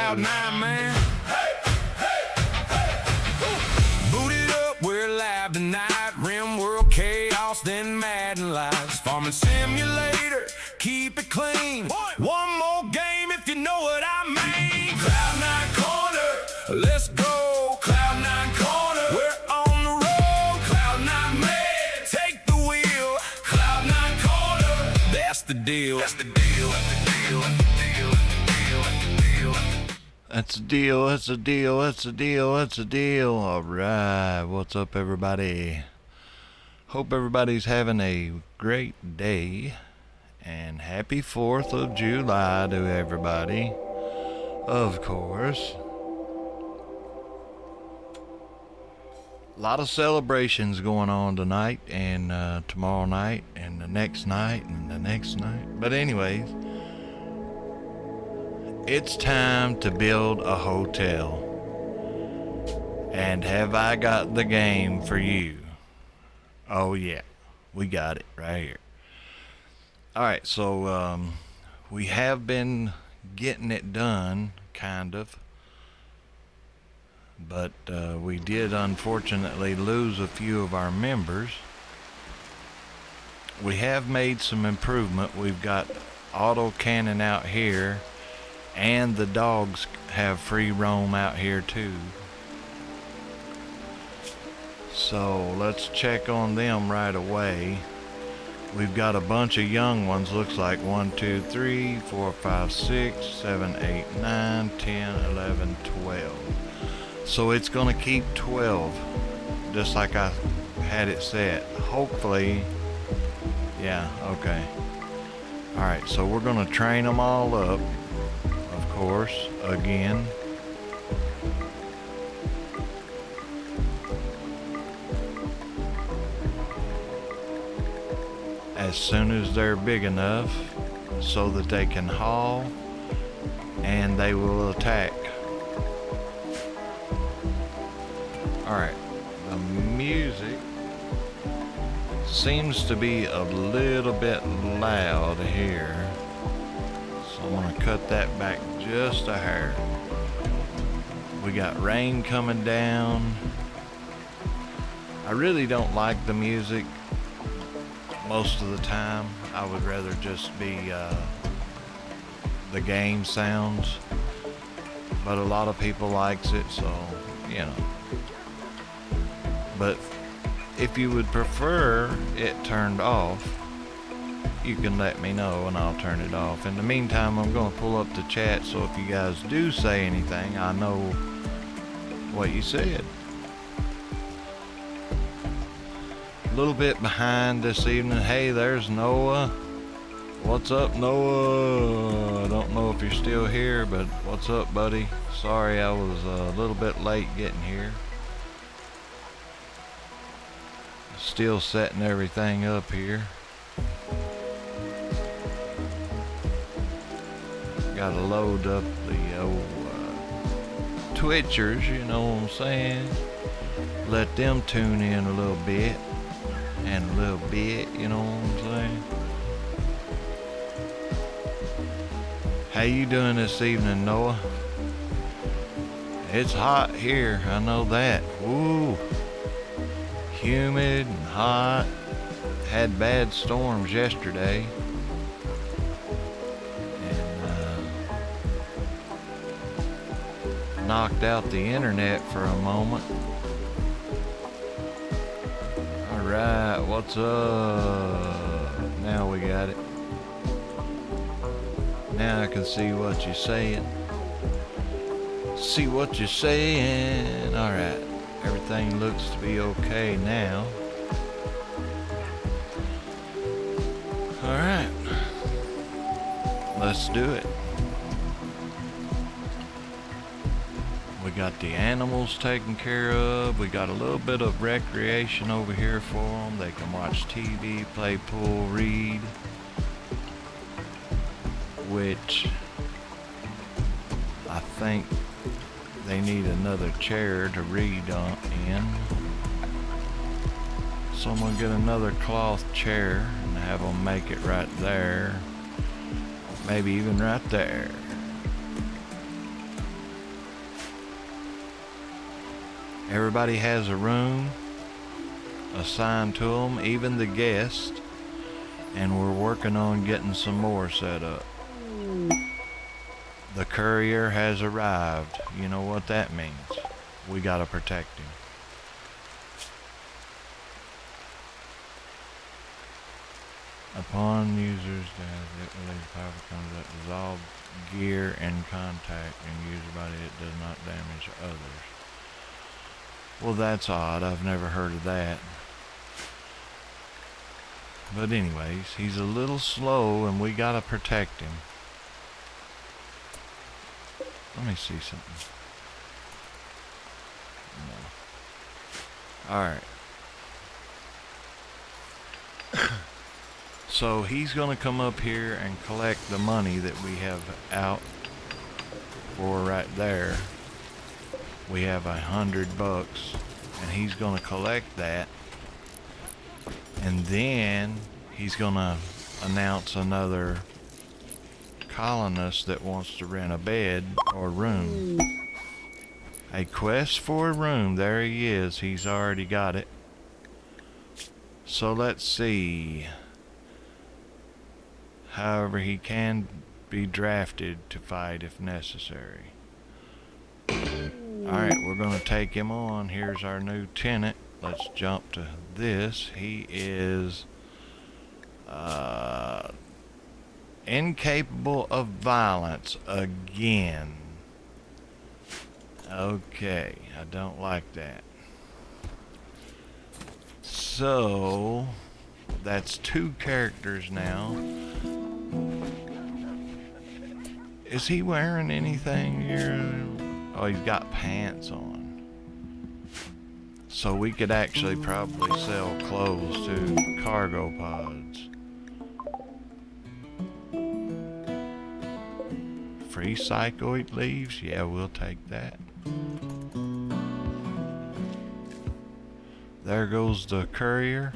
Cloud Nine, man. Boot it up, we're live tonight. Rimworld chaos, then Madden lives. Farming simulator, keep it clean. One more game if you know what I mean. Cloud Nine Corner, let's go. Cloud Nine Corner, we're on the road. Cloud Nine man, take the wheel. Cloud Nine Corner, that's the deal. That's the deal. That's the deal, that's the deal, that's the deal, that's the deal. Alright, what's up everybody? Hope everybody's having a great day. And happy 4th of July to everybody. Of course. A lot of celebrations going on tonight and tomorrow night and the next night and the next night. But anyways, it's time to build a hotel. And have I got the game for you? Oh yeah, we got it right here. Alright, so we have been getting it done, kind of. But we did unfortunately lose a few of our members. We have made some improvement. We've got auto cannon out here. And the dogs have free roam out here too. So let's check on them right away. We've got a bunch of young ones. Looks like 1, 2, 3, 4, 5, 6, 7, 8, 9, 10, 11, 12. So it's gonna keep 12, just like I had it set. Hopefully, yeah, okay. All right, so we're gonna train them all up. Of course, again. As soon as they're big enough so that they can haul and they will attack. Alright, the music seems to be a little bit loud here. So I'm going to cut that back just a hair. We got rain coming down. I really don't like the music most of the time. I would rather just be the game sounds. But a lot of people likes it, so you know. But if you would prefer it turned off, you can let me know and I'll turn it off. In the meantime, I'm going to pull up the chat, so if you guys do say anything, I know what you said. A little bit behind this evening. Hey, there's Noah. What's up, Noah? I don't know if you're still here, but what's up, buddy? Sorry I was a little bit late getting here. Still setting everything up here. Gotta load up the old Twitchers, you know what I'm saying? Let them tune in a little bit. And a little bit, you know what I'm saying? How you doing this evening, Noah? It's hot here, I know that. Woo! Humid and hot. Had bad storms yesterday. Knocked out the internet for a moment. Alright, what's up? Now we got it. Now I can see what you're saying. See what you're saying. Alright, everything looks to be okay now. Alright, let's do it. We got the animals taken care of. We got a little bit of recreation over here for them. They can watch TV, play pool, read. Which I think they need another chair to read on in. So I'm gonna get another cloth chair and have them make it right there. Maybe even right there. Everybody has a room assigned to them, even the guest, and we're working on getting some more set up. The courier has arrived. You know what that means. We gotta protect him. Upon users, it releases powerful comes that dissolve gear in contact and user body. It does not damage others. Well, that's odd. I've never heard of that. But anyways, he's a little slow and we gotta protect him. Let me see something. No. Alright. So he's gonna come up here and collect the money that we have out for right there. We have $100 and he's gonna collect that, and then he's gonna announce another colonist that wants to rent a bed or room. A quest for a room. There he is. He's already got it. So let's see. However, he can be drafted to fight if necessary. Alright, we're going to take him on. Here's our new tenant. Let's jump to this. He is incapable of violence again. Okay, I don't like that. So, that's 2 characters now. Is he wearing anything here? Oh, he's got pants on. So we could actually probably sell clothes to cargo pods. Free psychoid leaves? Yeah, we'll take that. There goes the courier.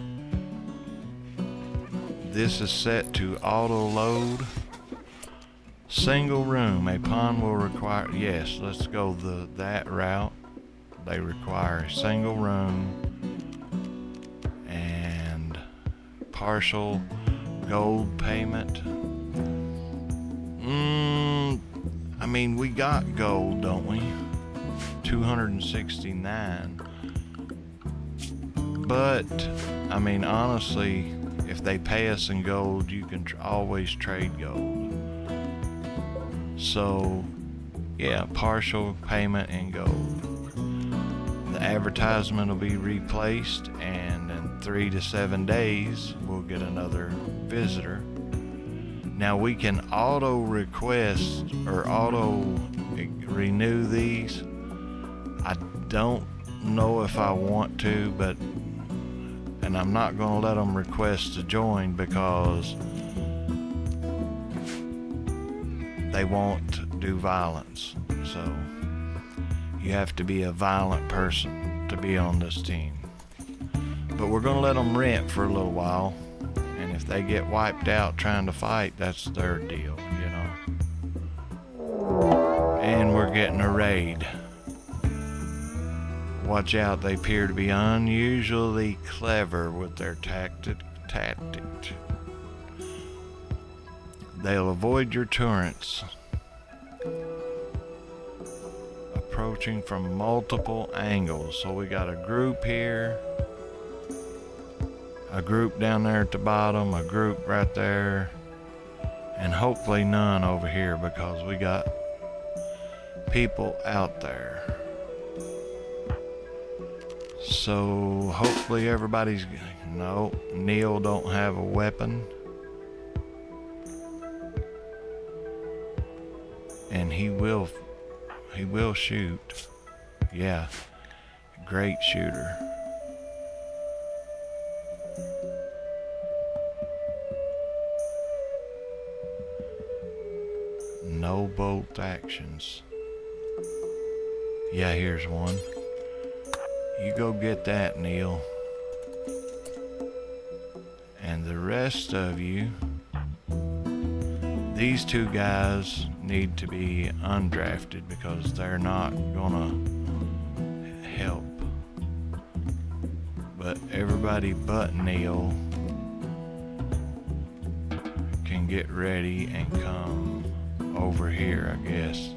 This is set to auto load. Single room. A pawn will require. Yes, let's go that route. They require a single room and partial gold payment. I mean, we got gold, don't we? 269. But I mean, honestly, if they pay us in gold, you can always trade gold. So, yeah, partial payment in gold. The advertisement will be replaced, and in 3 to 7 days, we'll get another visitor. Now, we can auto request or auto renew these. I don't know if I want to, but, and I'm not going to let them request to join because they won't do violence. So you have to be a violent person to be on this team. But we're going to let them rent for a little while, and if they get wiped out trying to fight, that's their deal, you know. And we're getting a raid. Watch out, they appear to be unusually clever with their tactic. They'll avoid your turrets, approaching from multiple angles. So we got a group here, a group down there at the bottom, a group right there, and hopefully none over here because we got people out there. So hopefully everybody's... No, Neil don't have a weapon. And he will shoot. Yeah, great shooter. No bolt actions. Yeah, here's one. You go get that, Neil. And the rest of you, these 2 guys need to be undrafted because they're not gonna help. but everybody but Neil can get ready and come over here, I guess.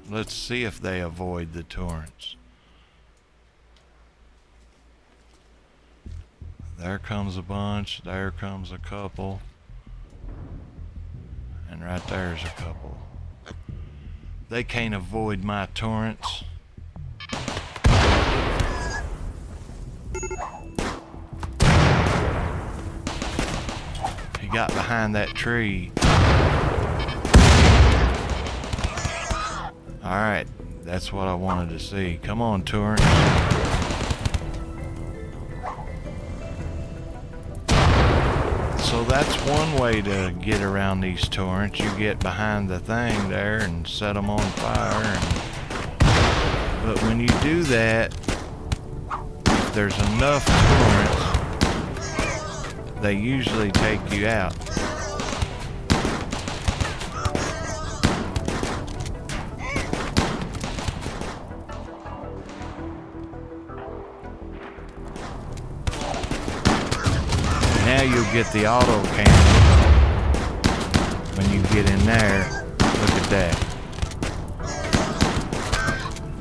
Let's see if they avoid the torrents. There comes a bunch, there comes a couple, and right there's a couple. They can't avoid my torrents. He got behind that tree. Alright, that's what I wanted to see. Come on, torrents. So that's one way to get around these torrents. You get behind the thing there and set them on fire. But when you do that, if there's enough torrents, they usually take you out. Now you'll get the auto cannon when you get in there. Look at that.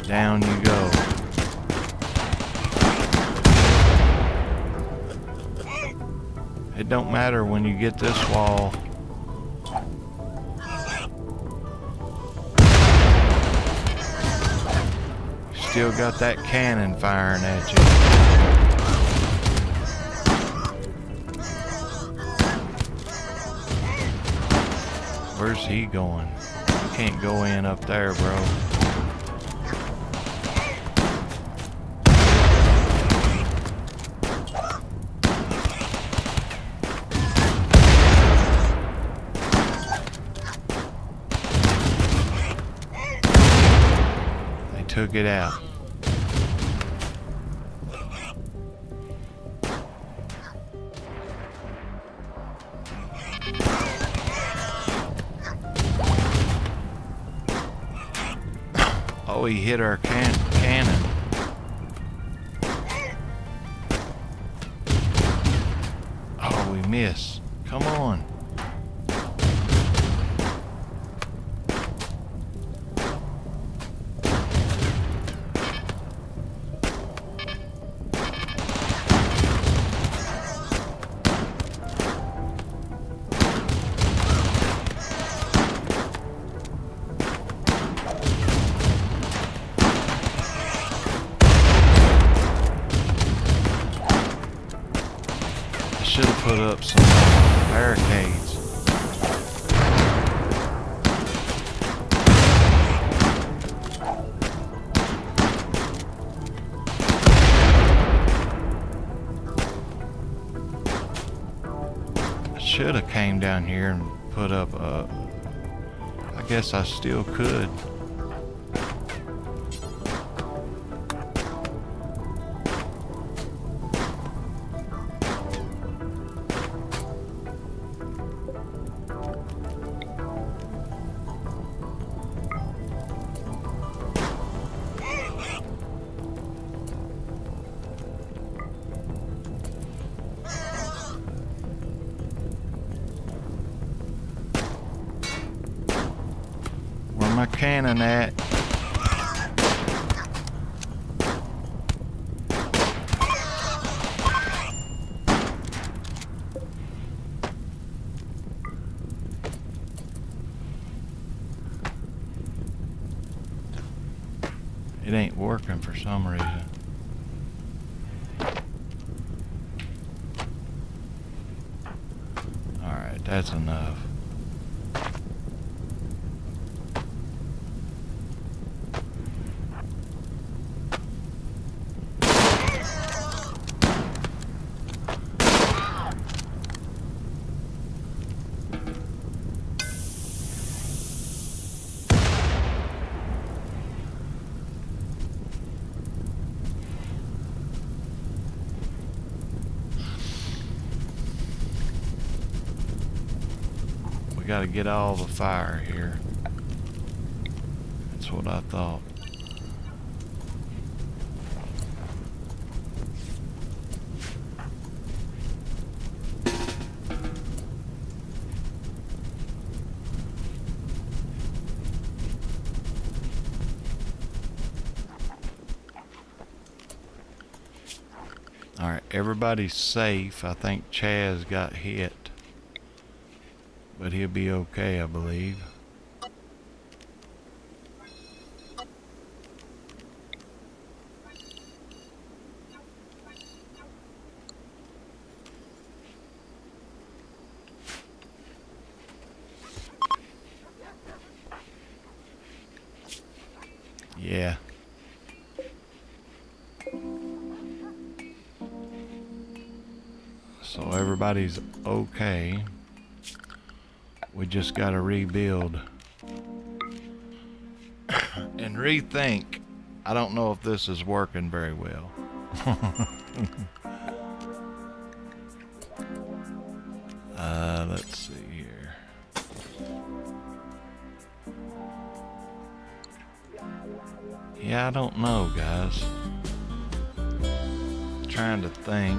Down you go. It don't matter when you get this wall. Still got that cannon firing at you. Where's he going? You can't go in up there, bro. They took it out. Oh, he hit our cannon. Oh, we missed. Come on. Should have put up some barricades. I should have came down here and put up a... I guess I still could. My cannon at? It ain't working for some reason. Alright, that's enough. got to get all the fire here. That's what I thought. Alright, everybody's safe. I think Chaz got hit, but he'll be okay, I believe. Yeah. So everybody's okay. We just gotta rebuild and rethink. I don't know if this is working very well. Let's see here. Yeah, I don't know, guys. Trying to think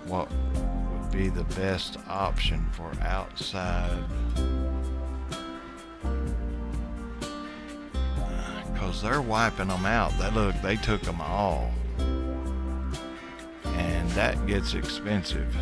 what would be the best option for outside, because they're wiping them out. They took them all, and that gets expensive.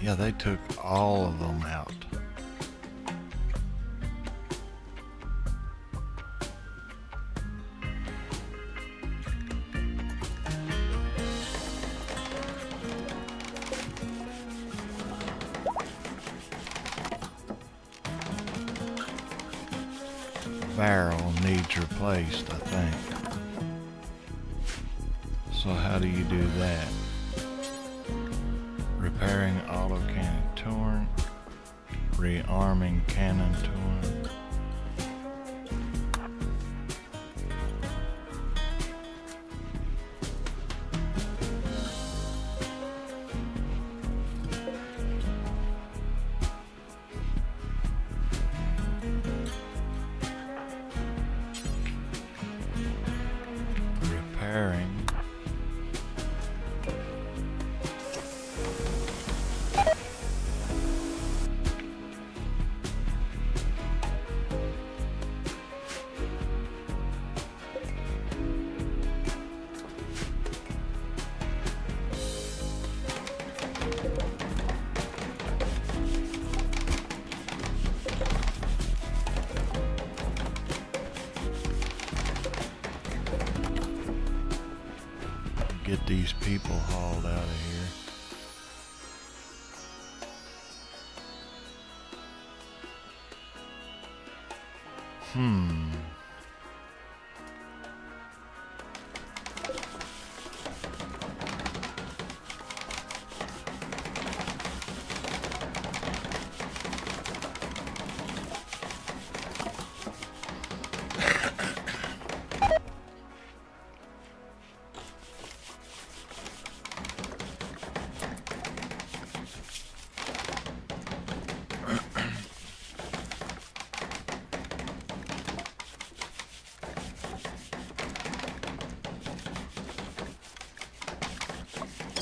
Yeah, they took all of them out. Barrel needs replaced, I think. So how do you do that? Repairing auto cannon torn, rearming cannon torn. Repairing. Get these people hauled out of here.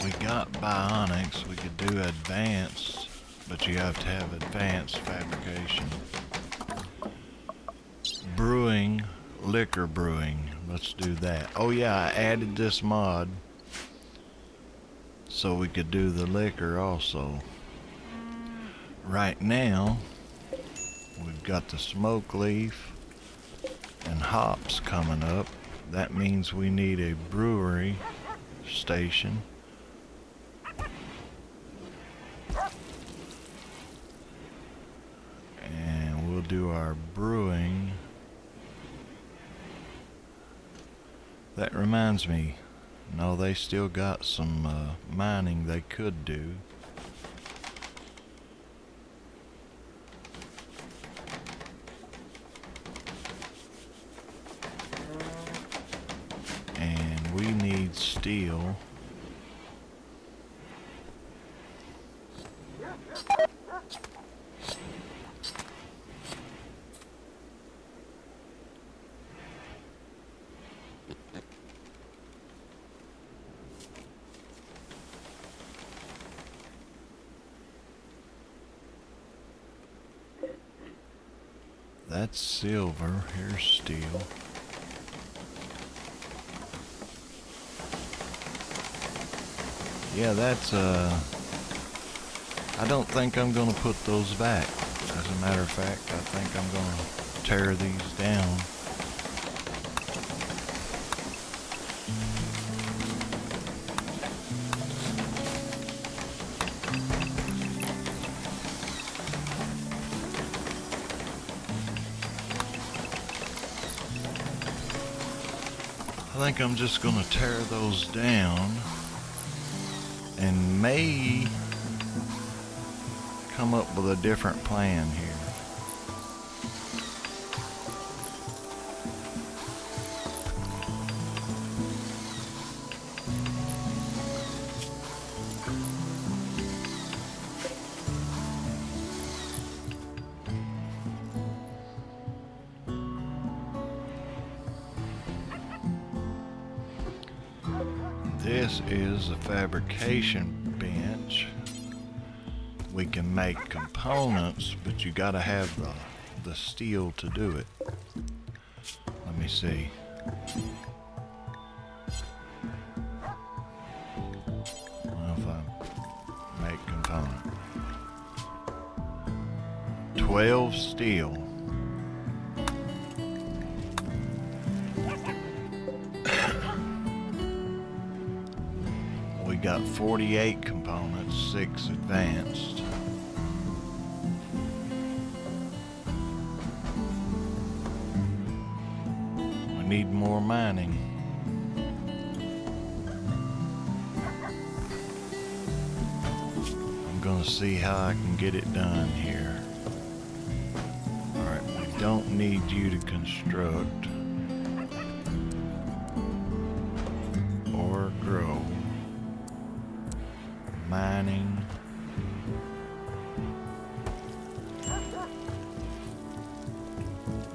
We got bionics. We could do advanced. but you have to have advanced fabrication. Brewing, liquor brewing. Let's do that. Oh yeah, I added this mod so we could do the liquor also. Right now, we've got the smoke leaf and hops coming up. That means we need a brewery station. And we'll do our brewing. That reminds me, no, they still got some mining they could do. And we need steel. That's silver. Here's steel. Yeah, that's I don't think I'm gonna put those back. As a matter of fact, I think I'm gonna tear these down. I think I'm just gonna tear those down and may come up with a different plan here. This is a fabrication bench. We can make components, but you gotta have the steel to do it. Let me see. Well, if I make component. 12 steel. We got 48 components, 6 advanced. We need more mining. I'm gonna see how I can get it done here. Alright, we don't need you to construct or grow. Mining.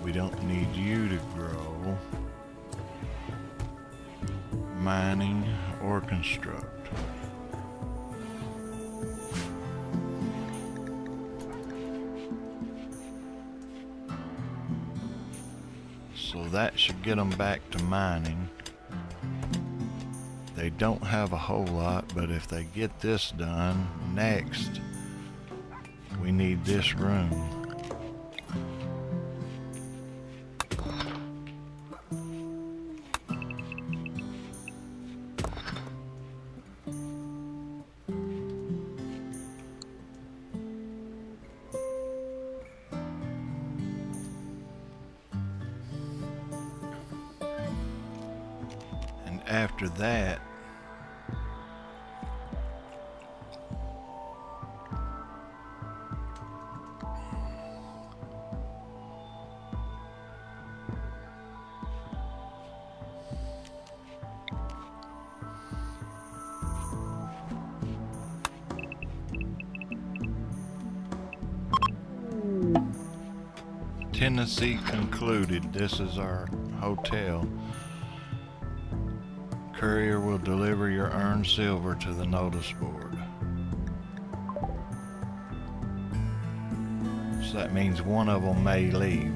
We don't need you to grow. Mining or construct. So that should get them back to mining. They don't have a whole lot, but if they get this done, next we need this room. And after that, Tennessee concluded. This is our hotel. Courier will deliver your earned silver to the notice board. So that means one of them may leave.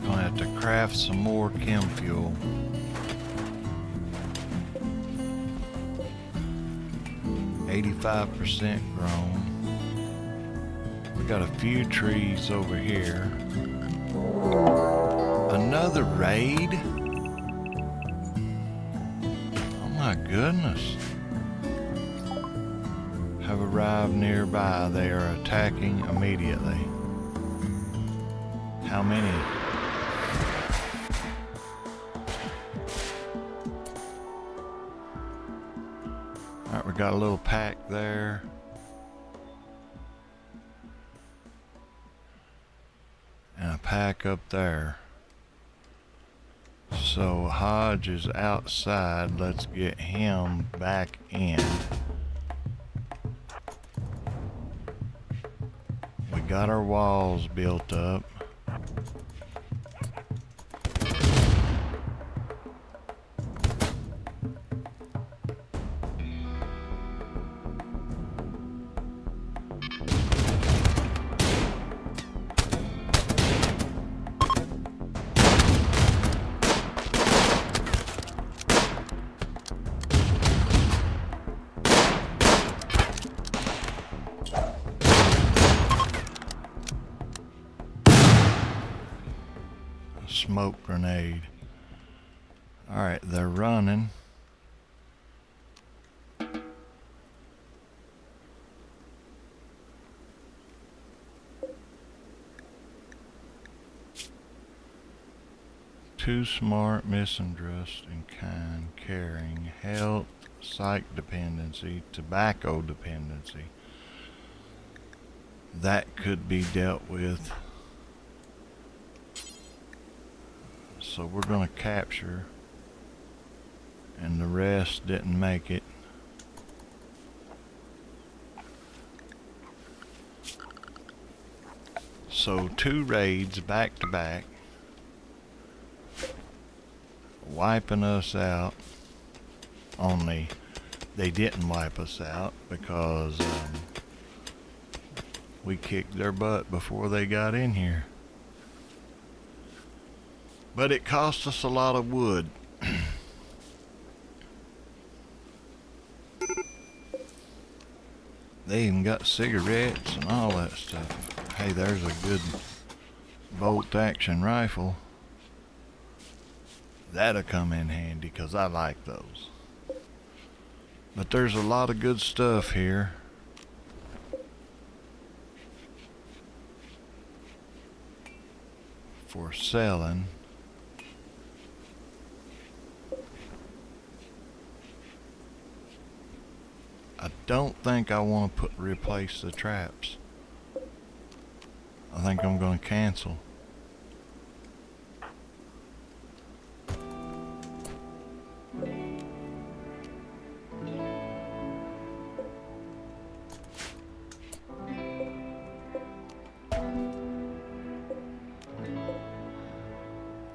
Gonna have to craft some more chem fuel. %85 grown. We got a few trees over here. Another raid? Oh my goodness. Have arrived nearby. They are attacking immediately. How many? Alright, we got a little pack there. And a pack up there. So Hodge is outside. Let's get him back in. We got our walls built up. Smoke grenade. Alright, they're running. Too smart, misinteresting, kind, caring, health, psych dependency, tobacco dependency. That could be dealt with. So we're going to capture, and the rest didn't make it. So 2 raids back to back, wiping us out. Only they didn't wipe us out because we kicked their butt before they got in here. But it cost us a lot of wood. They even got cigarettes and all that stuff. Hey, there's a good bolt action rifle. That'll come in handy because I like those. But there's a lot of good stuff here. For selling. I don't think I want to replace the traps. I think I'm going to cancel.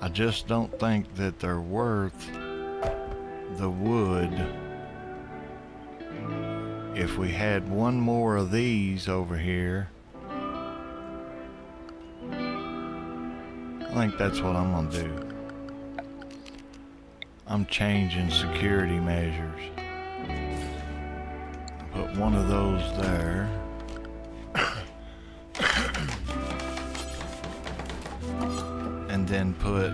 I just don't think that they're worth the wood. If we had one more of these over here, I think that's what I'm gonna do. I'm changing security measures. Put one of those there. And then put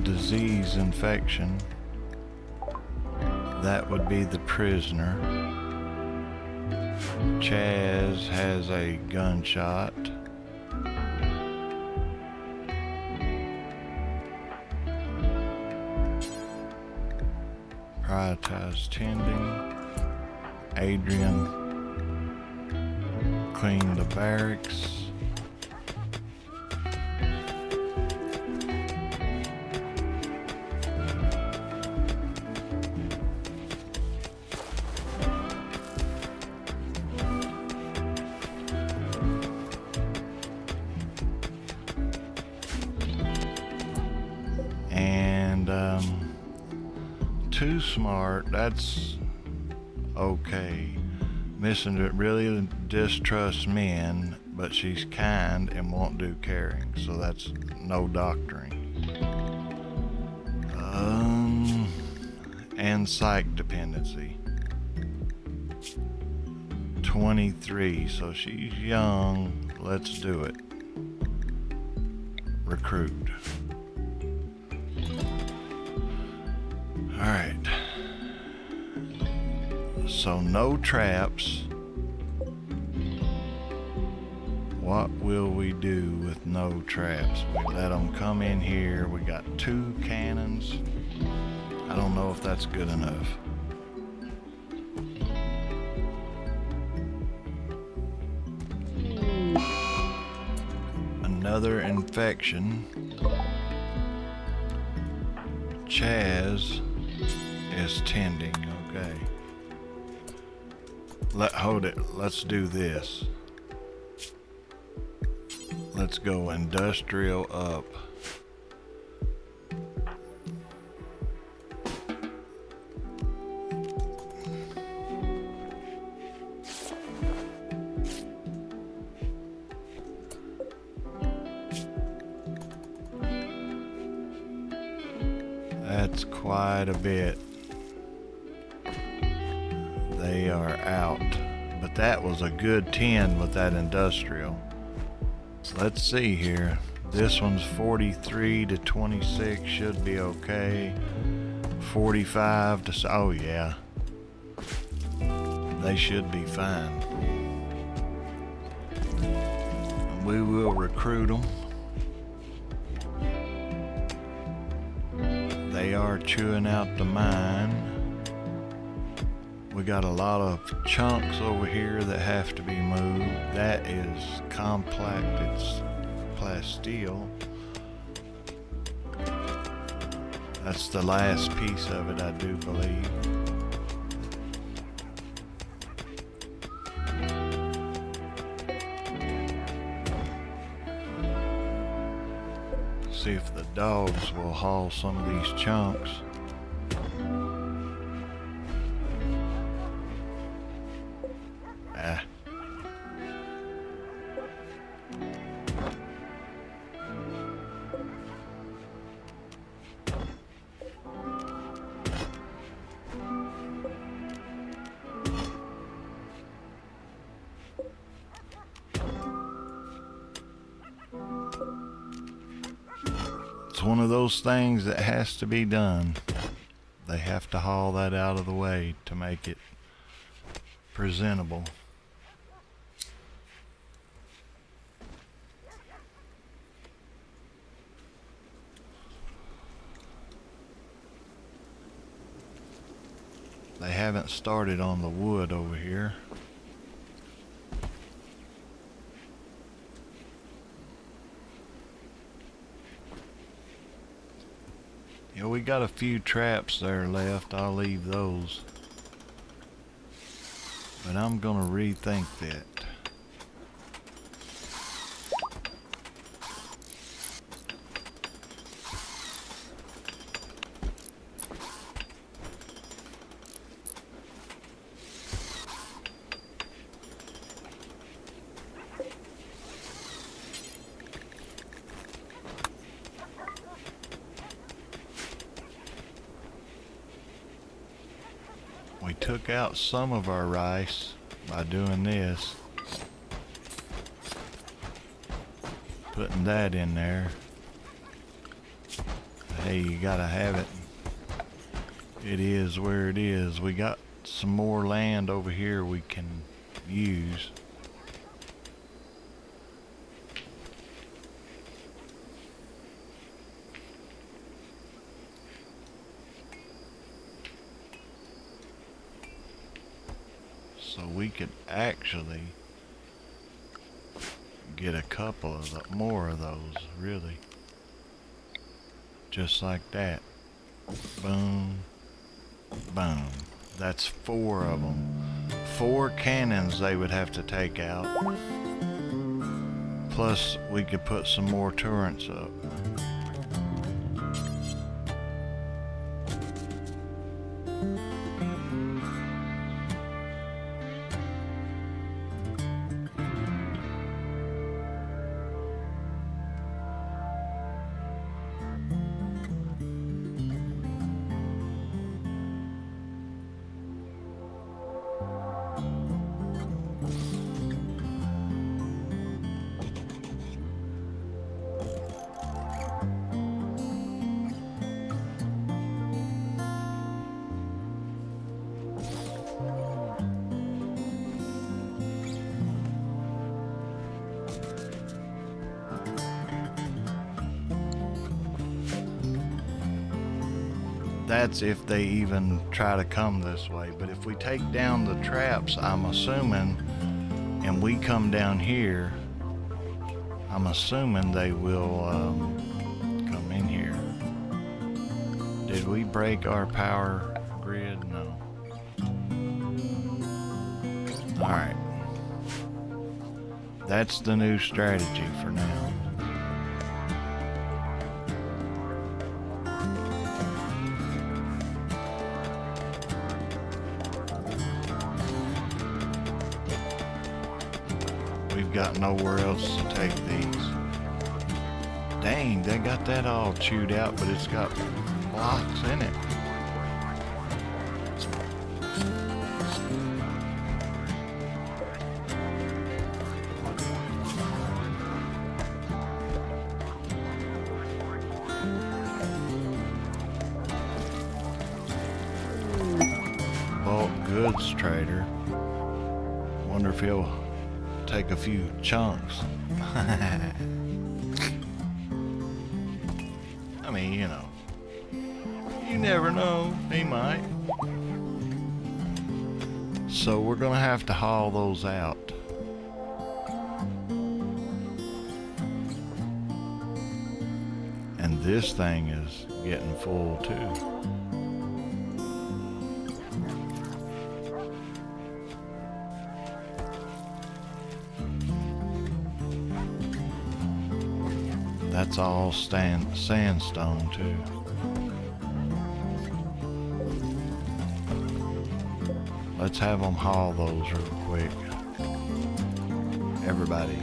disease infection. That would be the prisoner. Chaz has a gunshot. Prioritize tending. Adrian clean the barracks. And too smart, that's okay. Missing it really distrusts men, but she's kind and won't do caring, so that's no doctoring. And psych dependency. 23, so she's young. Let's do it. Recruit. Alright. So no traps. What will we do with no traps? We let them come in here. We got 2 cannons. I don't know if that's good enough. Another infection. Chaz is tending. Okay. Hold it. Let's do this. Let's go industrial up. That's quite a bit. They are out. But that was a good 10 with that industrial. Let's see here. This one's 43 to 26, should be okay. 45 to, oh yeah. They should be fine. We will recruit them. They are chewing out the mine. We got a lot of chunks over here that have to be moved. That is compacted plasteel. That's the last piece of it, I do believe. See if the dogs will haul some of these chunks. It's one of those things that has to be done. They have to haul that out of the way to make it presentable. They haven't started on the wood over here. Yeah, we got a few traps there left. I'll leave those. But I'm gonna rethink that. We took out some of our rice by doing this. Putting that in there. Hey, you gotta have it. It is where it is. We got some more land over here we can use. So we could actually get a couple of more of those, really. Just like that. Boom, boom. That's 4 of them. 4 cannons they would have to take out. Plus, we could put some more turrets up. That's if they even try to come this way. But if we take down the traps, I'm assuming, and we come down here, I'm assuming they will come in here. Did we break our power grid? No. Alright. That's the new strategy for now. We've got nowhere else to take these. Dang, they got that all chewed out, but it's got blocks in it. Bulk goods trader. Wonder if he'll take a few chunks. I mean, you know, you never know, he might. So we're gonna have to haul those out. And this thing is getting full too. That's all sandstone too. Let's have them haul those real quick. Everybody.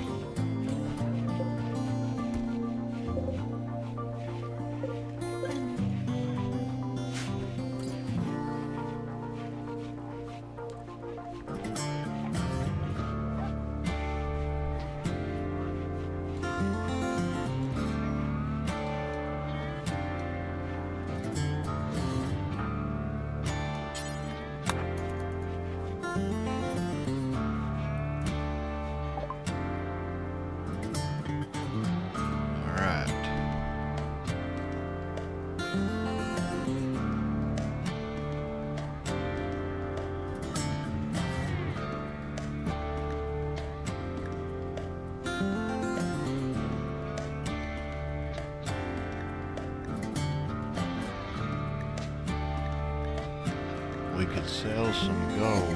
We could sell some gold.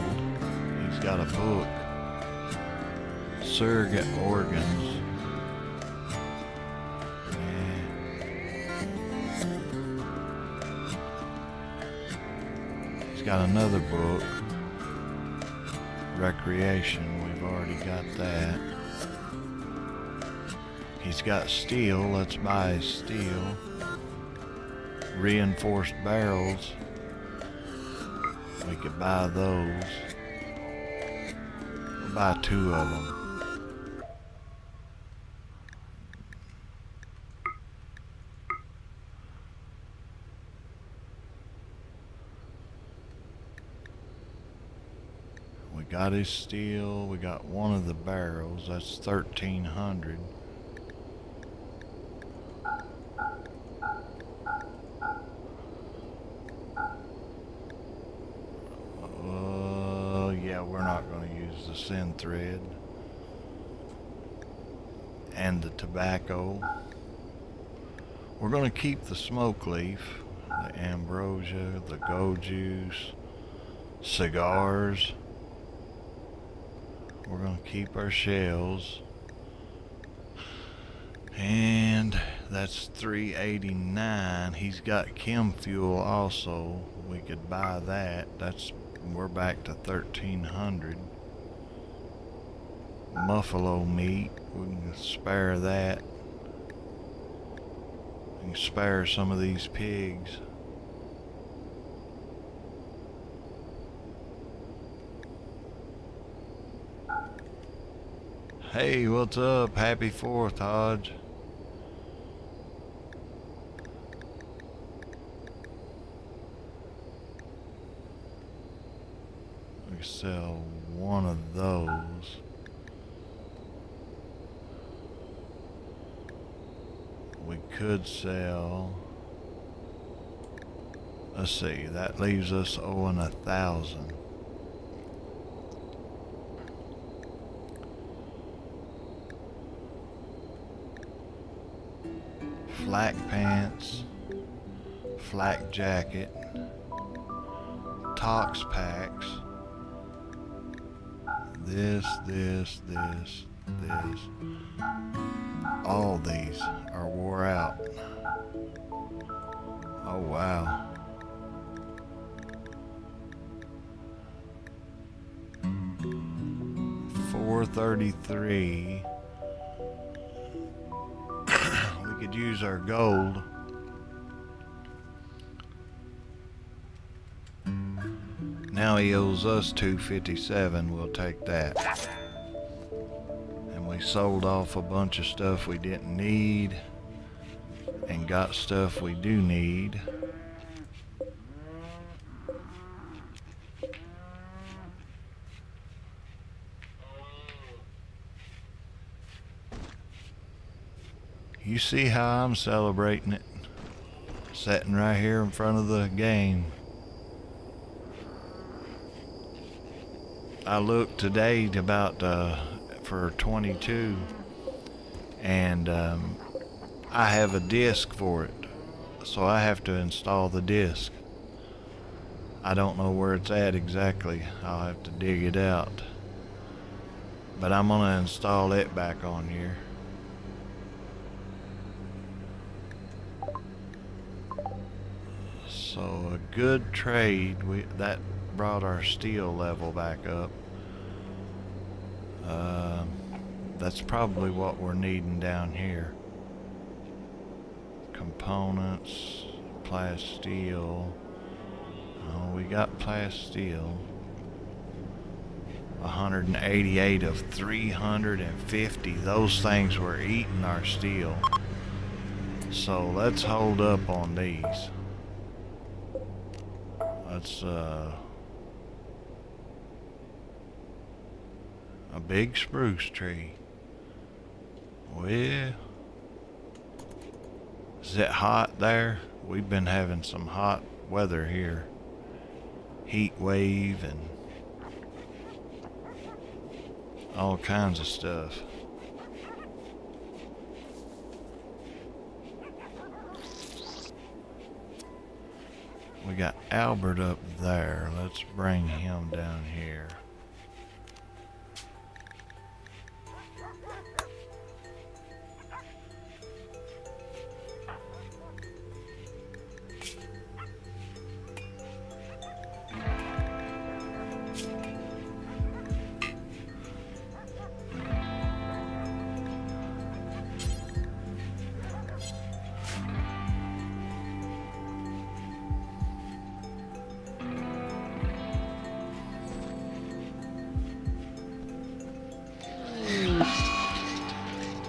He's got a book. Surrogate organs. He's got another book. Recreation. We've already got that. He's got steel. Let's buy his steel. Reinforced barrels. We could buy those. We'll buy 2 of them. We got his steel. We got one of the barrels. That's 1,300. Yeah, we're not going to use the send thread. and the tobacco. We're going to keep the smoke leaf, the ambrosia, the gold juice, cigars. We're going to keep our shells. And that's $3.89. He's got chem fuel also. We could buy that. We're back to $1,300. Buffalo meat, we can spare that. We can spare some of these pigs. Hey, what's up? Happy 4th, Hodge. We sell one of those. We could sell, let's see, that leaves us owing 1,000. Flak pants, flak jacket, Tox packs, this. All these are wore out. Oh wow. $433. We could use our gold. Now he owes us $257. We'll take that. And we sold off a bunch of stuff we didn't need and got stuff we do need. You see how I'm celebrating it? Sitting right here in front of the game. I looked today about for 22, and I have a disc for it, so I have to install the disc. I don't know where it's at exactly. I'll have to dig it out, but I'm gonna install it back on here. So a good trade. That brought our steel level back up. That's probably what we're needing down here. Components, plasteel. Oh, we got plasteel. 188 of 350. Those things were eating our steel. So let's hold up on these. Let's a big spruce tree. Well, is it hot there? We've been having some hot weather here. Heat wave and all kinds of stuff. We got Albert up there. Let's bring him down here.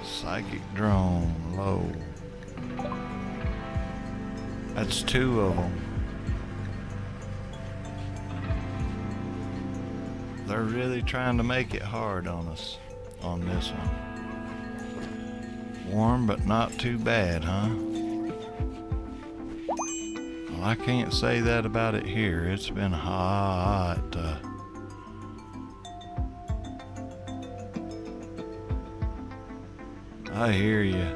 Psychic drone, low. That's 2 of them. They're really trying to make it hard on us on this one. Warm but not too bad, huh? Well, I can't say that about it here. It's been hot. I hear you.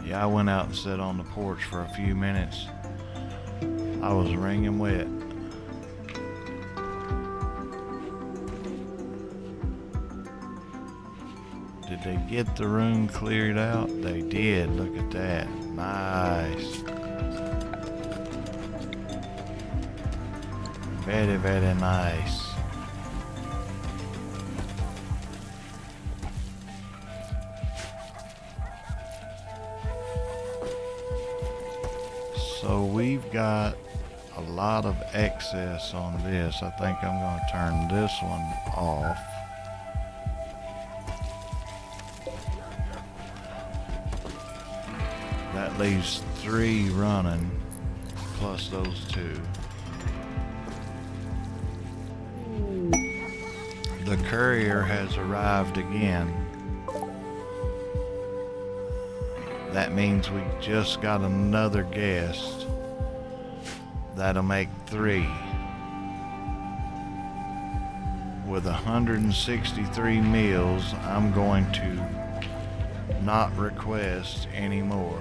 Yeah, I went out and sat on the porch for a few minutes. I was wringing wet. Did they get the room cleared out? They did. Look at that. Nice. Very, very nice. So we've got a lot of excess on this. I think I'm going to turn this one off. That leaves 3 running, plus those 2. The courier has arrived again. That means we just got another guest. That'll make 3. With 163 meals, I'm going to not request anymore.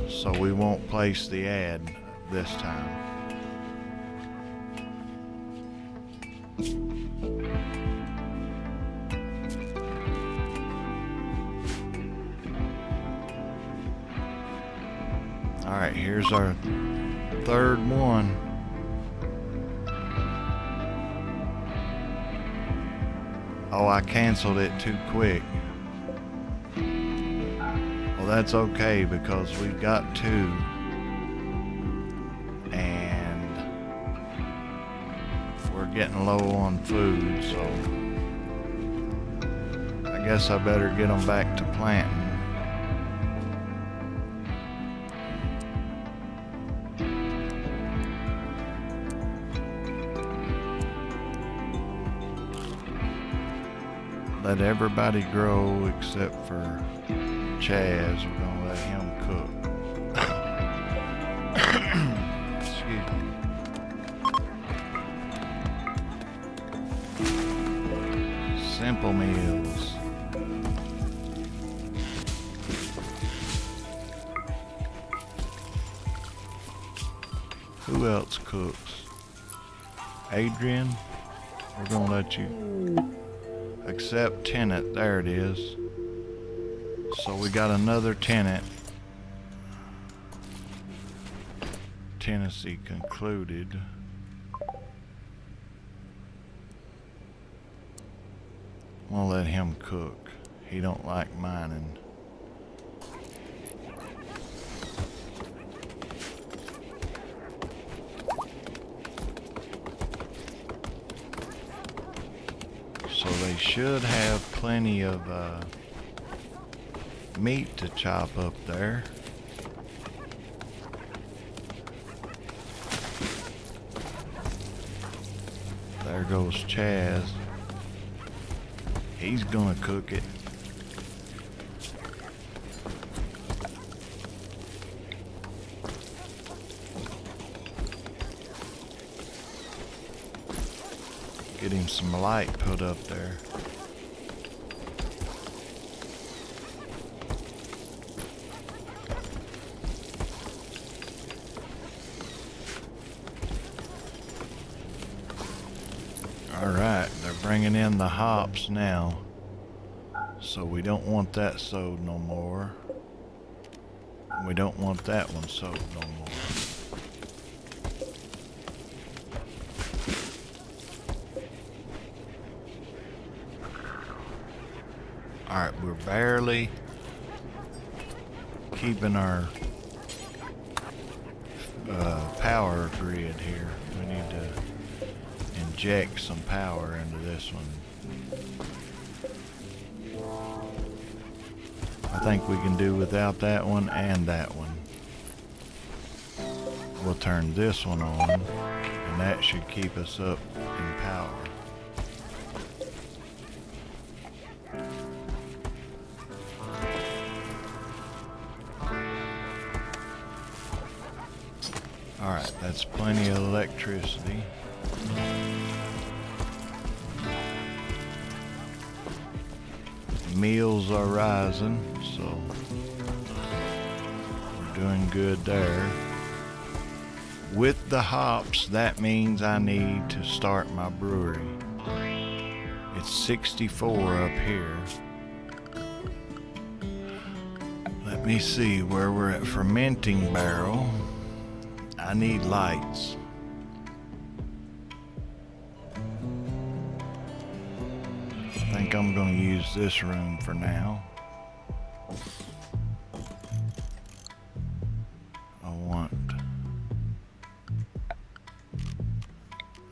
So we won't place the ad this time. Alright, here's our 3rd one. Oh, I canceled it too quick. Well, that's okay because we've got 2. And we're getting low on food, so I guess I better get them back to planting. Let everybody grow except for Chaz. We're gonna let him cook. Excuse me. Simple meals. Who else cooks? Adrian? We're gonna let you accept tenant. There it is. So we got another tenant. Tenancy concluded. I'm gonna let him cook. He don't like mining. So they should have plenty of meat to chop up there. There goes Chaz. He's gonna cook it. Get him some light put up there. Alright, they're bringing in the hops now. So we don't want that sowed no more. We don't want that one sowed no more. Alright, we're barely keeping our power grid here. We need to inject some power into this one. I think we can do without that one and that one. We'll turn this one on, and that should keep us up in power. Alright, that's plenty of electricity. Meals are rising, so we're doing good there. With the hops, that means I need to start my brewery. It's 64 up here. Let me see where we're at. Fermenting barrel. I need lights. I think I'm going to use this room for now. I want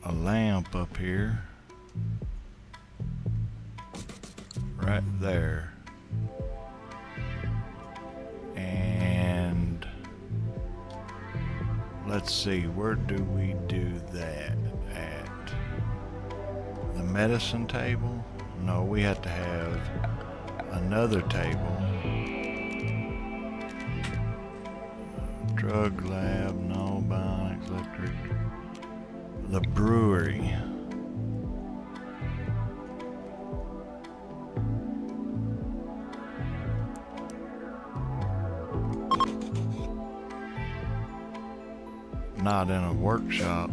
a lamp up here. Right there. And let's see, where do we do that at? The medicine table? No, we have to have another table. Drug lab, no, bionics, electric. The brewery. Not in a workshop.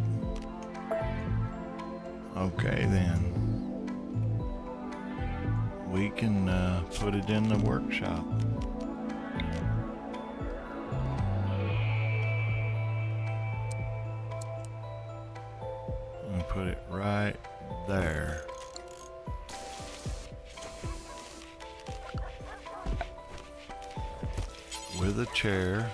Okay then. We can put it in the workshop. And put it right there. With a chair.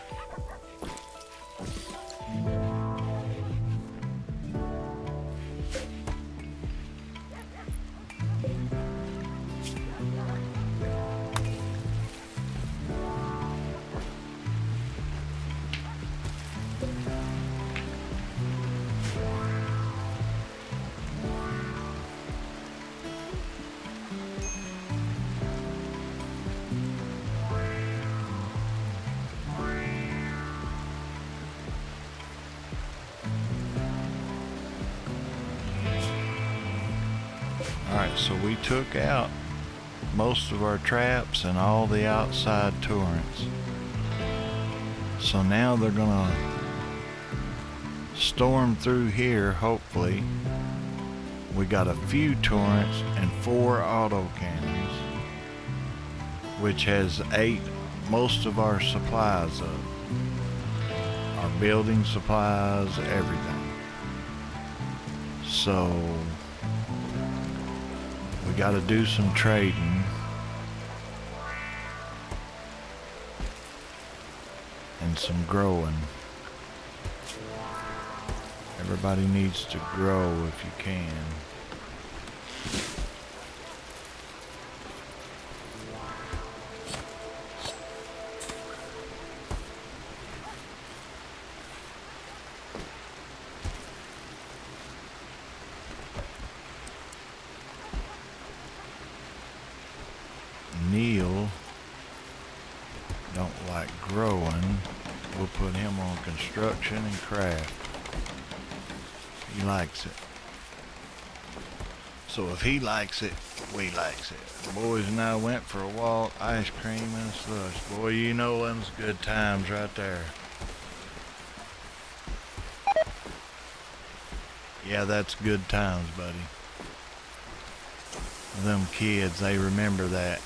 Alright, so we took out most of our traps and all the outside turrets. So now they're gonna storm through here, hopefully. We got a few turrets and 4 auto cannons, which has 8 most of our supplies up. Our building supplies, everything. So we got to do some trading. And some growing. Everybody needs to grow if you can. Neil don't like growing. We'll put him on construction and craft. He likes it. So if he likes it, we likes it. The boys and I went for a walk, ice cream and slush. Boy, you know them's good times right there. Yeah, that's good times, buddy. Them kids, they remember that.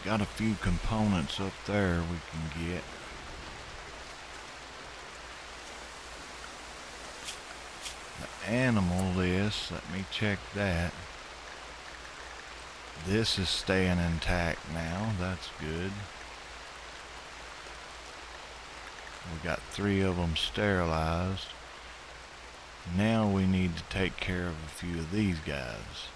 Got a few components up there we can get. The animal list, let me check that. This is staying intact now, that's good. We got 3 of them sterilized. Now we need to take care of a few of these guys.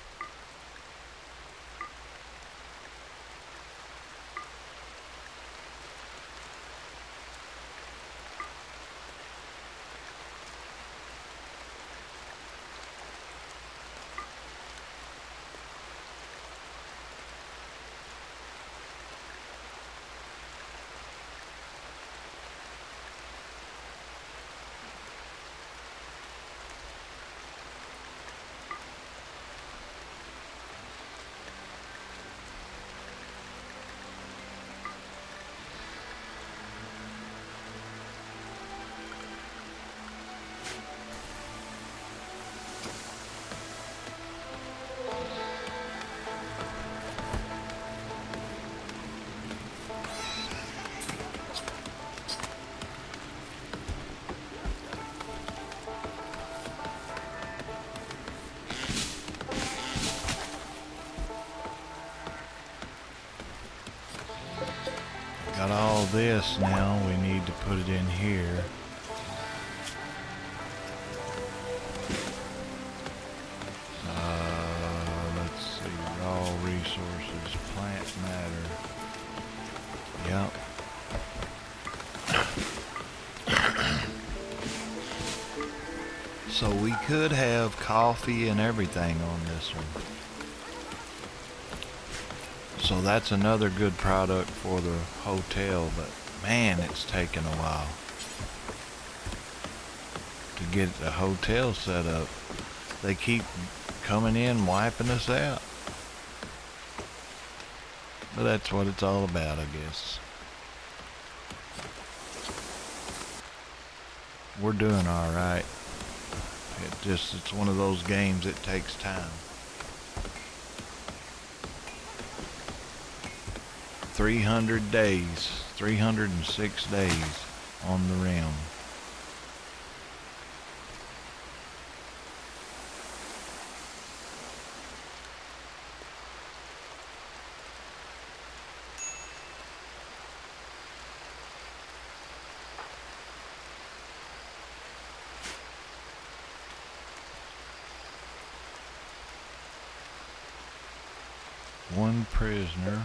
this now, we need to put it in here. Let's see, raw resources, plant matter. Yep. So we could have coffee and everything on this one. So that's another good product for the hotel, but man, it's taken a while to get the hotel set up. They keep coming in, wiping us out. But that's what it's all about, I guess. We're doing all right. It's one of those games that takes time. 300 days, 306 days on the rim. One prisoner.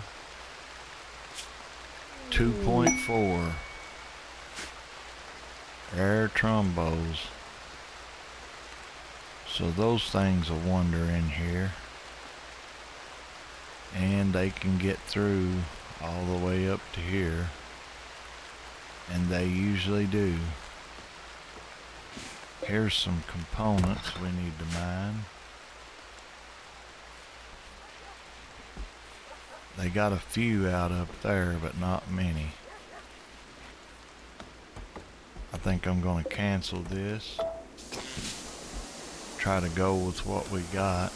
2.4 air trombos. So those things will wander in here, and they can get through all the way up to here, and they usually do. Here's some components we need to mine. They got a few out up there, but not many. I think I'm going to cancel this. Try to go with what we got.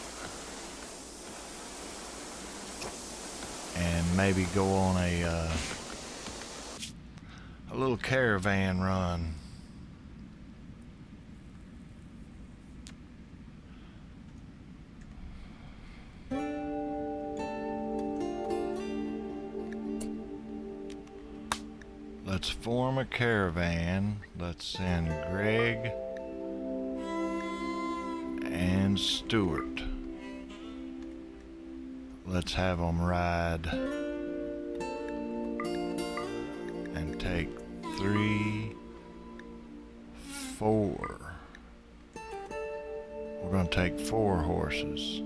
And maybe go on a little caravan run. Let's form a caravan. Let's send Greg and Stuart. Let's have them ride and take 3, 4. We're going to take 4 horses.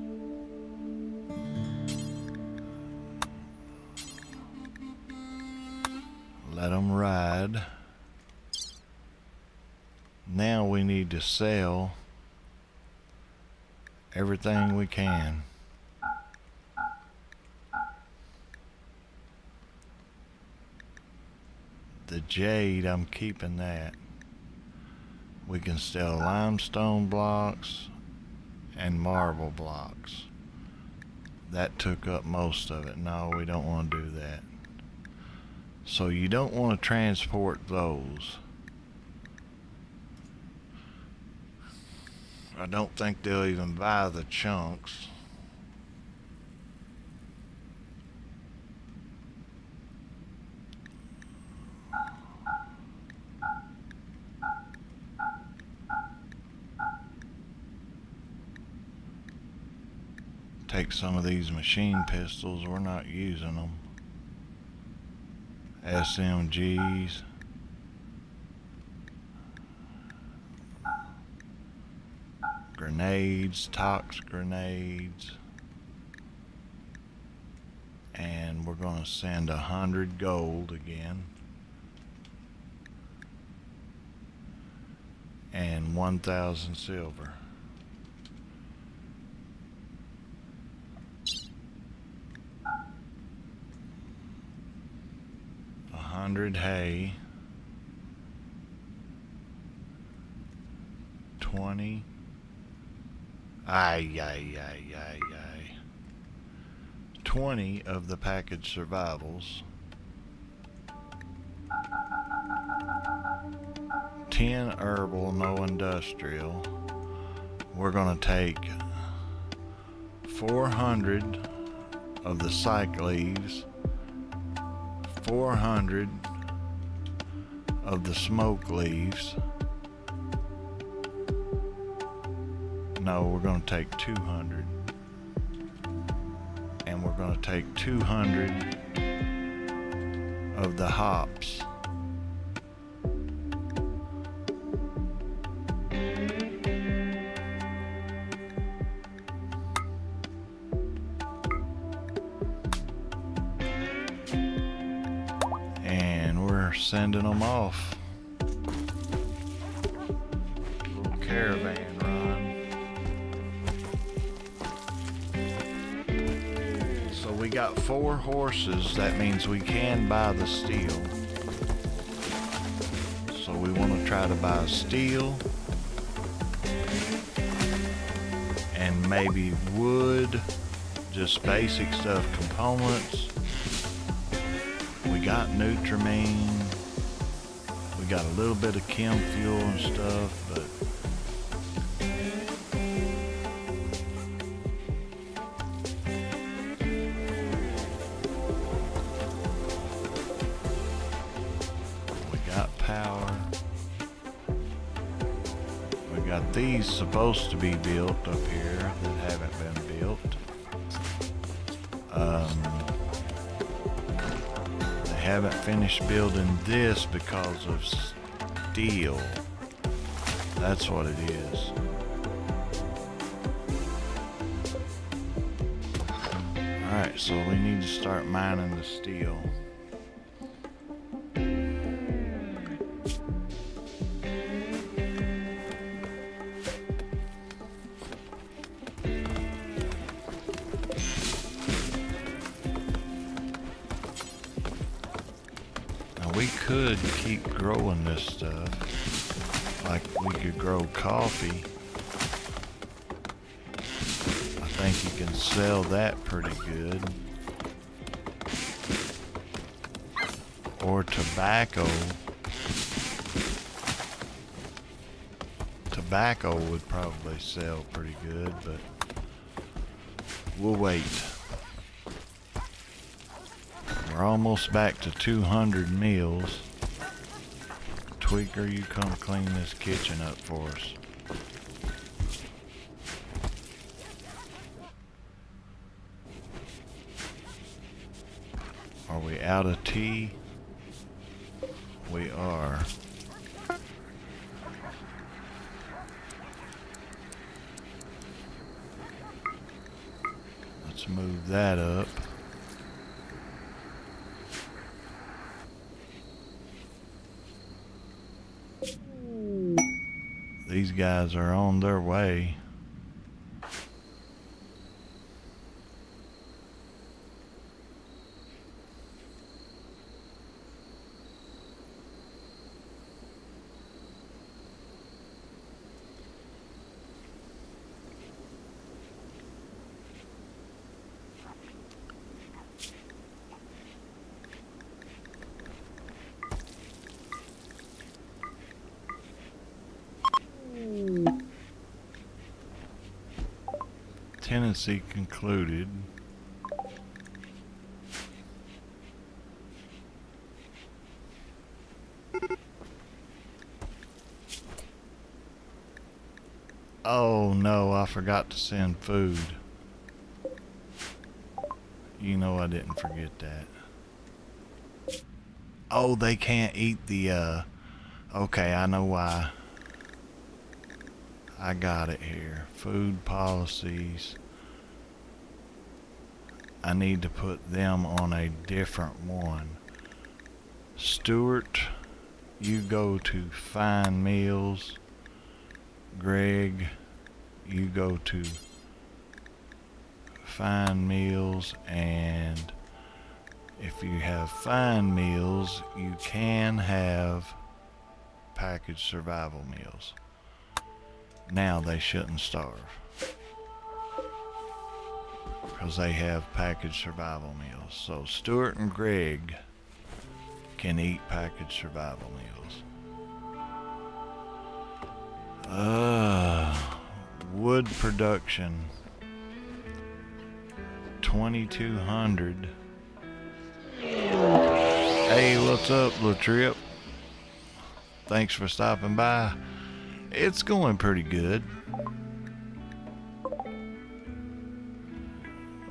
Let them ride. Now we need to sell everything we can. The jade, I'm keeping that. We can sell limestone blocks and marble blocks. That took up most of it. No, we don't want to do that. So you don't want to transport those. I don't think they'll even buy the chunks. Take some of these machine pistols, we're not using them. SMGs. Grenades, tox grenades. And we're gonna send 100 gold again. And 1,000 silver. Hay, 20. Ay. 20 of the package survivals. 10 herbal, no industrial. We're gonna take 400 of the cycleaves, 400 of the smoke leaves. No, we're going to take 200. And we're going to take 200 of the hops. And we're sending them off. Little caravan run. So we got 4 horses. That means we can buy the steel. So we want to try to buy steel and maybe wood, just basic stuff, components. We got Nutrimine. We got a little bit of chem fuel and stuff, but we got power. We got these supposed to be built up here that haven't been built. Haven't finished building this because of steel. That's what it is. Alright, so we need to start mining the steel. We could keep growing this stuff, like we could grow coffee. I think you can sell that pretty good. Or tobacco. Tobacco would probably sell pretty good, but we'll wait. We're almost back to 200 meals. Tweaker, you come clean this kitchen up for us. Are we out of tea? We are. Let's move that up. These guys are on their way. Tenancy concluded. Oh no, I forgot to send food. You know I didn't forget that. Oh, they can't eat the, okay, I know why. I got it here. Food policies. I need to put them on a different one. Stuart, you go to fine meals. Greg, you go to fine meals, and if you have fine meals, you can have packaged survival meals. Now they shouldn't starve because they have packaged survival meals. So Stuart and Greg can eat packaged survival meals. Wood production 2200. Hey, what's up, little trip? Thanks for stopping by. It's going pretty good.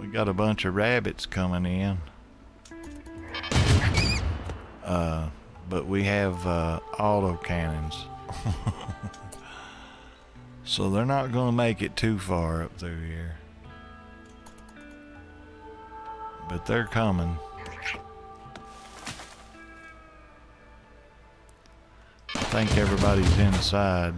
We got a bunch of rabbits coming in. But we have auto cannons. So they're not going to make it too far up through here. But they're coming. I think everybody's inside.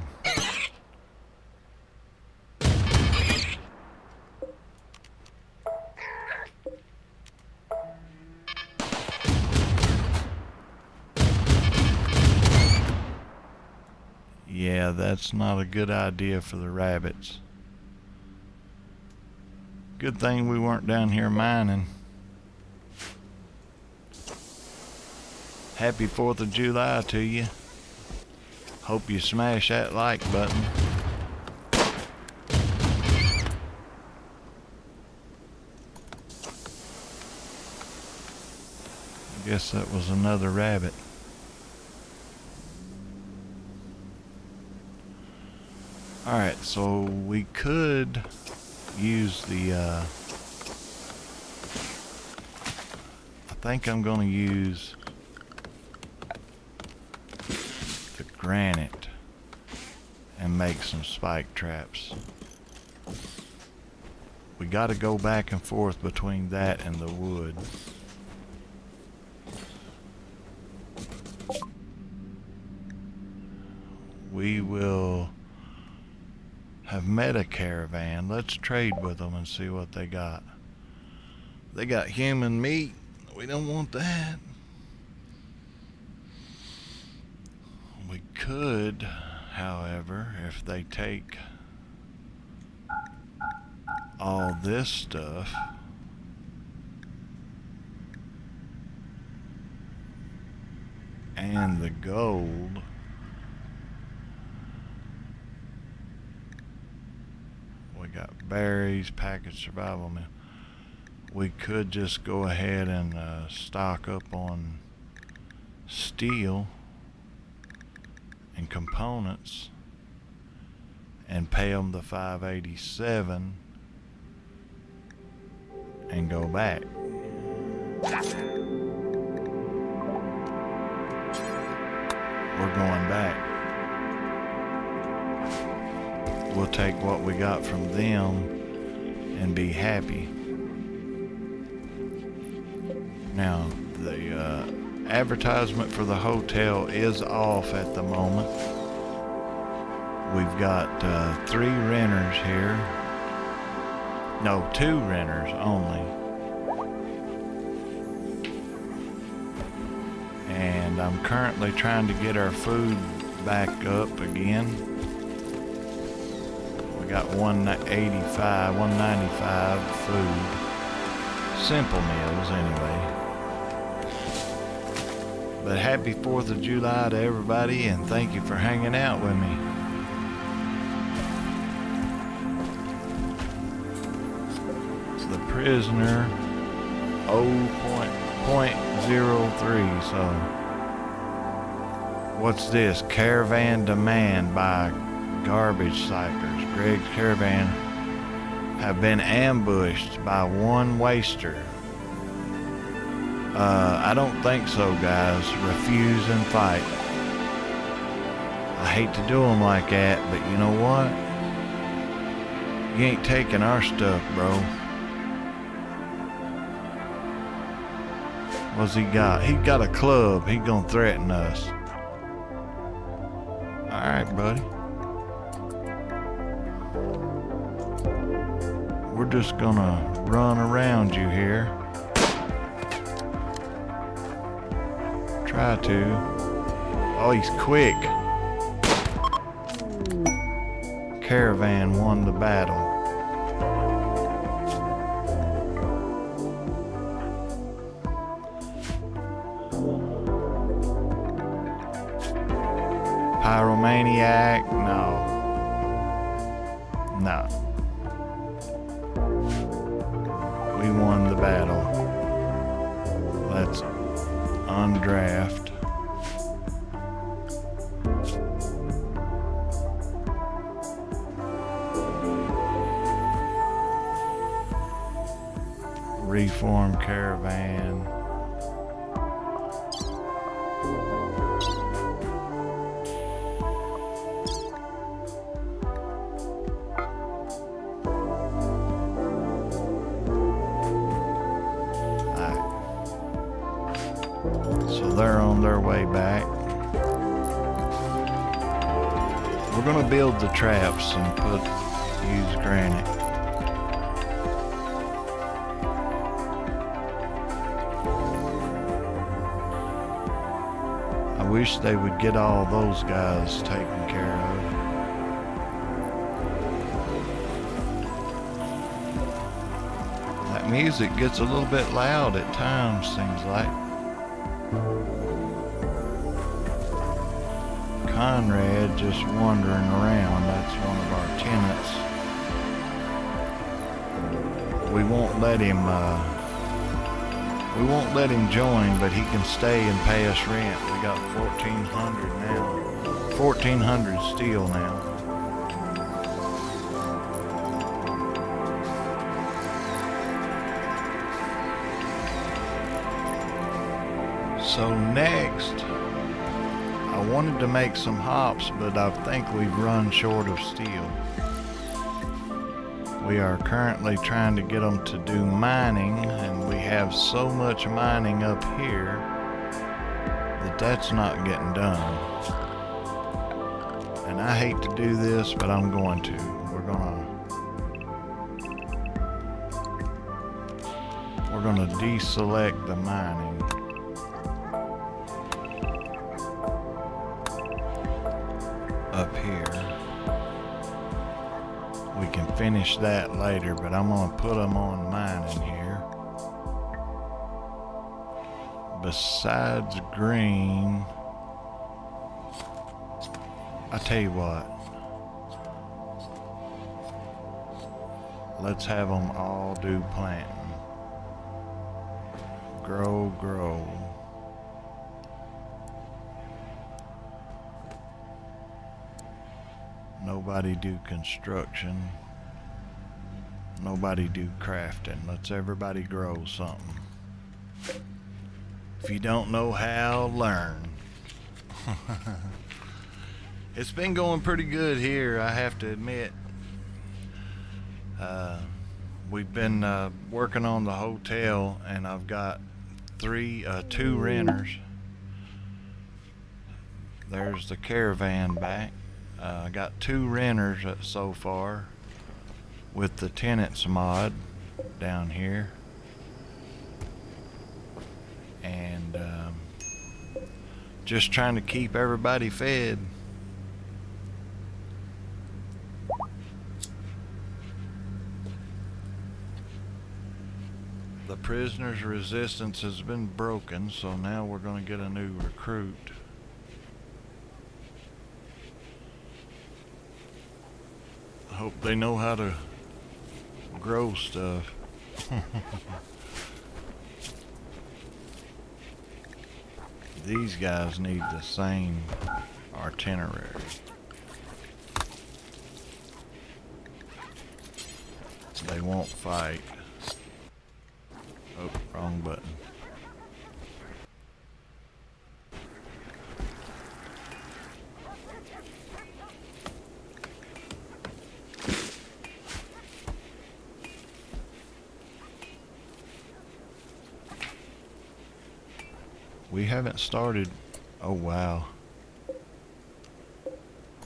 Yeah, that's not a good idea for the rabbits. Good thing we weren't down here mining. Happy 4th of July to you. Hope you smash that like button. I guess that was another rabbit. Alright, so we could use the, I think I'm going to use the granite and make some spike traps. We got to go back and forth between that and the wood. We will have met a caravan. Let's trade with them and see what they got. They got human meat. We don't want that. We could, however, if they take all this stuff and the gold, we got berries, packaged survival meal. We could just go ahead and stock up on steel and components and pay them the $587 and go back. We're going back. We'll take what we got from them and be happy. Now, the advertisement for the hotel is off at the moment. We've got 3 renters here. No, 2 renters only. And I'm currently trying to get our food back up again. We got 185, 195 food. Simple meals anyway. But happy 4th of July to everybody, and thank you for hanging out with me. It's the prisoner 0.03. So what's this? Caravan demand by garbage cyclers. Greg's caravan have been ambushed by one waster. I don't think so, guys. Refuse and fight. I hate to do them like that, but you know what? You ain't taking our stuff, bro. What's he got? He got a club. He gonna threaten us. Alright, buddy. We're just gonna run around you here. Try to. Oh, he's quick. Caravan won the battle. Pyromaniac? No. No. We won the battle. Let's undraft. reform caravan. So they're on their way back. We're gonna build the traps and use granite. I wish they would get all those guys taken care of. That music gets a little bit loud at times, seems like. Conrad just wandering around. That's one of our tenants. We won't let him join, but he can stay and pay us rent. We got 1,400 now. 1,400 steel now. So next, I wanted to make some hops, but I think we've run short of steel. We are currently trying to get them to do mining, and we have so much mining up here that that's not getting done. And I hate to do this, but I'm going to. We're gonna deselect the mining. Up here. We can finish that later, but I'm gonna put them on mining here. Besides green, I tell you what, let's have them all do planting. Grow, grow. Nobody do construction. Nobody do crafting. Let's everybody grow something. If you don't know how, learn. It's been going pretty good here, I have to admit. We've been working on the hotel, and I've got two renters. There's the caravan back. I got 2 renters so far with the tenants mod down here, and just trying to keep everybody fed. The prisoners' resistance has been broken, so now we're going to get a new recruit. I hope they know how to grow stuff. These guys need the same itinerary. They won't fight. Oh, wrong button. We haven't started. Oh wow.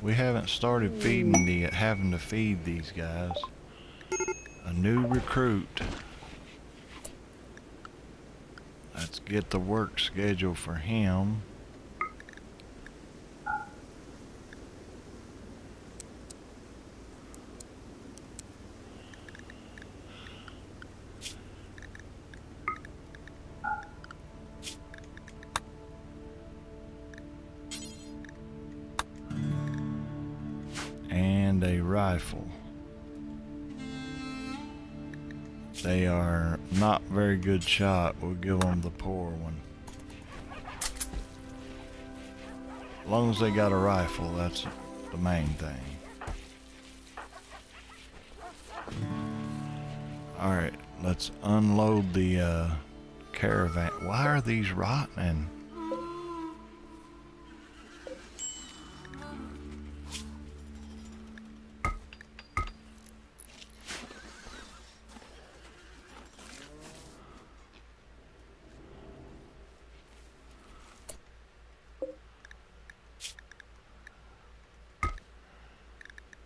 We haven't started having to feed these guys. A new recruit. Let's get the work schedule for him. And a rifle. They are not very good shot. We'll give them the poor one. As long as they got a rifle, that's the main thing. Alright, Let's unload the caravan. Why are these rotting?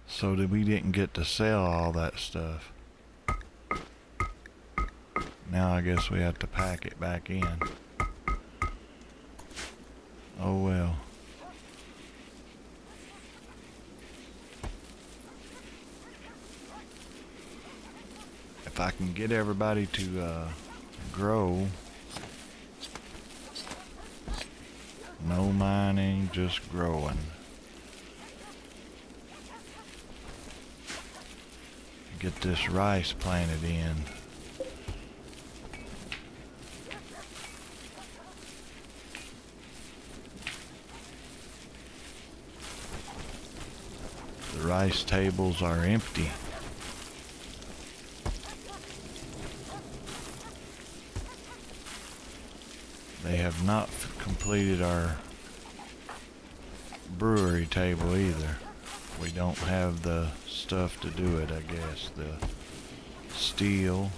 So that we didn't get to sell all that stuff. Now I guess we have to pack it back in. Oh well. If I can get everybody to grow. No mining, just growing. Get this rice planted in. The rice tables are empty. They have not completed our brewery table either. We don't have the stuff to do it, I guess. The steel,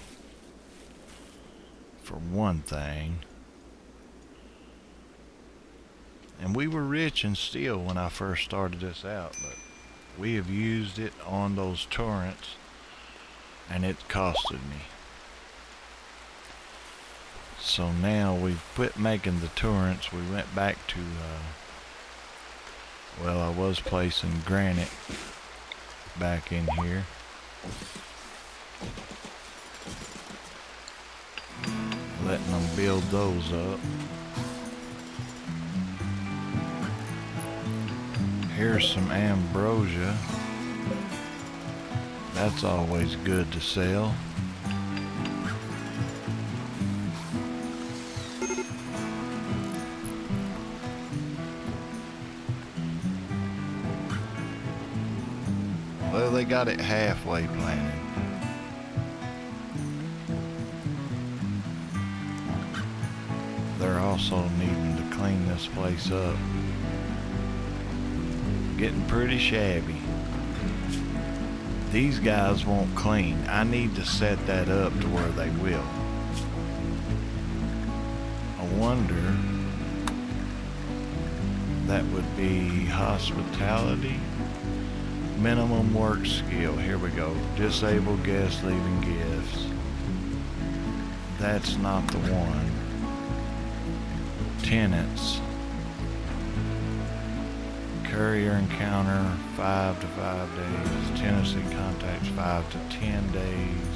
for one thing. And we were rich in steel when I first started this out, but we have used it on those turrets, and it costed me. So now we've quit making the turrets. We went back to, well, I was placing granite back in here. Letting them build those up. Here's some ambrosia. That's always good to sell. Well, they got it halfway planted. They're also needing to clean this place up. Getting pretty shabby. These guys won't clean. I need to set that up to where they will. I wonder, that would be hospitality. Minimum work skill. Here we go. Disabled guests leaving gifts. That's not the one. Tenants. Courier encounter 5 to 5 days. Tenancy contacts 5 to 10 days.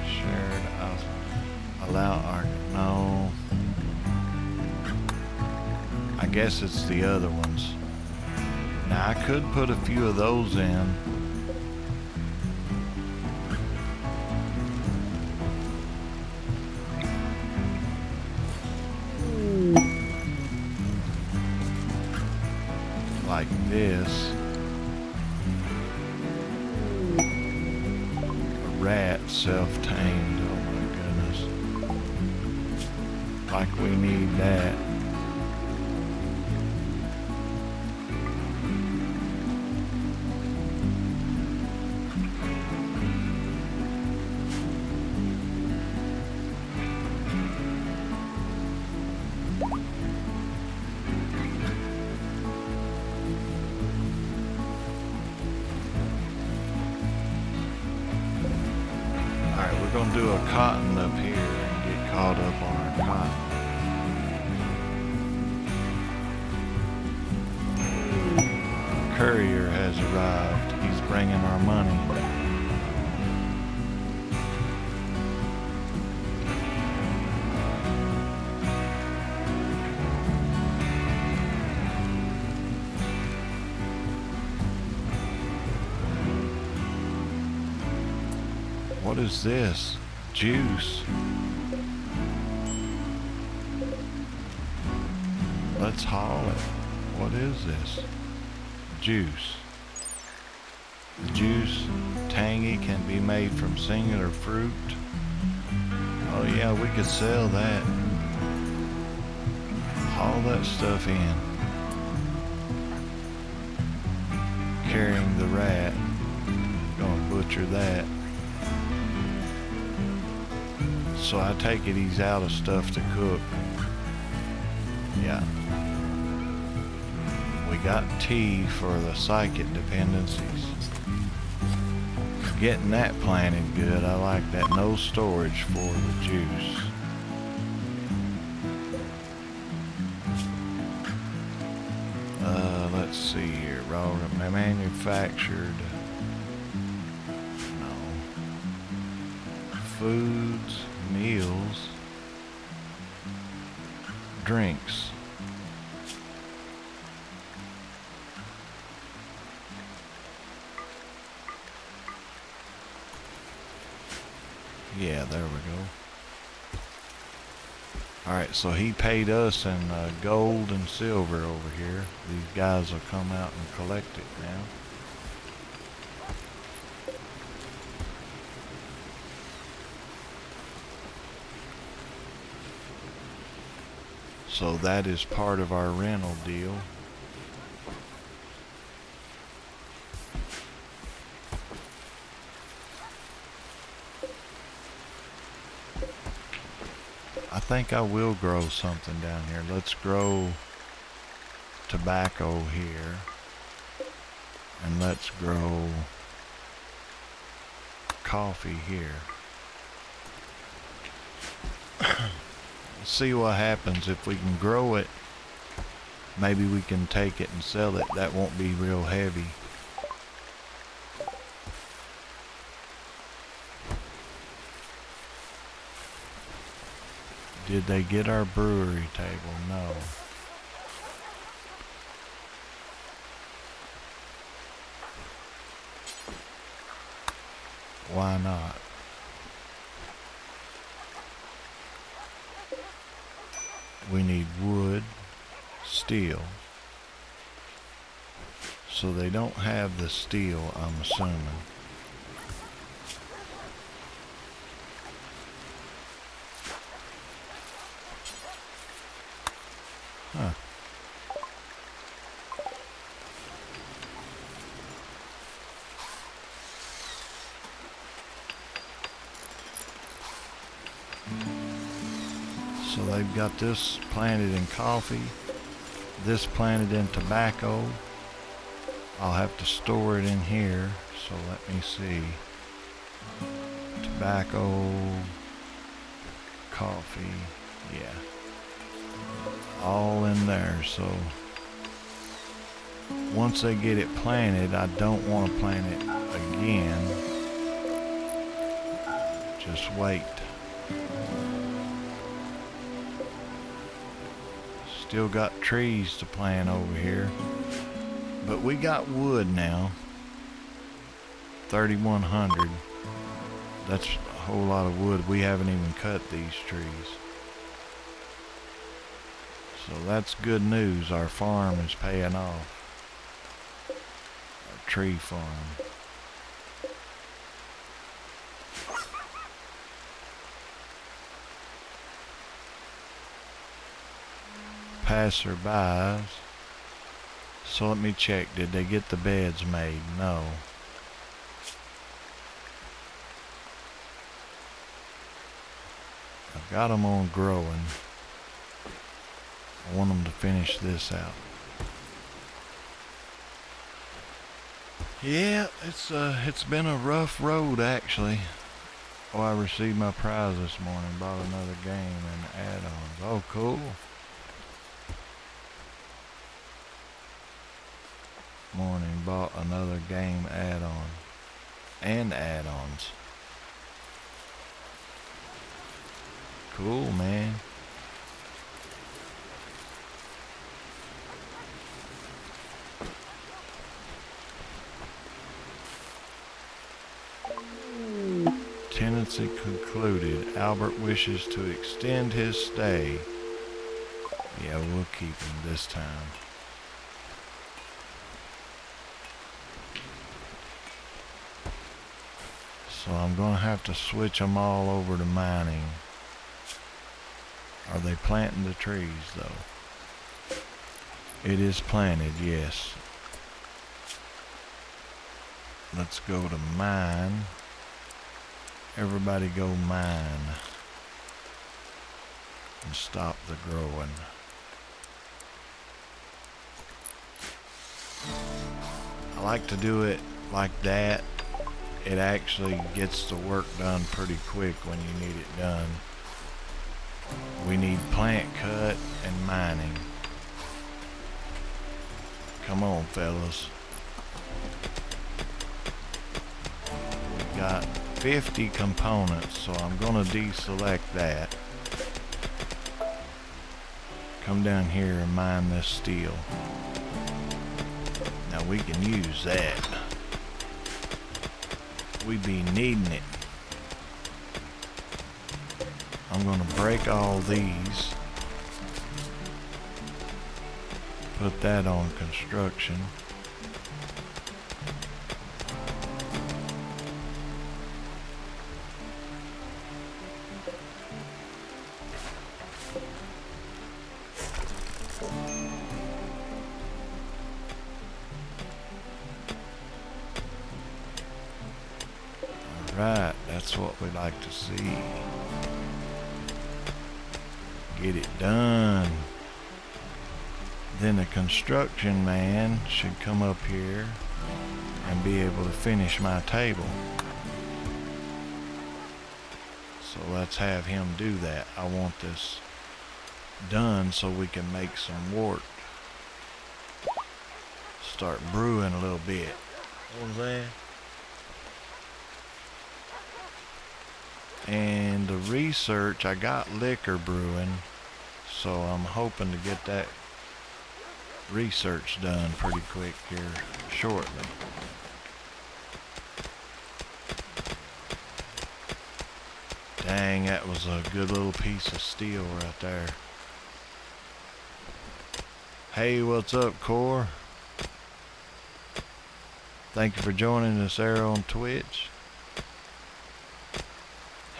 Shared allow our no. I guess it's the other ones. Now I could put a few of those in. Like this. A rat self-tamed, oh my goodness. Like we need that. We're gonna do a cotton up here and get caught up on our cotton. Courier has arrived. He's bringing our money. What is this? Juice. Let's haul it. What is this? Juice. The juice, tangy, can be made from singular fruit. Oh yeah, we could sell that. Haul that stuff in. Carrying the rat. Gonna butcher that. So I take it he's out of stuff to cook. Yeah. We got tea for the psychic dependencies. Getting that planted good. I like that. No storage for the juice. Let's see here. Raw manufactured. No. Foods, meals, drinks. Yeah, there we go. Alright, so he paid us in gold and silver over here. These guys will come out and collect it now. So that is part of our rental deal. I think I will grow something down here. Let's grow tobacco here. And let's grow coffee here. See what happens. If we can grow it, maybe we can take it and sell it. That won't be real heavy. Did they get our brewery table? No. Why not? We need wood, steel. So they don't have the steel, I'm assuming. Huh. So they've got this planted in coffee, this planted in tobacco. I'll have to store it in here, so let me see. Tobacco, coffee, yeah. All in there, so once they get it planted, I don't want to plant it again. Just wait. Still got trees to plant over here, but we got wood now. 3,100. That's a whole lot of wood. We haven't even cut these trees. So that's good news. Our farm is paying off. Our tree farm. Passerbys. So let me check. Did they get the beds made? No. I've got them on growing. I want them to finish this out. Yeah, it's been a rough road actually. Oh, I received my prize this morning. Bought another game and add-ons. Oh, cool. Morning, bought another game add-on and add-ons. Cool, man. Tenancy concluded. Albert wishes to extend his stay. Yeah, we'll keep him this time. So I'm gonna have to switch them all over to mining. Are they planting the trees though? It is planted, yes. Let's go to mine. Everybody go mine. And stop the growing. I like to do it like that. It actually gets the work done pretty quick when you need it done. We need plant cut and mining. Come on, fellas. We've got 50 components, so I'm gonna deselect that. Come down here and mine this steel. Now we can use that. We be needing it. I'm gonna break all these. Put that on construction. Right, that's what we like to see. Get it done. Then the construction man should come up here and be able to finish my table. So let's have him do that. I want this done so we can make some wort. Start brewing a little bit. What was that? And the research, I got liquor brewing, so I'm hoping to get that research done pretty quick here shortly. Dang, that was a good little piece of steel right there. Hey, what's up, Core? Thank you for joining us there on Twitch.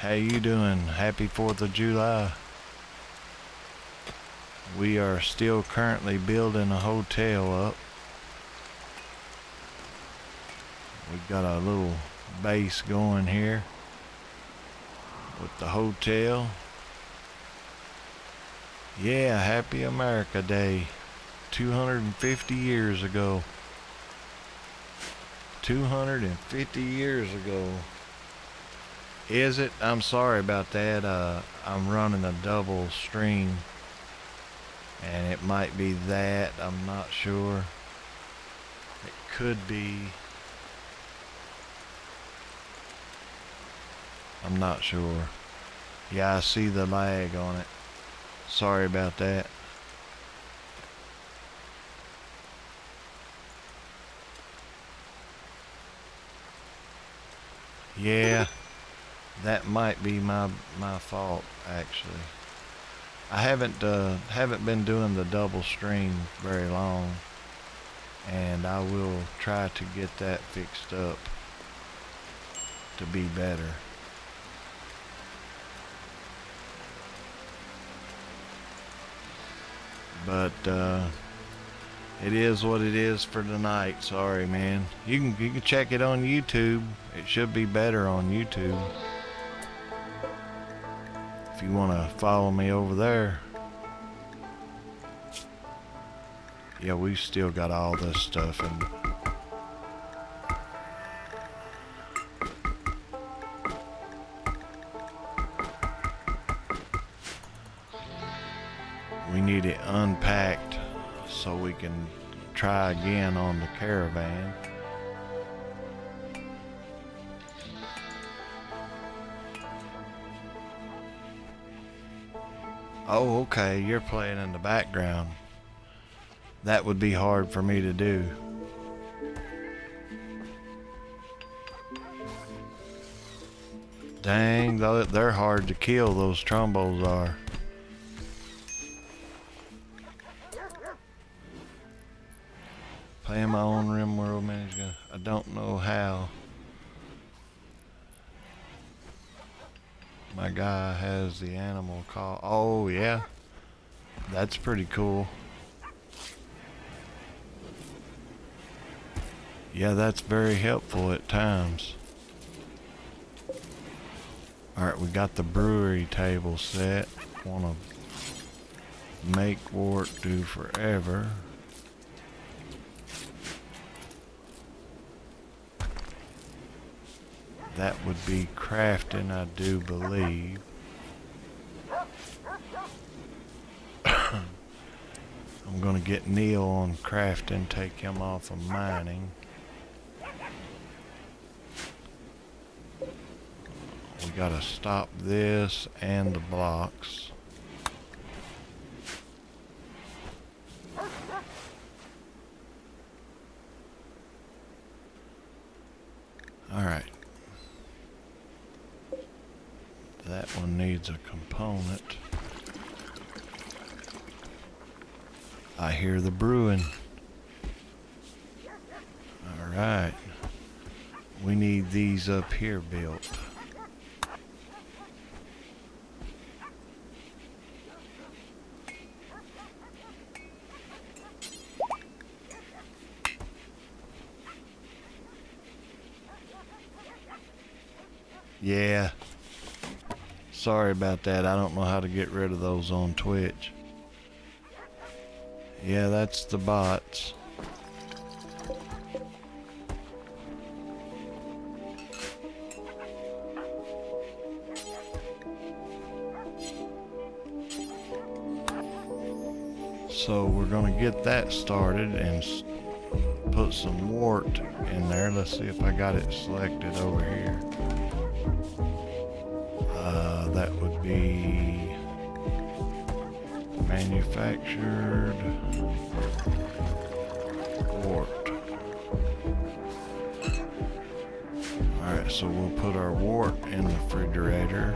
How you doing? Happy 4th of July. We are still currently building a hotel up. We've got a little base going here with the hotel. Yeah, Happy America Day. 250 years ago. 250 years ago. Is it? I'm sorry about that. I'm running a double stream, and it might be that. I'm not sure. It could be. I'm not sure. Yeah, I see the lag on it. Sorry about that. Yeah. That might be my fault, actually. I haven't been doing the double stream very long, and I will try to get that fixed up to be better. But it is what it is for tonight. Sorry, man. You can check it on YouTube. It should be better on YouTube. If you want to follow me over there. Yeah, we've still got all this stuff and we need it unpacked so we can try again on the caravan. Oh, okay, you're playing in the background. That would be hard for me to do. Dang, they're hard to kill, those trombos are. Playing my own Rimworld management. I don't know how. My guy has the animal call. Oh yeah, that's pretty cool. Yeah, that's very helpful at times. Alright, we got the brewery table set. Wanna make wart do forever. That would be crafting, I do believe. I'm gonna get Neil on crafting, take him off of mining. We gotta stop this and the blocks. Alright. That one needs a component. I hear the brewing. Alright. We need these up here built. Yeah. Sorry about that. I don't know how to get rid of those on Twitch. Yeah, that's the bots. So we're gonna get that started and put some wart in there. Let's see if I got it selected over here. That would be manufactured wart. Alright, so we'll put our wart in the refrigerator.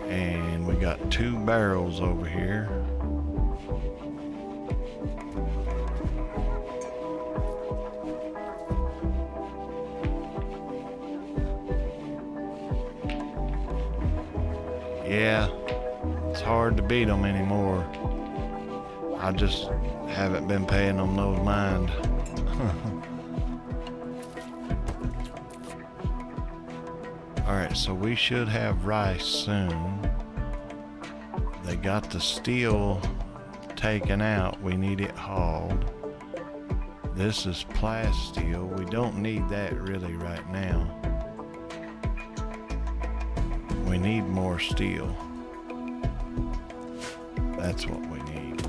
And we got 2 barrels over here. Yeah, it's hard to beat them anymore. I just haven't been paying them no mind. Alright, so we should have rice soon. They got the steel taken out. We need it hauled. This is plasteel. We don't need that really right now. We need more steel. That's what we need.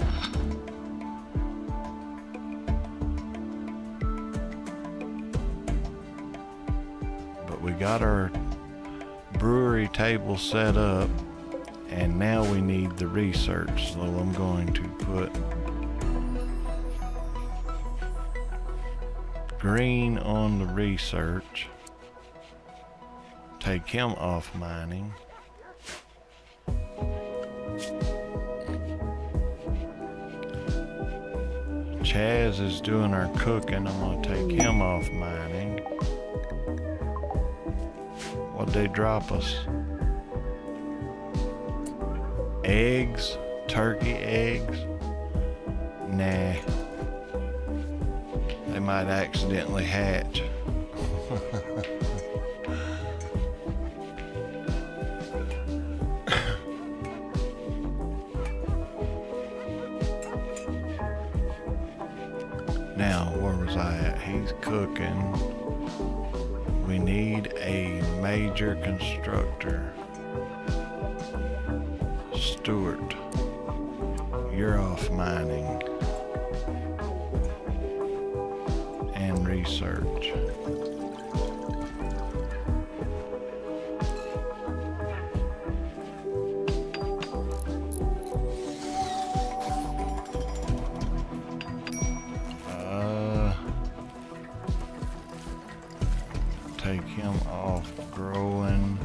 But we got our brewery table set up, and now we need the research. So I'm going to put green on the research. Take him off mining. Chaz is doing our cooking. I'm gonna take him off mining. What'd they drop us? Eggs? Turkey eggs? Nah. They might accidentally hatch. Now, where was I at? He's cooking. We need a major constructor. Stuart, you're off mining and research. Take him off growing.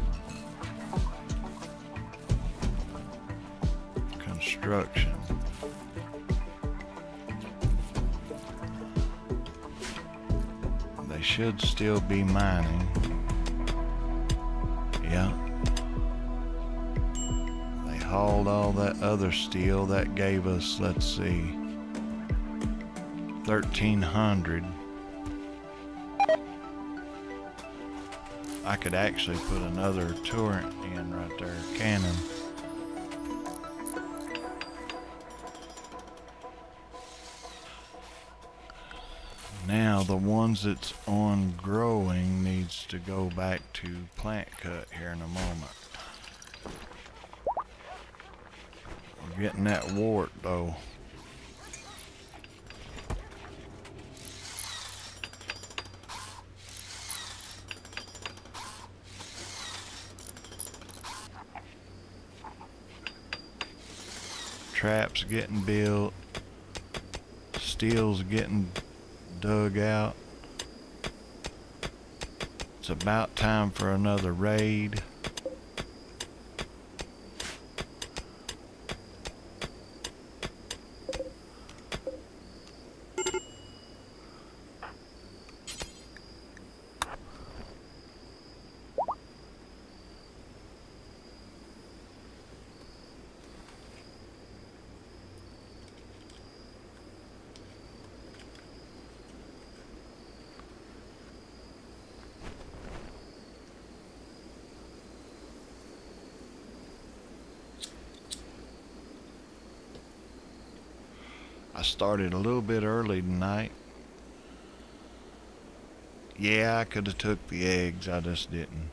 Construction. They should still be mining. Yeah. hauled all that other steel. That gave us, let's see, 1,300. I could actually put another turret in right there, cannon. Now the ones that's on growing needs to go back to plant cut here in a moment. We're getting that wart though. Traps getting built, steel's getting dug out. It's about time for another raid. I started a little bit early tonight. Yeah, I could have took the eggs, I just didn't.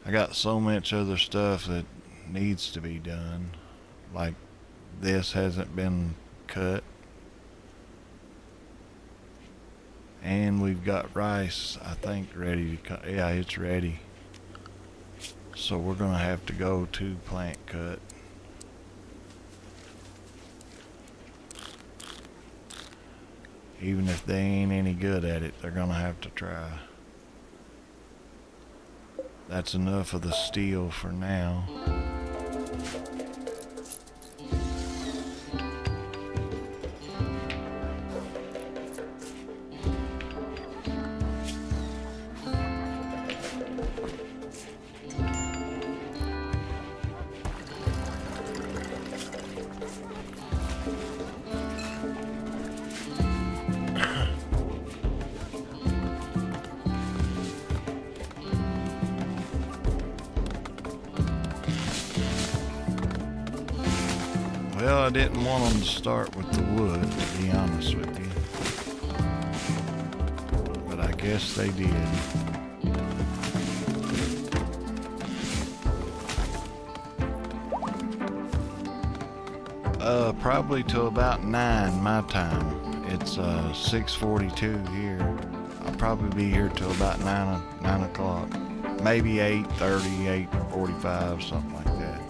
I got so much other stuff that needs to be done. Like this hasn't been cut. And we've got rice, I think, ready to cut. Yeah, it's ready. So we're gonna have to go to plant cut. Even if they ain't any good at it, they're gonna have to try. That's enough of the steel for now. Well, I didn't want them to start with the wood, to be honest with you. But I guess they did. Probably till about 9 my time. It's 6:42 here. I'll probably be here till about 9 o'clock. Maybe 8:30, 8:45, something like that.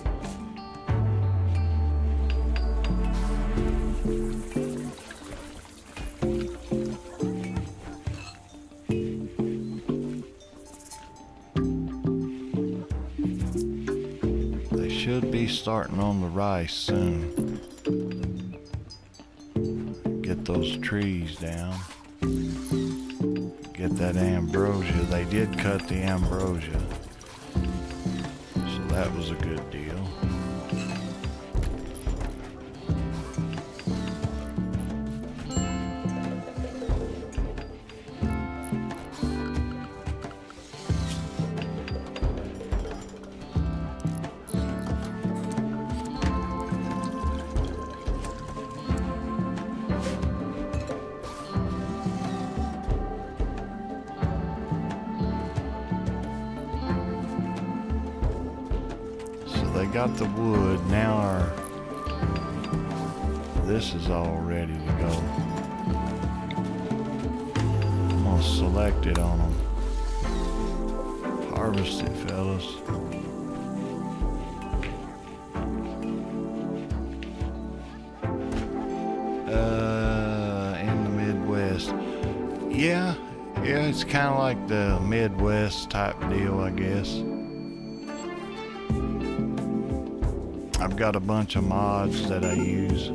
They should be starting on the rice soon. Get those trees down. Get that ambrosia. They did cut the ambrosia, so that was a good deal. They got the wood. Now this is all ready to go. I'm gonna select it on them. Harvest it, fellas. In the Midwest. Yeah, it's kind of like the Midwest type deal, I guess. I've got a bunch of mods that I use.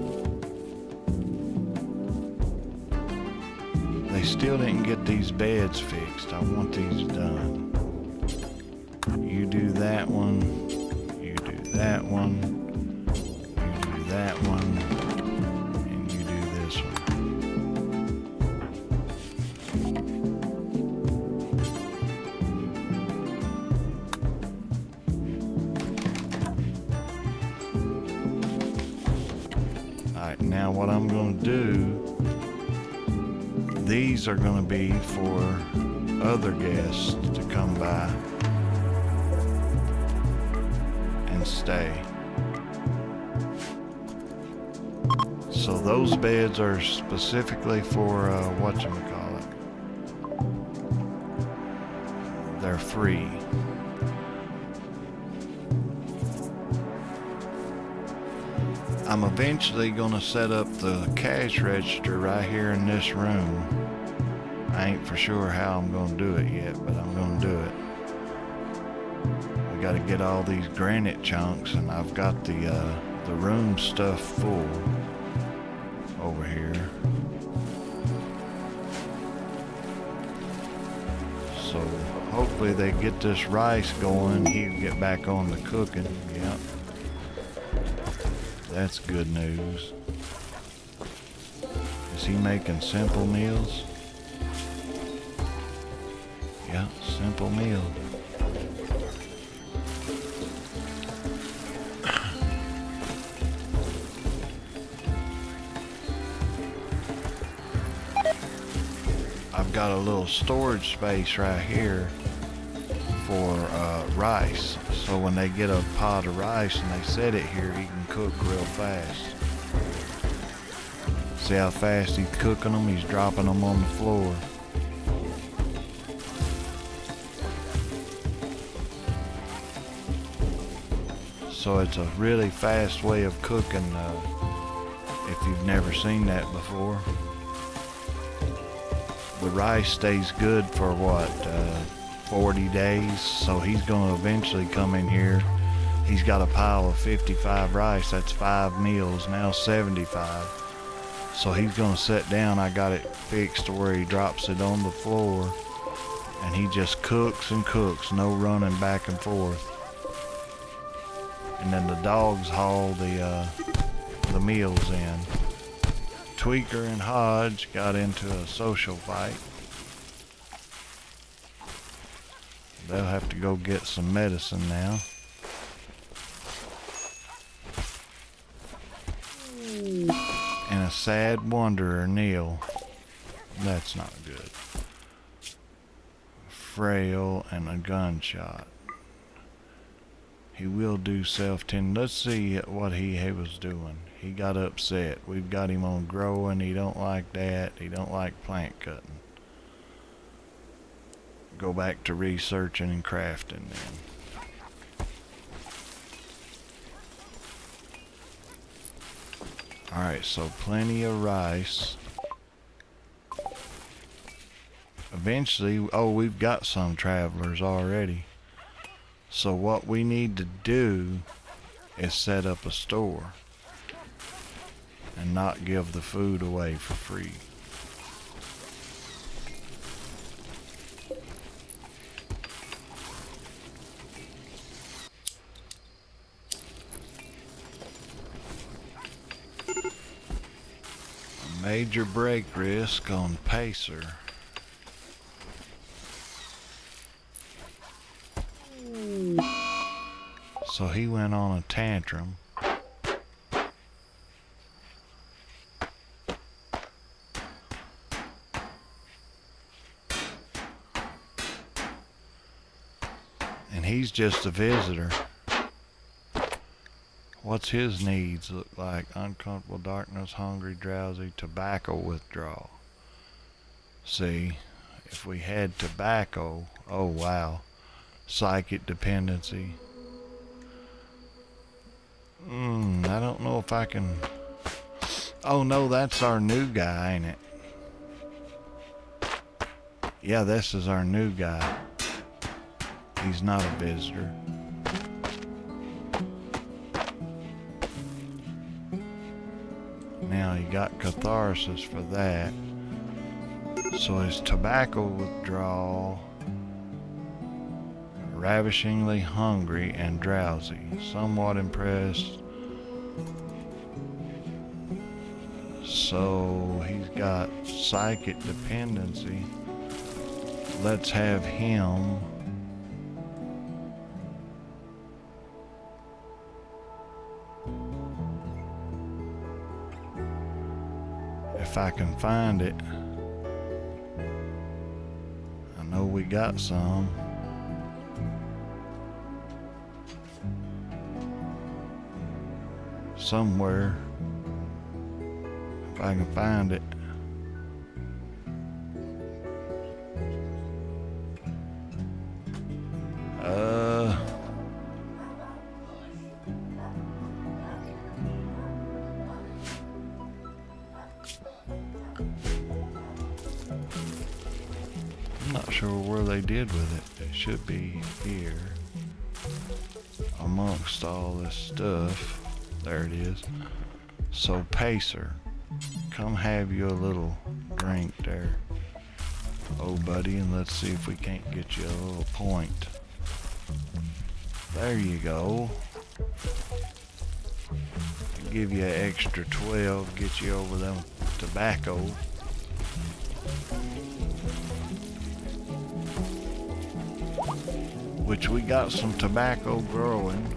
They still didn't get these beds fixed. I want these done. You do that one, you do that one, you do that one, and you do this one. Alright, now what I'm going to do, these are going to be for other guests to come by and stay. So those beds are specifically for whatchamacallit. They're free. I'm eventually going to set up the cash register right here in this room. I ain't for sure how I'm going to do it yet, but I'm going to do it. We got to get all these granite chunks, and I've got the room stuff full over here. So hopefully they get this rice going. He'll get back on the cooking. Yep. That's good news. Is he making simple meals? Yeah, simple meal. I've got a little storage space right here for rice. So when they get a pot of rice and they set it here, he can cook real fast. See how fast he's cooking them? He's dropping them on the floor. So it's a really fast way of cooking if you've never seen that before. The rice stays good for what, 40 days? So he's going to eventually come in here. He's got a pile of 55 rice. That's 5 meals, now 75. So he's going to sit down. I got it fixed to where he drops it on the floor. And he just cooks and cooks, no running back and forth. And then the dogs haul the meals in. Tweaker and Hodge got into a social fight. They'll have to go get some medicine now. And a sad wanderer, Neil. That's not good. Frail and a gunshot. He will do self-tending. Let's see what he was doing. He got upset. We've got him on growing. He don't like that. He don't like plant cutting. Go back to researching and crafting then. Alright, so plenty of rice. Eventually, oh, we've got some travelers already. So what we need to do is set up a store and not give the food away for free. A major break risk on Pacer. So he went on a tantrum. And he's just a visitor. What's his needs look like? Uncomfortable darkness, hungry, drowsy, tobacco withdrawal. See, if we had tobacco, oh wow. Psychic dependency. I don't know if I can... Oh no, that's our new guy, ain't it? Yeah, this is our new guy. He's not a visitor. Now he got catharsis for that. So his tobacco withdrawal, ravishingly hungry and drowsy, somewhat impressed. So he's got psychic dependency. Let's have him if I can find it. I know we got some. Somewhere. If I can find it. I'm not sure where they did with it. It should be here amongst all this stuff. There it is. So Pacer, come have you a little drink there, oh buddy, and let's see if we can't get you a little point. There you go. Give you an extra 12, get you over them tobacco. Which we got some tobacco growing.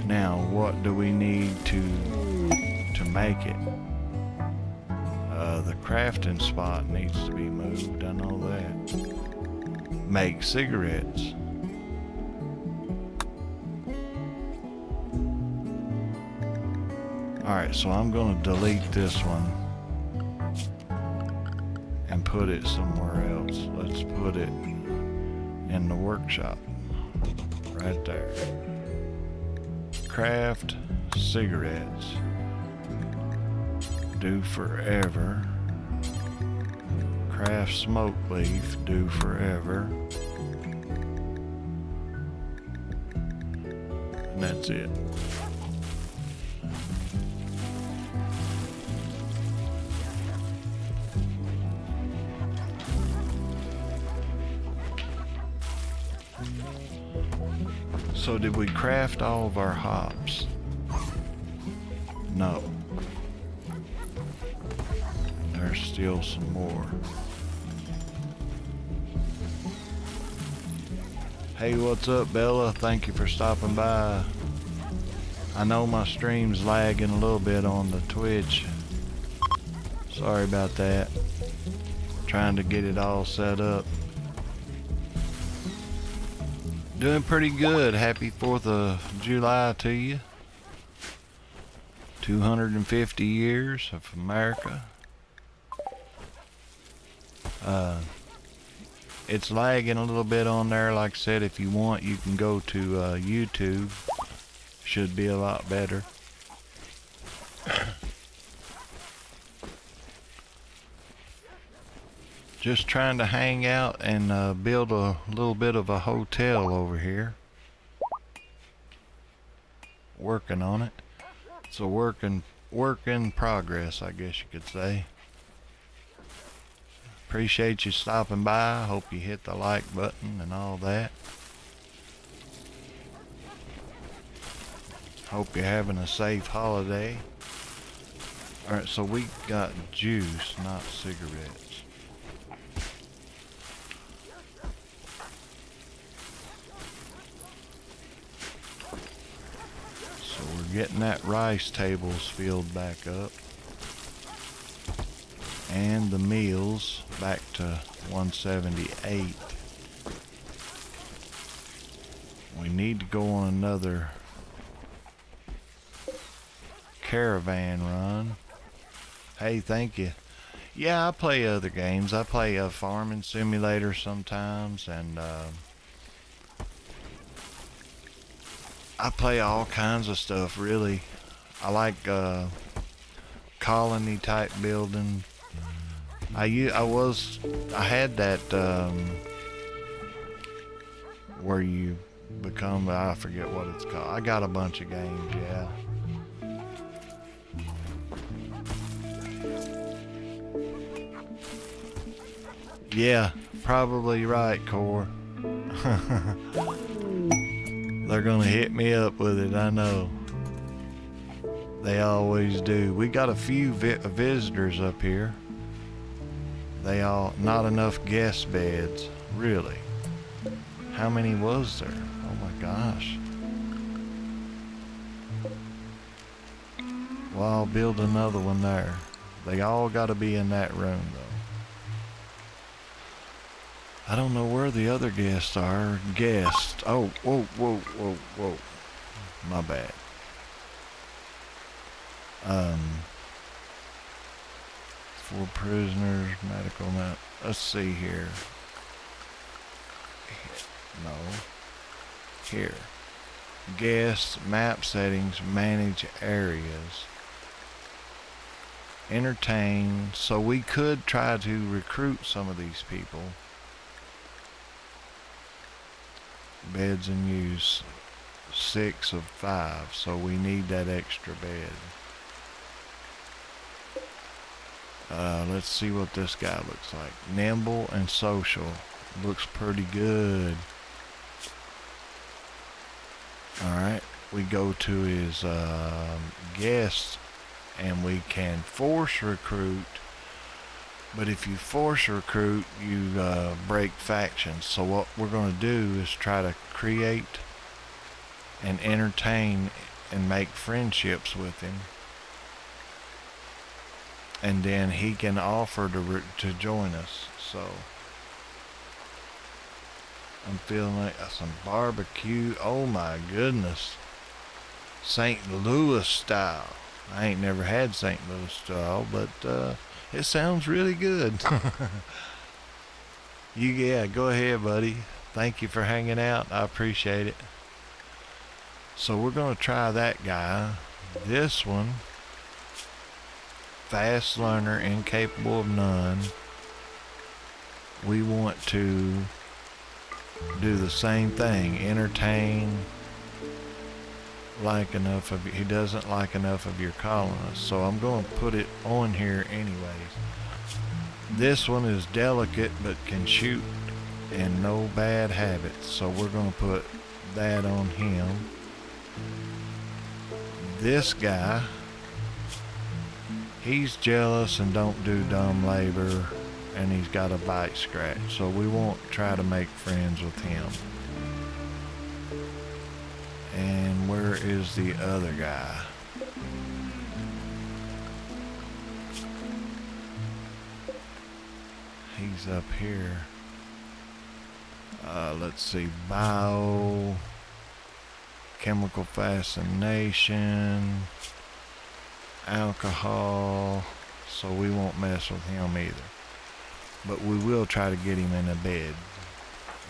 Now, what do we need to make it? The crafting spot needs to be moved, I know that. Make cigarettes. Alright, so I'm gonna delete this one and put it somewhere else. Let's put it in the workshop. Right there. Craft cigarettes. Do forever. Craft smoke leaf. Do forever. And that's it. So did we craft all of our hops? No. There's still some more. Hey, what's up, Bella? Thank you for stopping by. I know my stream's lagging a little bit on the Twitch. Sorry about that. Trying to get it all set up. Doing pretty good. Happy 4th of July to you. 250 years of America. It's lagging a little bit on there. Like I said, if you want, you can go to YouTube. Should be a lot better. Just trying to hang out and build a little bit of a hotel over here. Working on it. It's a work in progress, I guess you could say. Appreciate you stopping by. Hope you hit the like button and all that. Hope you're having a safe holiday. Alright, so we got juice, not cigarettes. So we're getting that rice tables filled back up. And the meals back to 178. We need to go on another caravan run. Hey, thank you. Yeah, I play other games. I play a farming simulator sometimes, and I play all kinds of stuff, really. I like colony type building. I had that where you become, I forget what it's called. I got a bunch of games, yeah. Yeah, probably right, Core. They're gonna hit me up with it, I know. They always do. We got a few visitors up here. Not enough guest beds, really. How many was there? Oh my gosh. Well, I'll build another one there. They all gotta be in that room though. I don't know where the other guests are. Guests. Oh, whoa. My bad. For prisoners, medical map. Let's see here. No. Here. Guests, map settings, manage areas. Entertain. So we could try to recruit some of these people. Beds in use. 6 of 5. So we need that extra bed. Let's see what this guy looks like. Nimble and social. Looks pretty good. Alright, we go to his guests and we can force recruit. But if you force recruit, you break factions. So what we're going to do is try to create and entertain and make friendships with him. And then he can offer to join us. So I'm feeling like some barbecue. Oh my goodness. St. Louis style. I ain't never had St. Louis style, but it sounds really good. Yeah, go ahead, buddy. Thank you for hanging out. I appreciate it. So we're going to try that guy. This one. Fast learner, incapable of none. We want to do the same thing. Entertain. He doesn't like enough of your colonists. So I'm going to put it on here anyways. This one is delicate but can shoot and no bad habits. So we're going to put that on him. This guy, he's jealous and don't do dumb labor, and he's got a bite scratch, so we won't try to make friends with him. And where is the other guy? He's up here. Let's see, bio, chemical fascination, alcohol, so we won't mess with him either. But we will try to get him in a bed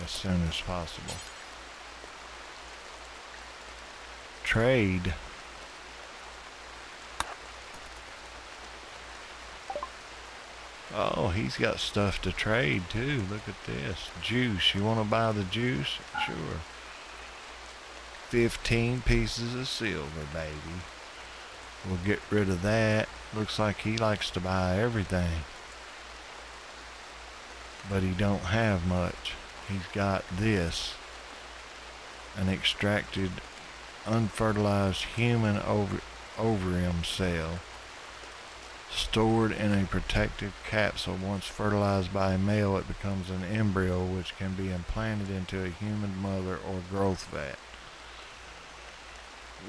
as soon as possible. Trade. Oh, he's got stuff to trade too. Look at this. Juice. You want to buy the juice? Sure. 15 pieces of silver, baby. We'll get rid of that. Looks like he likes to buy everything. But he don't have much. He's got this. An extracted, unfertilized human ovarium cell. Stored in a protective capsule. Once fertilized by a male, it becomes an embryo which can be implanted into a human mother or growth vat.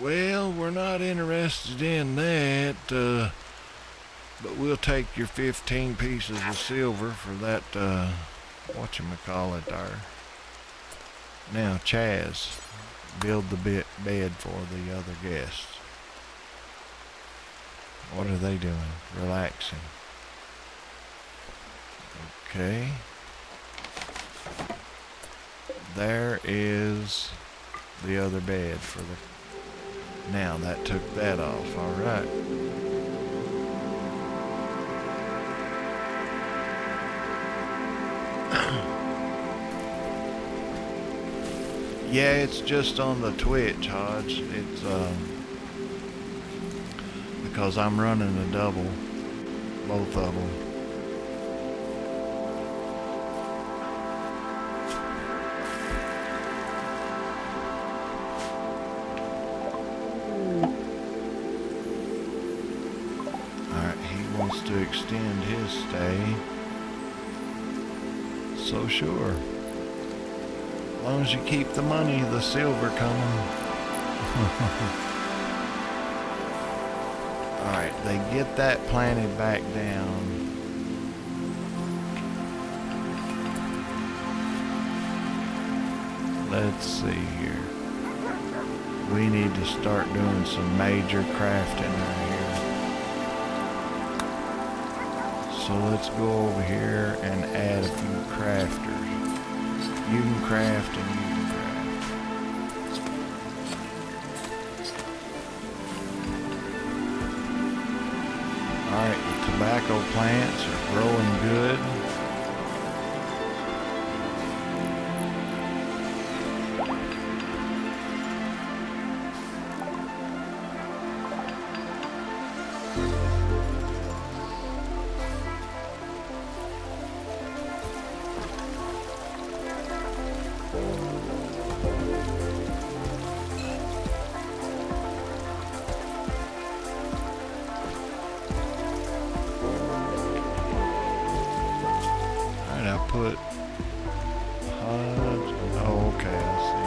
Well, we're not interested in that, but we'll take your 15 pieces of silver for that, whatchamacallit there. Now, Chaz, build the bed for the other guests. What are they doing? Relaxing. Okay. There is the other bed for the... Now that took that off. All right. Yeah, it's just on the Twitch, Hodge. It's because I'm running a double, both of them. wants to extend his stay. So sure. As long as you keep the money, the silver coming. Alright, they get that planted back down. Let's see here. We need to start doing some major crafting right here. So let's go over here and add a few crafters. You can craft and you can craft. Alright, the tobacco plants are growing good. Put HUD. Oh, okay, I see.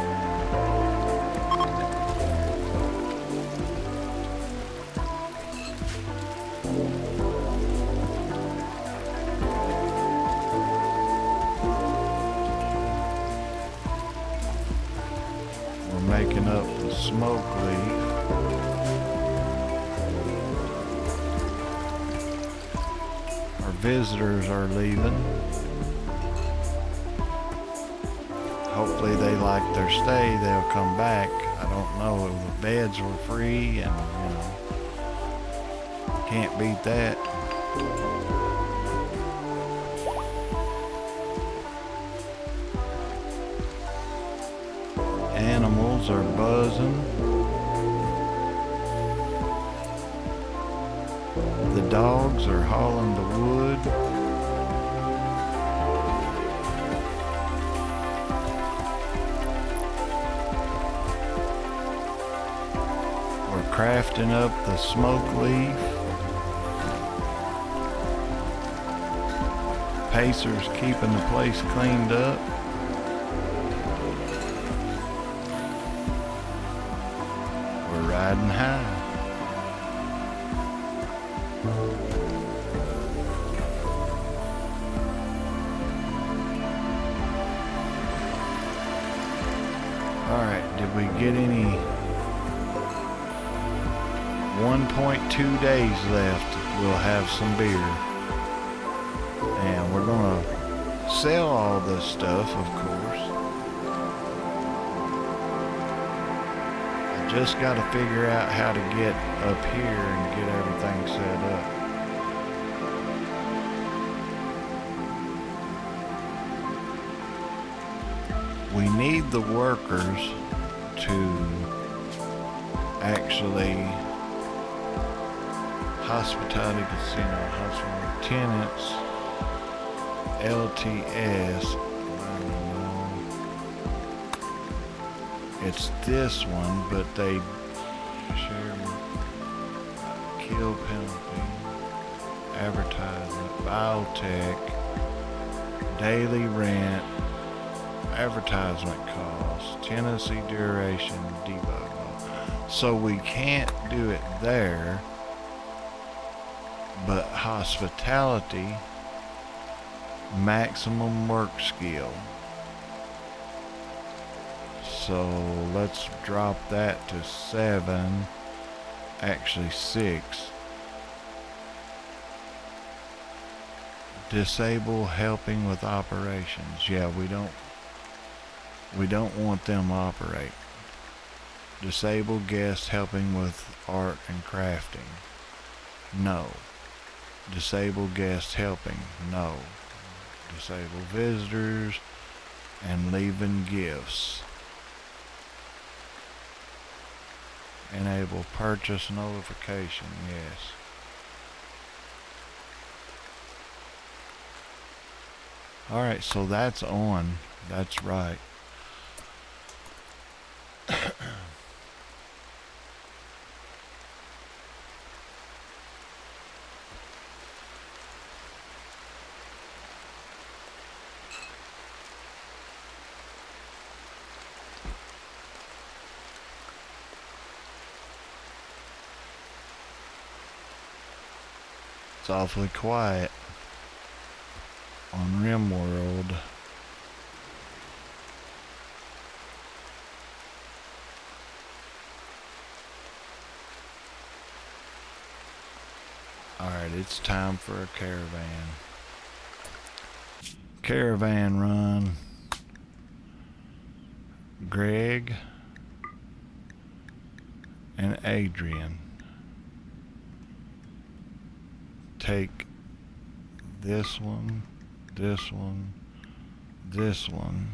We're making up the smoke leaf. Our visitors are leaving. Hopefully they like their stay, they'll come back. I don't know, the beds were free and, you know, can't beat that. Animals are buzzing. The dogs are hauling the wood. Crafting up the smoke leaf. Pacer's keeping the place cleaned up. We're riding high. Alright, did we get any? 1.2 days left, we'll have some beer. And we're gonna sell all this stuff, of course. I just gotta figure out how to get up here and get everything set up. We need the workers to actually hospitality casino, hospitality tenants, LTS. I don't know. It's this one, but they share kill penalty, advertisement, biotech, daily rent, advertisement costs, tenancy duration, debug mode. So we can't do it there. But hospitality, maximum work skill. So let's drop that to 7, actually 6. Disable helping with operations. Yeah, we don't want them to operate. Disable guests helping with art and crafting. No. Disable guests helping. No. Disable visitors and leaving gifts. Enable purchase notification. Yes. Alright, so that's on. That's right. It's awfully quiet on Rimworld. Alright, it's time for a caravan. Caravan run. Greg and Adrian. Take this one, this one, this one,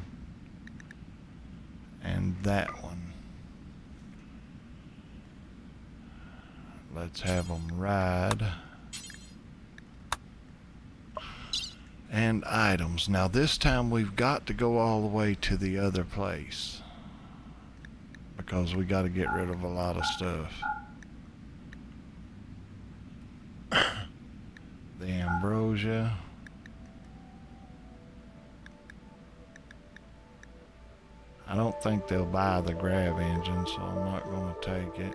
and that one. Let's have them ride. And items. Now this time we've got to go all the way to the other place, because we got to get rid of a lot of stuff. The ambrosia. I don't think they'll buy the grav engine, so I'm not going to take it.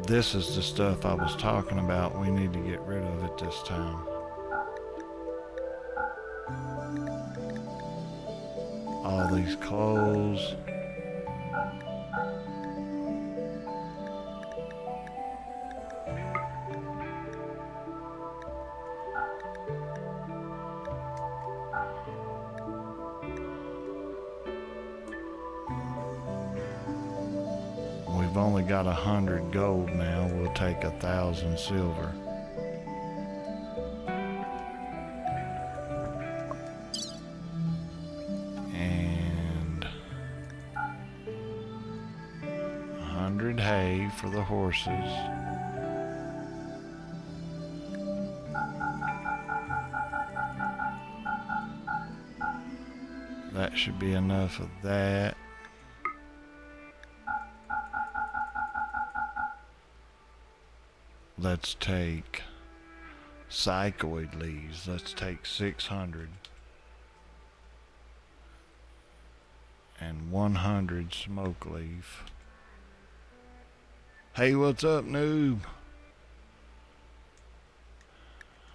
This is the stuff I was talking about. We need to get rid of it this time. All these clothes. We've only got 100 gold now. We'll take 1,000 silver. And 100 hay for the horses. That should be enough of that. Let's take psychoid leaves. Let's take 600. And 100 smoke leaf. Hey, what's up, noob?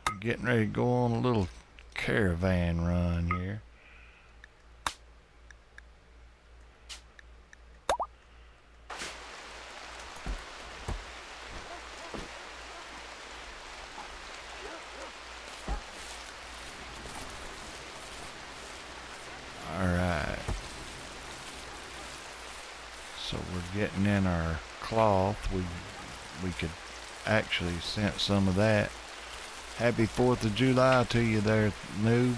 I'm getting ready to go on a little caravan run here. So we're getting in our cloth. We could actually scent some of that. Happy 4th of July to you there, noob.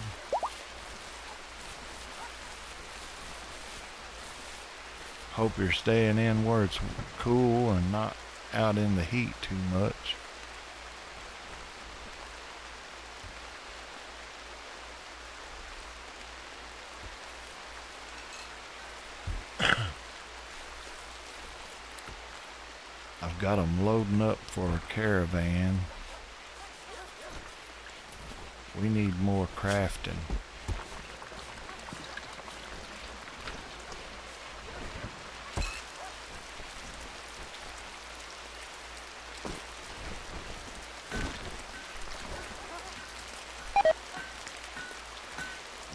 Hope you're staying in where it's cool and not out in the heat too much. I've got them loading up for a caravan. We need more crafting.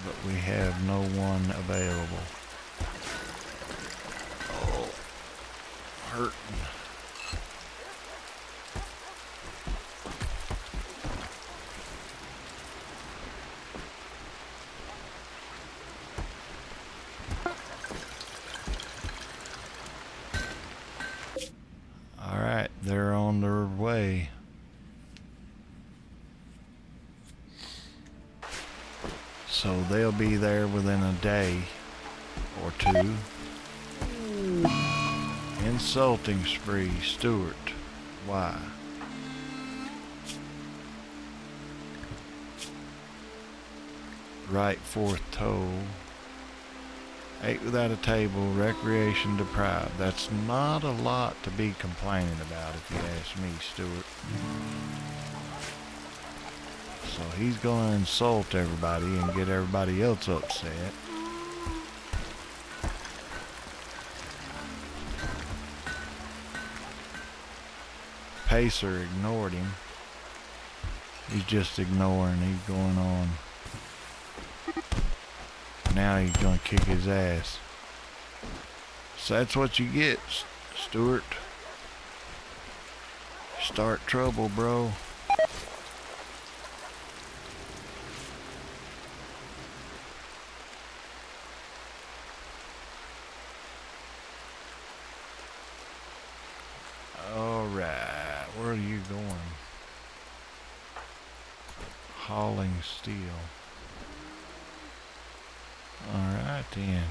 But we have no one available. Oh, hurting. Alright, they're on their way. So they'll be there within a day or two. Insulting spree, Stuart. Why? Right fourth toe. Ate without a table, recreation deprived. That's not a lot to be complaining about if you ask me, Stuart. So he's going to insult everybody and get everybody else upset. Pacer ignored him. He's just ignoring. He's going on. Now he's gonna kick his ass. So that's what you get, Stuart. Start trouble, bro. Alright, where are you going? Hauling steel. Alright then.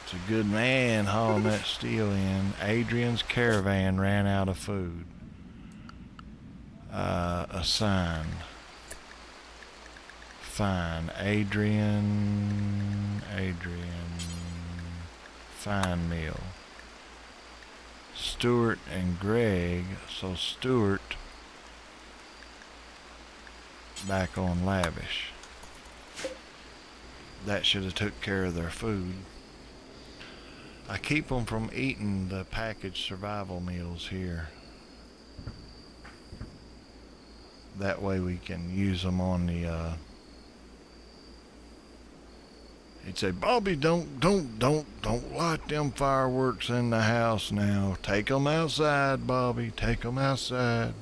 It's a good man hauling that steel in. Adrian's caravan ran out of food. Assign. Fine. Adrian. Fine meal. Stuart and Greg. So Stuart back on lavish. That should have took care of their food. I keep them from eating the packaged survival meals here. That way we can use them on the he'd say, Bobby, don't light them fireworks in the house now. Take them outside, Bobby. Take them outside.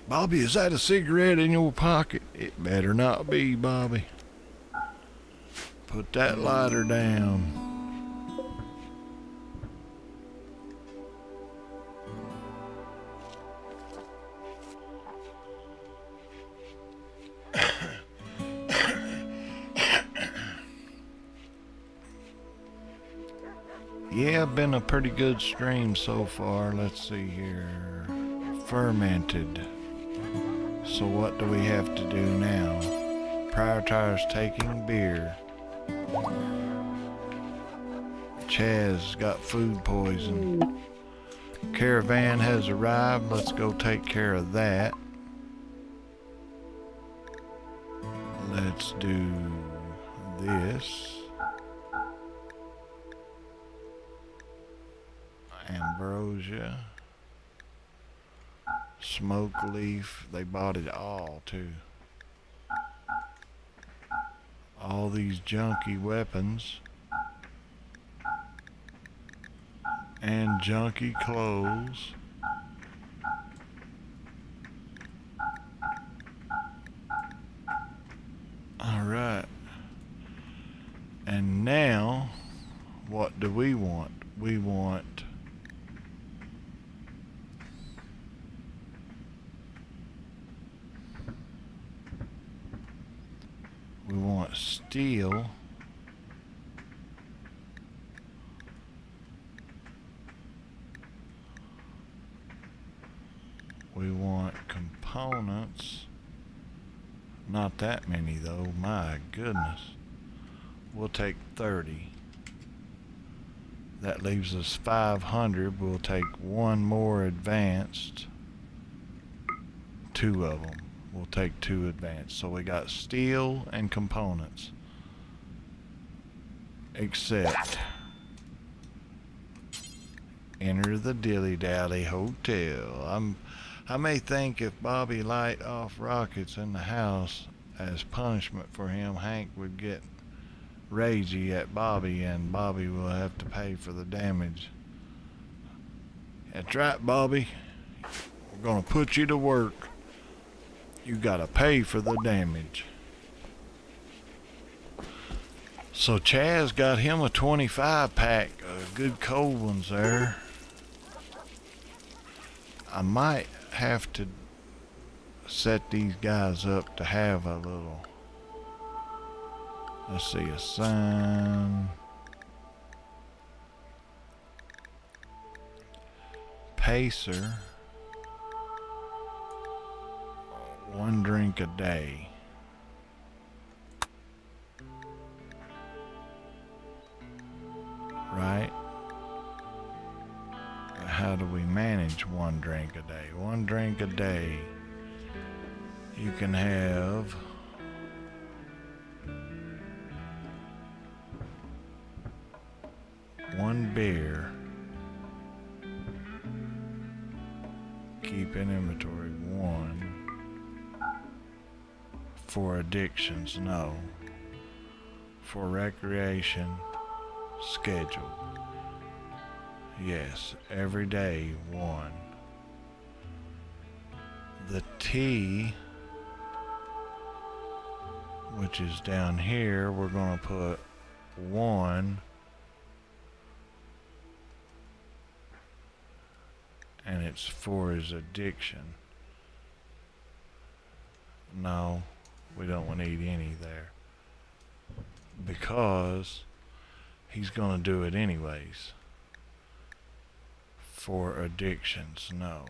Bobby, is that a cigarette in your pocket? It better not be, Bobby. Put that lighter down. Yeah, been a pretty good stream so far. Let's see here. Fermented. So what do we have to do now? Prioritize taking beer. Chaz got food poison. Caravan has arrived. Let's go take care of that. Let's do this. Ambrosia. Smoke leaf. They bought it all too. All these junky weapons. And junky clothes. Alright. And now, what do we want? We want steel. We want components. Not that many though, my goodness. We'll take 30. That leaves us 500. We'll take one more advanced. 2 of them. We'll take 2 advanced. So we got steel and components. Except enter the Dilly Dally Hotel. I may think if Bobby light off rockets in the house as punishment for him, Hank would get ragey at Bobby and Bobby will have to pay for the damage. That's right, Bobby. We're gonna put you to work. You gotta pay for the damage. So Chaz got him a 25 pack of good cold ones there. I might have to set these guys up to have a little, let's see, a sign. Pacer. 1 drink a day. Right? How do we manage 1 drink a day? 1 drink a day You can have one beer. Keep in inventory one. For addictions, no. For recreation, schedule. Yes, every day one. The tea, which is down here, we're going to put one. And it's for his addiction. No, we don't need any there. Because he's going to do it anyways. For addictions, no.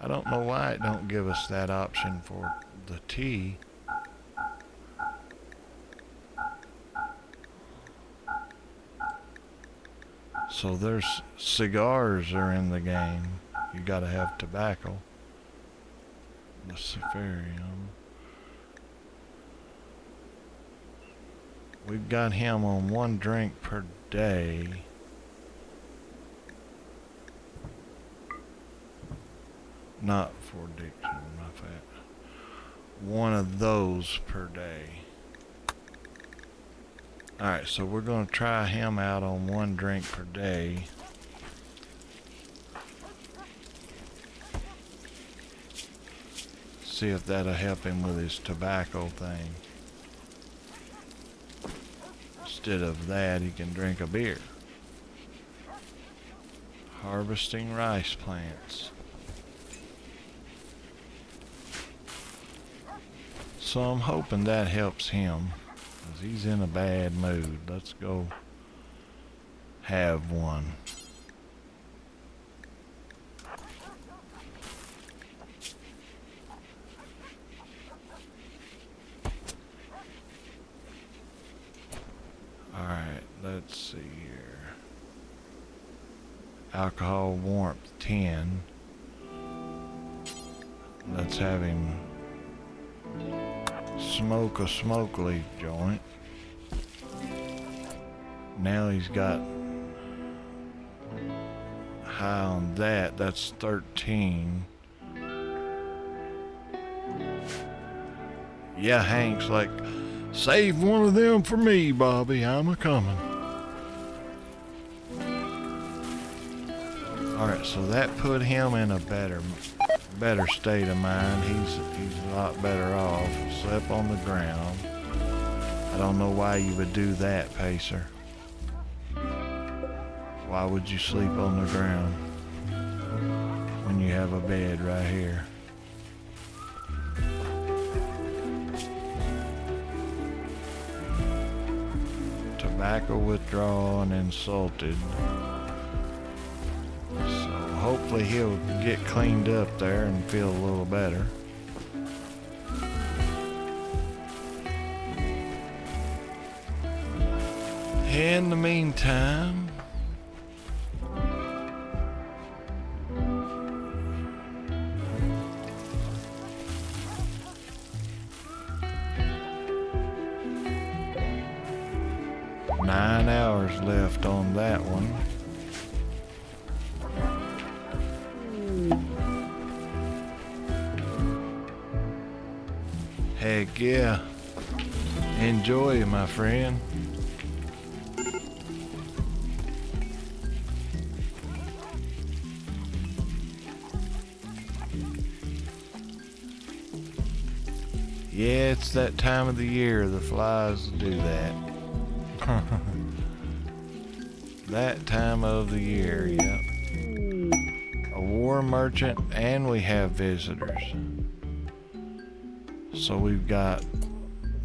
I don't know why it don't give us that option for the tea. So there's cigars are in the game. You gotta have tobacco. The Safarium. We've got him on one drink per day. Not for addiction, my fat. One of those per day. Alright, so we're going to try him out on one drink per day. See if that'll help him with his tobacco thing. Instead of that, he can drink a beer. Harvesting rice plants. So I'm hoping that helps him. He's in a bad mood. Let's go have one. Alright, let's see here. Alcohol warmth 10. Let's have him smoke a smoke leaf joint. Now he's got high on that. That's 13. Yeah, Hank's like, save one of them for me, Bobby. I'm a coming. Alright, so that put him in a better state of mind. He's a lot better off. Slept on the ground. I don't know why you would do that, Pacer. Why would you sleep on the ground when you have a bed right here? Tobacco withdrawal and insulted. So hopefully he'll get cleaned up there and feel a little better. In the meantime, nine hours left on that one. Heck yeah. Enjoy, my friend. Yeah, it's that time of the year the flies do that. That time of the year, yep. A war merchant, and we have visitors. So we've got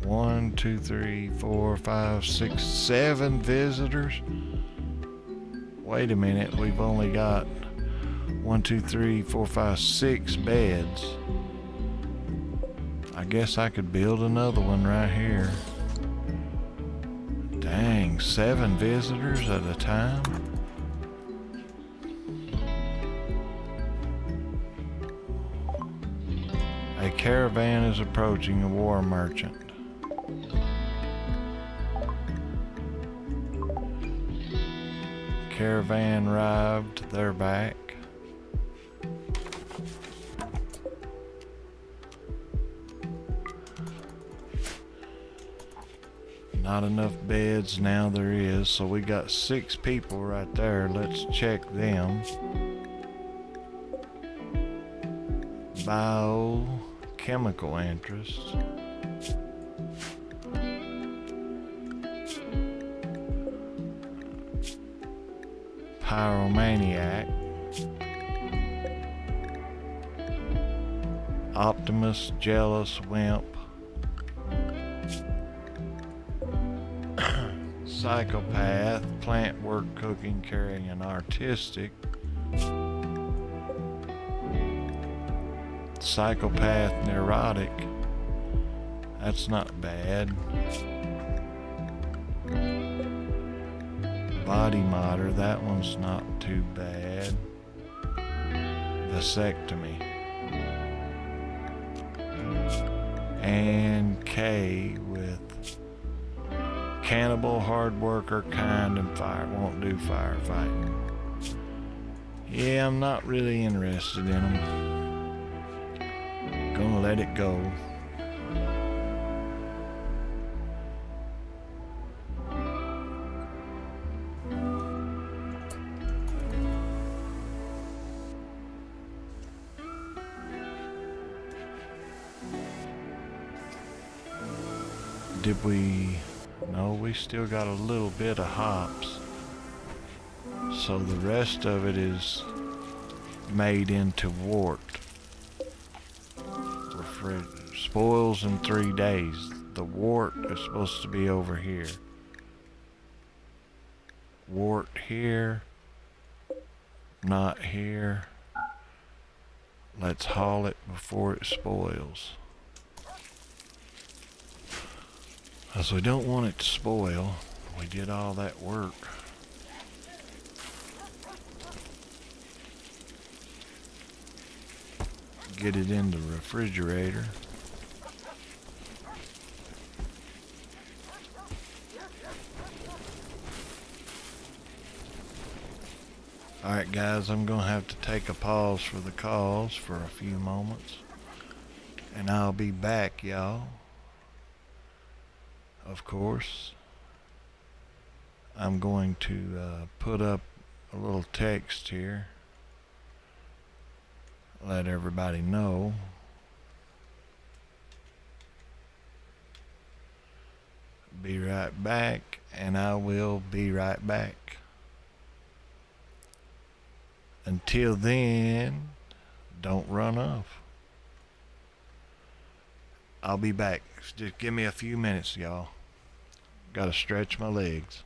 1, 2, 3, 4, 5, 6, 7 visitors. Wait a minute, we've only got 1, 2, 3, 4, 5, 6 beds. I guess I could build another one right here. Dang, 7 visitors at a time? Caravan is approaching a war merchant. Caravan arrived, they're back. Not enough beds, now there is, so we got 6 people right there. Let's check them. Biochemical interest. Pyromaniac. Optimist, jealous, wimp. Psychopath, plant work, cooking, carrying, and artistic. Psychopath, neurotic. That's not bad. Body modder, that one's not too bad. Vasectomy. And K with cannibal, hard worker, kind, and fire. Won't do firefighting. Yeah, I'm not really interested in them. Gonna let it go. Did we... No, we still got a little bit of hops. So the rest of it is made into wort. Spoils in 3 days. The wort is supposed to be over here. Wort here. Not here. Let's haul it before it spoils. Because we don't want it to spoil. We did all that work. Get it in the refrigerator. Alright guys, I'm gonna have to take a pause for the calls for a few moments. And I'll be back, y'all. Of course, I'm going to put up a little text here. Let everybody know. Be right back, and I will be right back. Until then, don't run off. I'll be back. Just give me a few minutes, y'all. Gotta stretch my legs.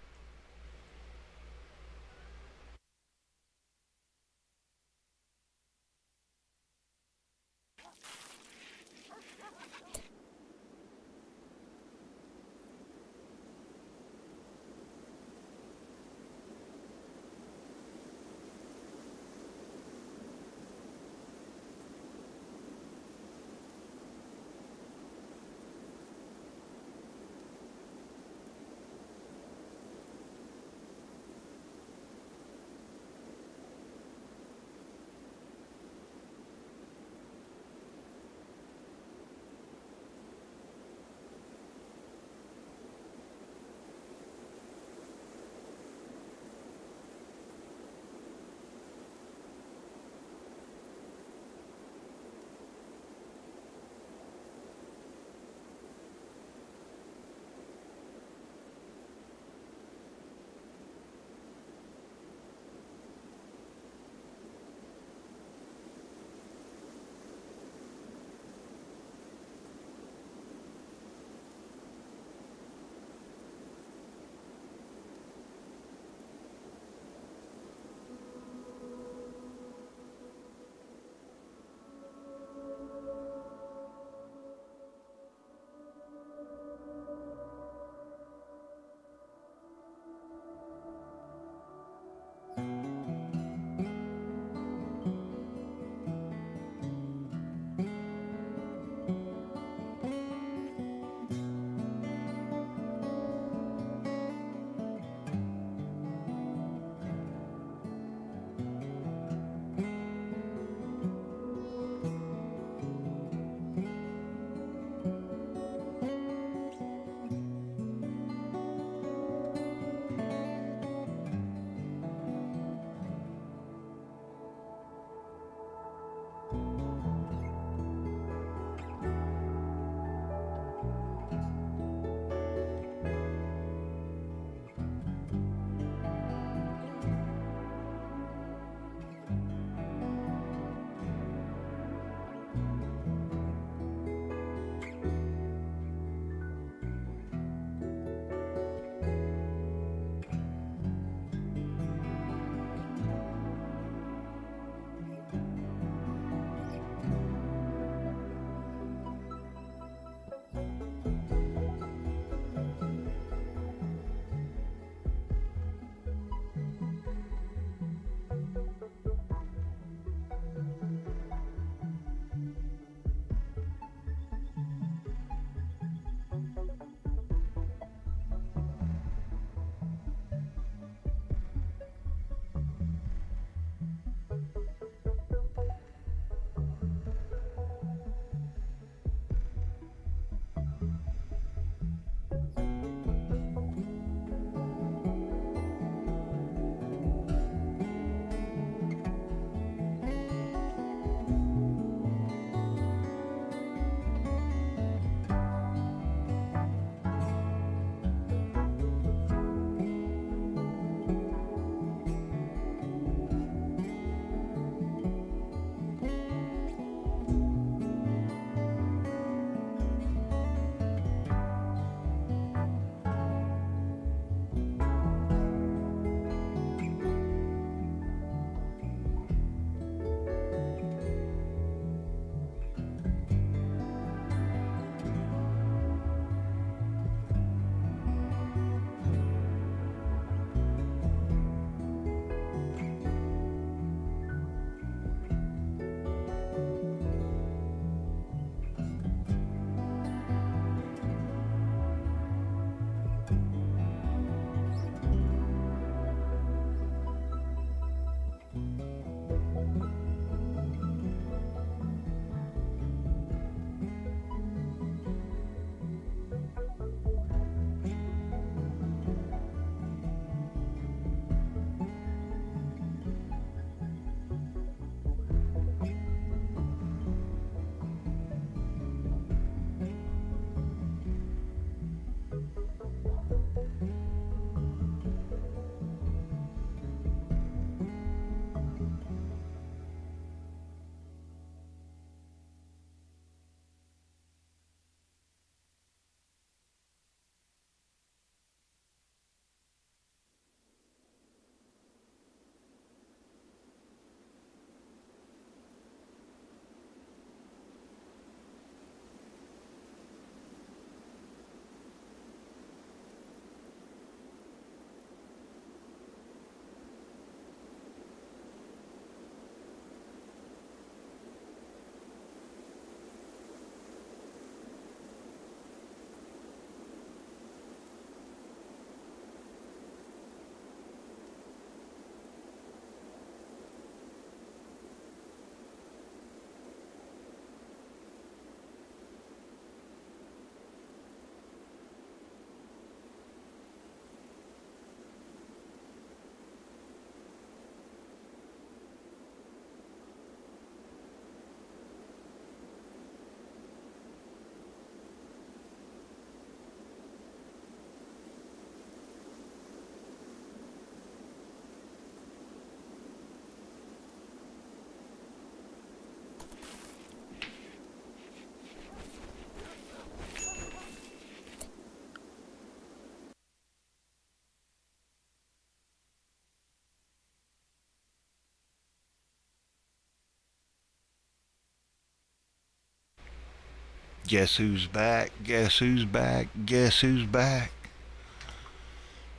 Guess who's back? Guess who's back? Guess who's back?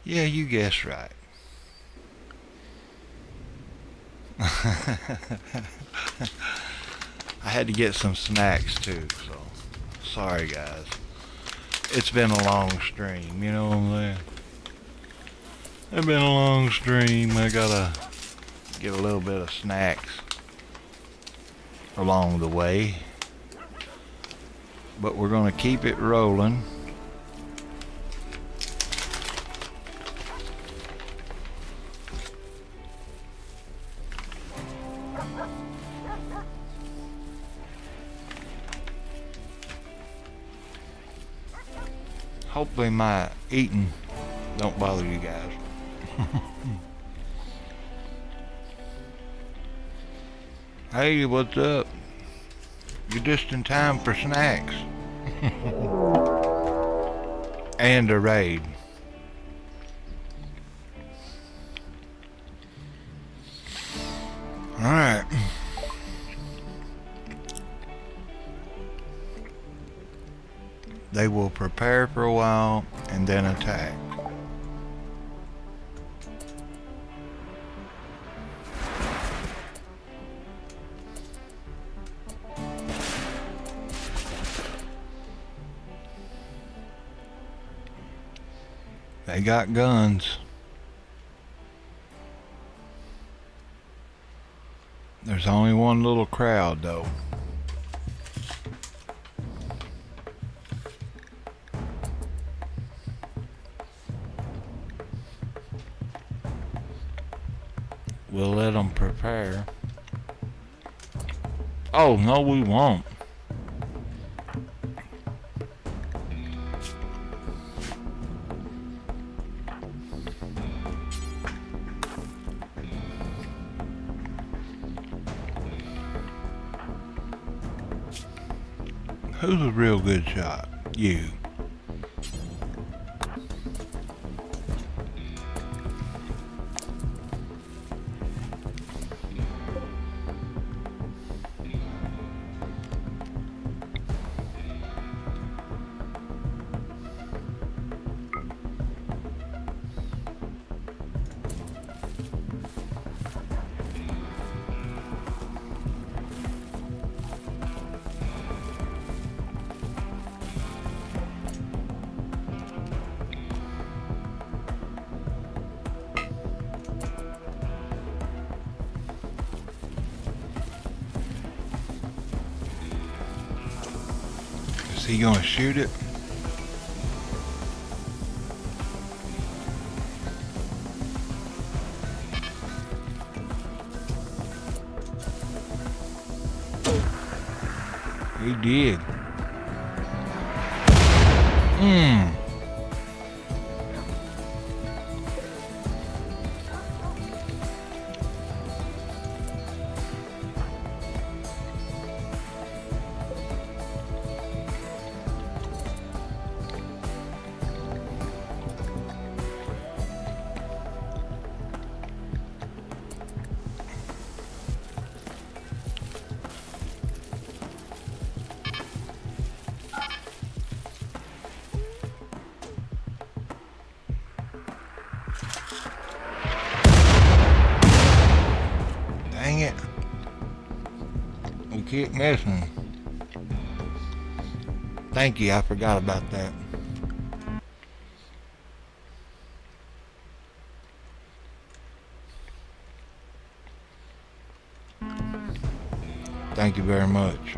Yeah, you guessed right. I had to get some snacks too, so sorry guys. It's been a long stream, you know what I'm saying? It's been a long stream. I gotta get a little bit of snacks along the way. But we're gonna keep it rolling. Hopefully my eating don't bother you guys. Hey, what's up? You're just in time for snacks. And a raid. Alright. They will prepare for a while and then attack. They got guns. There's only one little crowd though. We'll let them prepare. Oh, no, we won't. Who's a real good shot? You. Is he gonna shoot it? He did. Dang it. We keep missing. Thank you, I forgot about that. Thank you very much.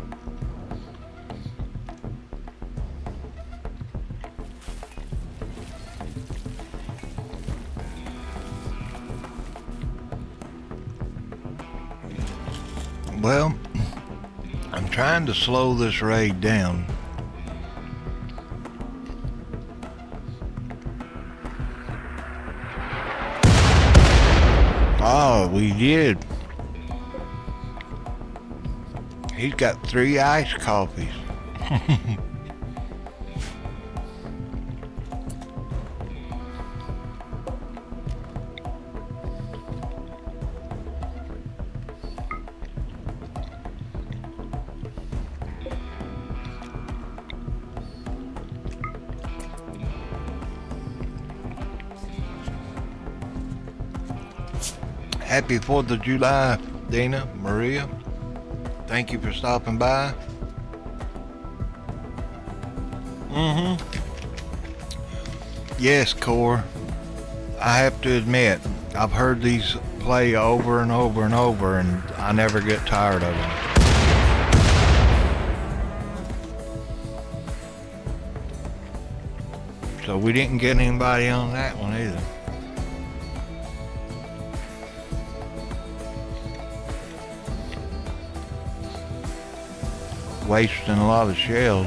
Well, I'm trying to slow this raid down. Oh, we did. He's got 3 iced coffees. Happy 4th of July, Deana Mariea. Thank you for stopping by. Yes, Core. I have to admit, I've heard these play over and over and over, and I never get tired of them. So we didn't get anybody on that one either. Wasting a lot of shells.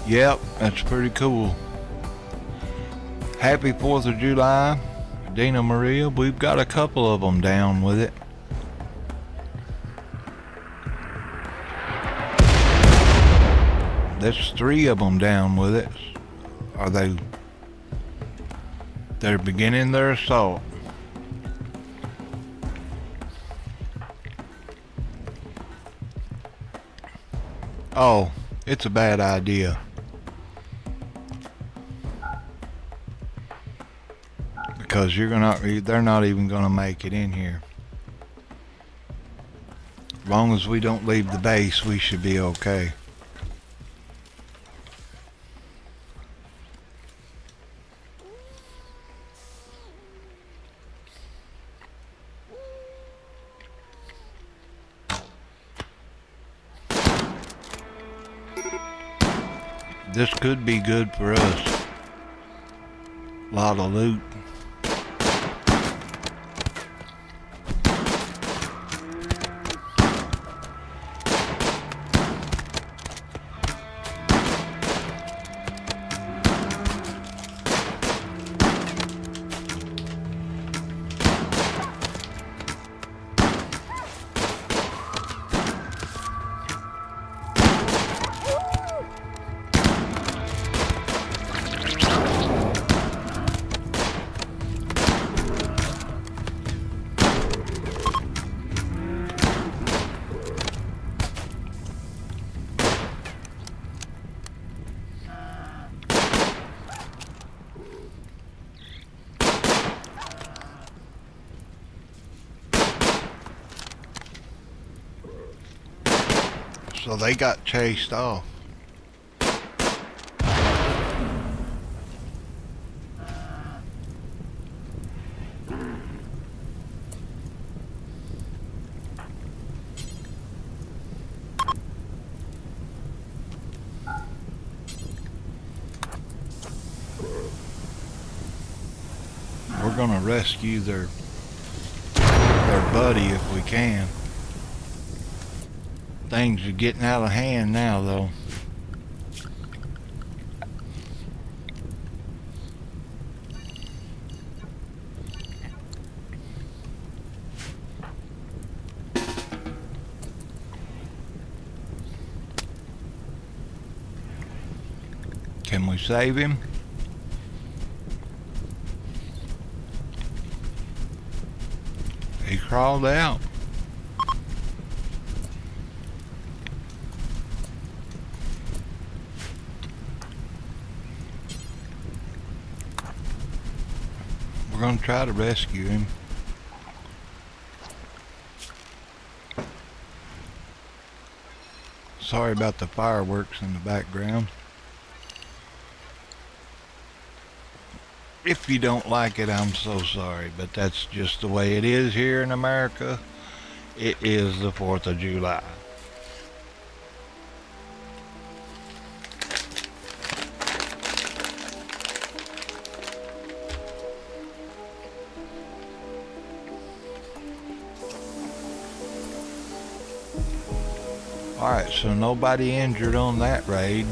Yep, that's pretty cool. Happy 4th of July, Deana Mariea. We've got a couple of them down with it. There's 3 of them down with it. They're beginning their assault. Oh, it's a bad idea. Because they're not even gonna make it in here. As long as we don't leave the base, we should be okay. This could be good for us. A lot of loot. So they got chased off. We're gonna rescue their buddy if we can. Things are getting out of hand now, though. Can we save him? He crawled out. We're going to try to rescue him. Sorry about the fireworks in the background. If you don't like it, I'm so sorry, but that's just the way it is here in America. It is the 4th of July. Alright, so nobody injured on that raid.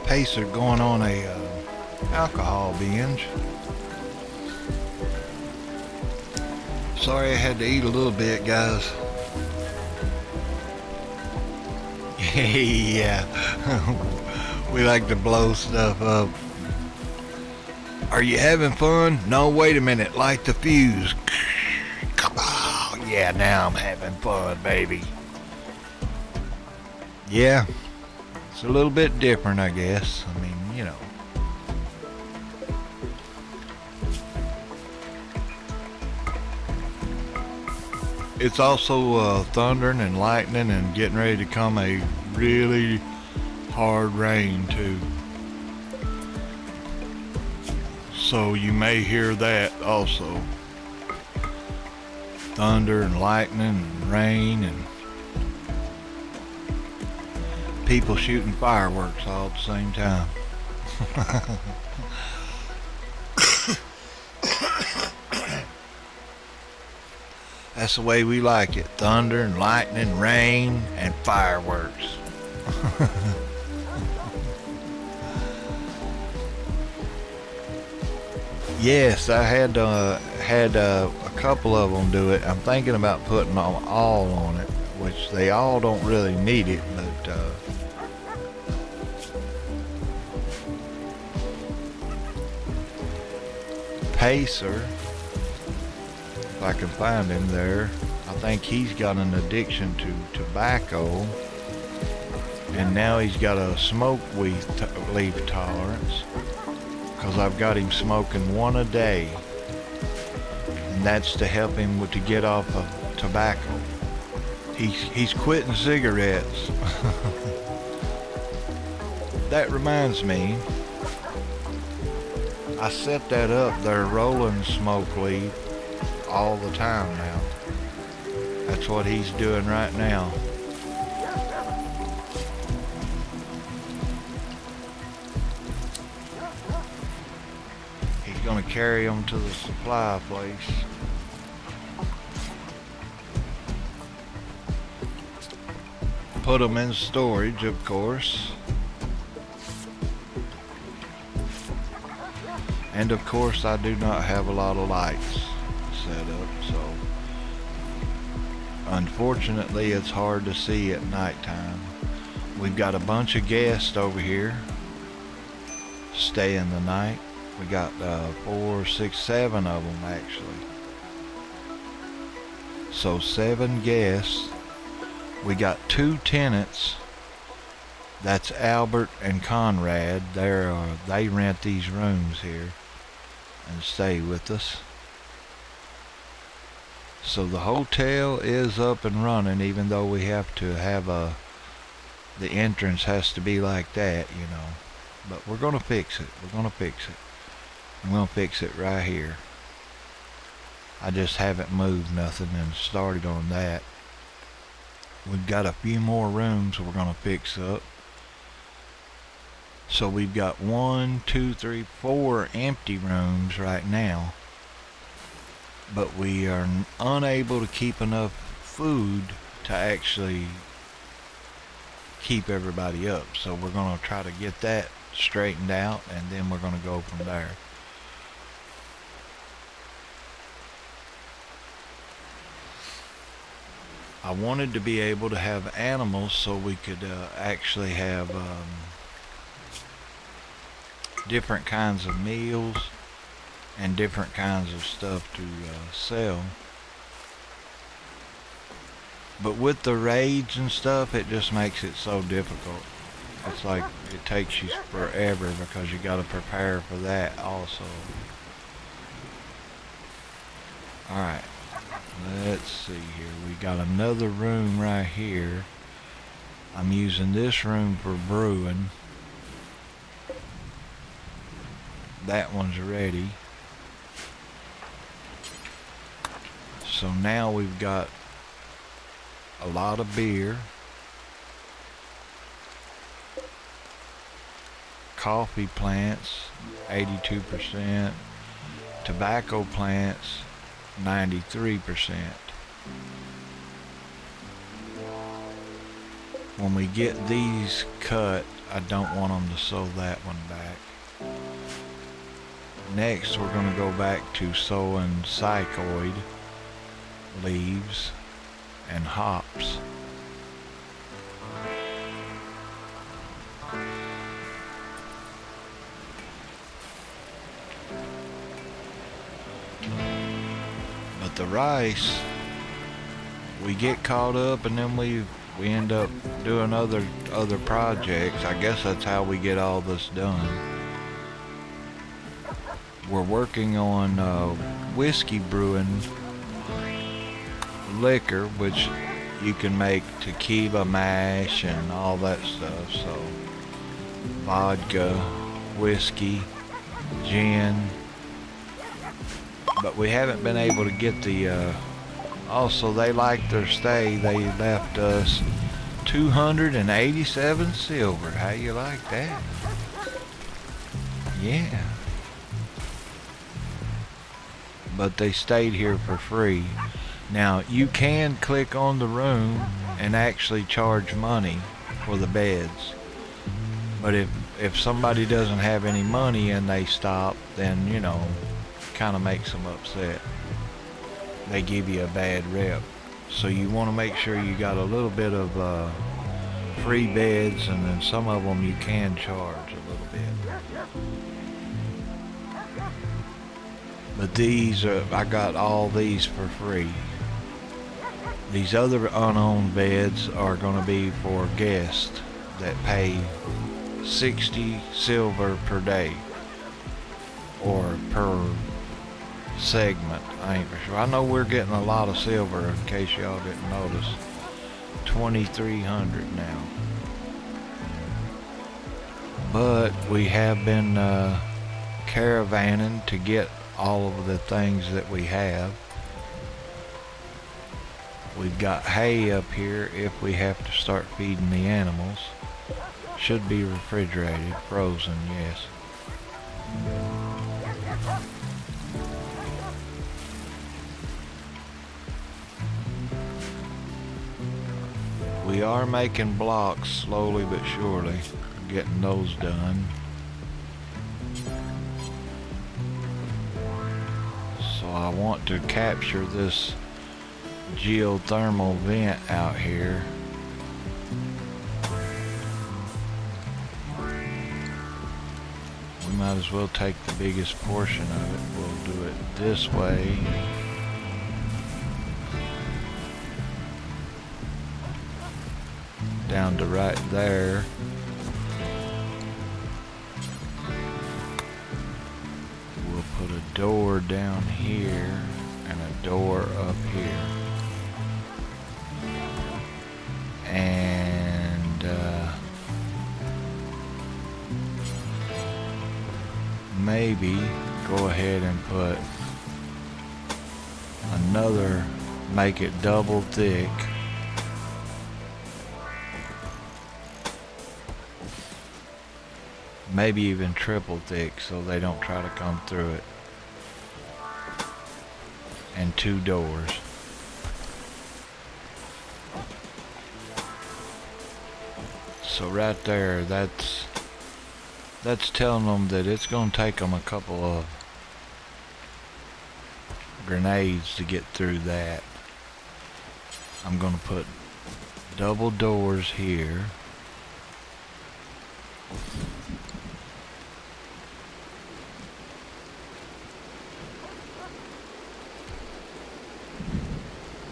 Pacer going on a alcohol binge. Sorry I had to eat a little bit, guys. Yeah. We like to blow stuff up. Are you having fun? No, wait a minute. Light the fuse. Come on. Yeah, now I'm having fun, baby. Yeah. It's a little bit different, I guess. I mean, you know. It's also thundering and lightning and getting ready to come a really hard rain too. So you may hear that also. Thunder and lightning and rain and people shooting fireworks all at the same time. That's the way we like it. Thunder and lightning, rain, and fireworks. Yes, I had a couple of them do it. I'm thinking about putting them all on it, which they all don't really need it, but Pacer, if I can find him there, I think he's got an addiction to tobacco, and now he's got a smoke leaf tolerance, because I've got him smoking one a day, and that's to help him to get off of tobacco. He's quitting cigarettes. That reminds me, I set that up there, rolling smoke leaf all the time now. That's what he's doing right now. He's gonna carry them to the supply place. Put them in storage, of course. And of course I do not have a lot of lights set up, so unfortunately it's hard to see at nighttime. We've got a bunch of guests over here staying the night. We got 4, 6, 7 of them actually. So 7 guests. We got 2 tenants. That's Albert and Conrad. They rent these rooms here and stay with us. So the hotel is up and running, even though we have to have the entrance has to be like that, you know. But we're gonna fix it. We're gonna fix it. I'm gonna fix it right here. I just haven't moved nothing and started on that. We've got a few more rooms we're gonna fix up. So we've got 1, 2, 3, 4 empty rooms right now, but we are unable to keep enough food to actually keep everybody up. So we're going to try to get that straightened out, and then we're going to go from there. I wanted to be able to have animals so we could actually have different kinds of meals and different kinds of stuff to sell. But with the raids and stuff, it just makes it so difficult. It's like it takes you forever because you got to prepare for that also. Alright, let's see here. We got another room right here. I'm using this room for brewing. That one's ready. So now we've got a lot of beer, coffee plants 82%, tobacco plants 93%. When we get these cut, I don't want them to sew that one back. Next, we're going to go back to sewing cycoid, leaves and hops. But the rice, we get caught up and then we end up doing other projects. I guess that's how we get all this done. We're working on whiskey brewing liquor, which you can make tequila mash and all that stuff. So vodka, whiskey, gin. But we haven't been able to get the also, they like their stay. They left us 287 silver. How you like that? Yeah. But they stayed here for free. Now, you can click on the room and actually charge money for the beds. But if somebody doesn't have any money and they stop, then, you know, kind of makes them upset. They give you a bad rep. So you want to make sure you got a little bit of free beds, and then some of them you can charge a little bit. But these I got all these for free. These other unowned beds are going to be for guests that pay 60 silver per day or per segment. I ain't for sure. I know we're getting a lot of silver, in case y'all didn't notice. 2,300 now. But we have been caravanning to get all of the things that we have. We've got hay up here if we have to start feeding the animals. Should be refrigerated, frozen, yes. We are making blocks slowly but surely, getting those done. So I want to capture this geothermal vent out here. We might as well take the biggest portion of it. We'll do it this way. Down to right there. We'll put a door down here and a door up here. And maybe go ahead and put another, make it double thick. Maybe even triple thick so they don't try to come through it. And 2 doors. So right there, that's telling them that it's going to take them a couple of grenades to get through that. I'm going to put double doors here.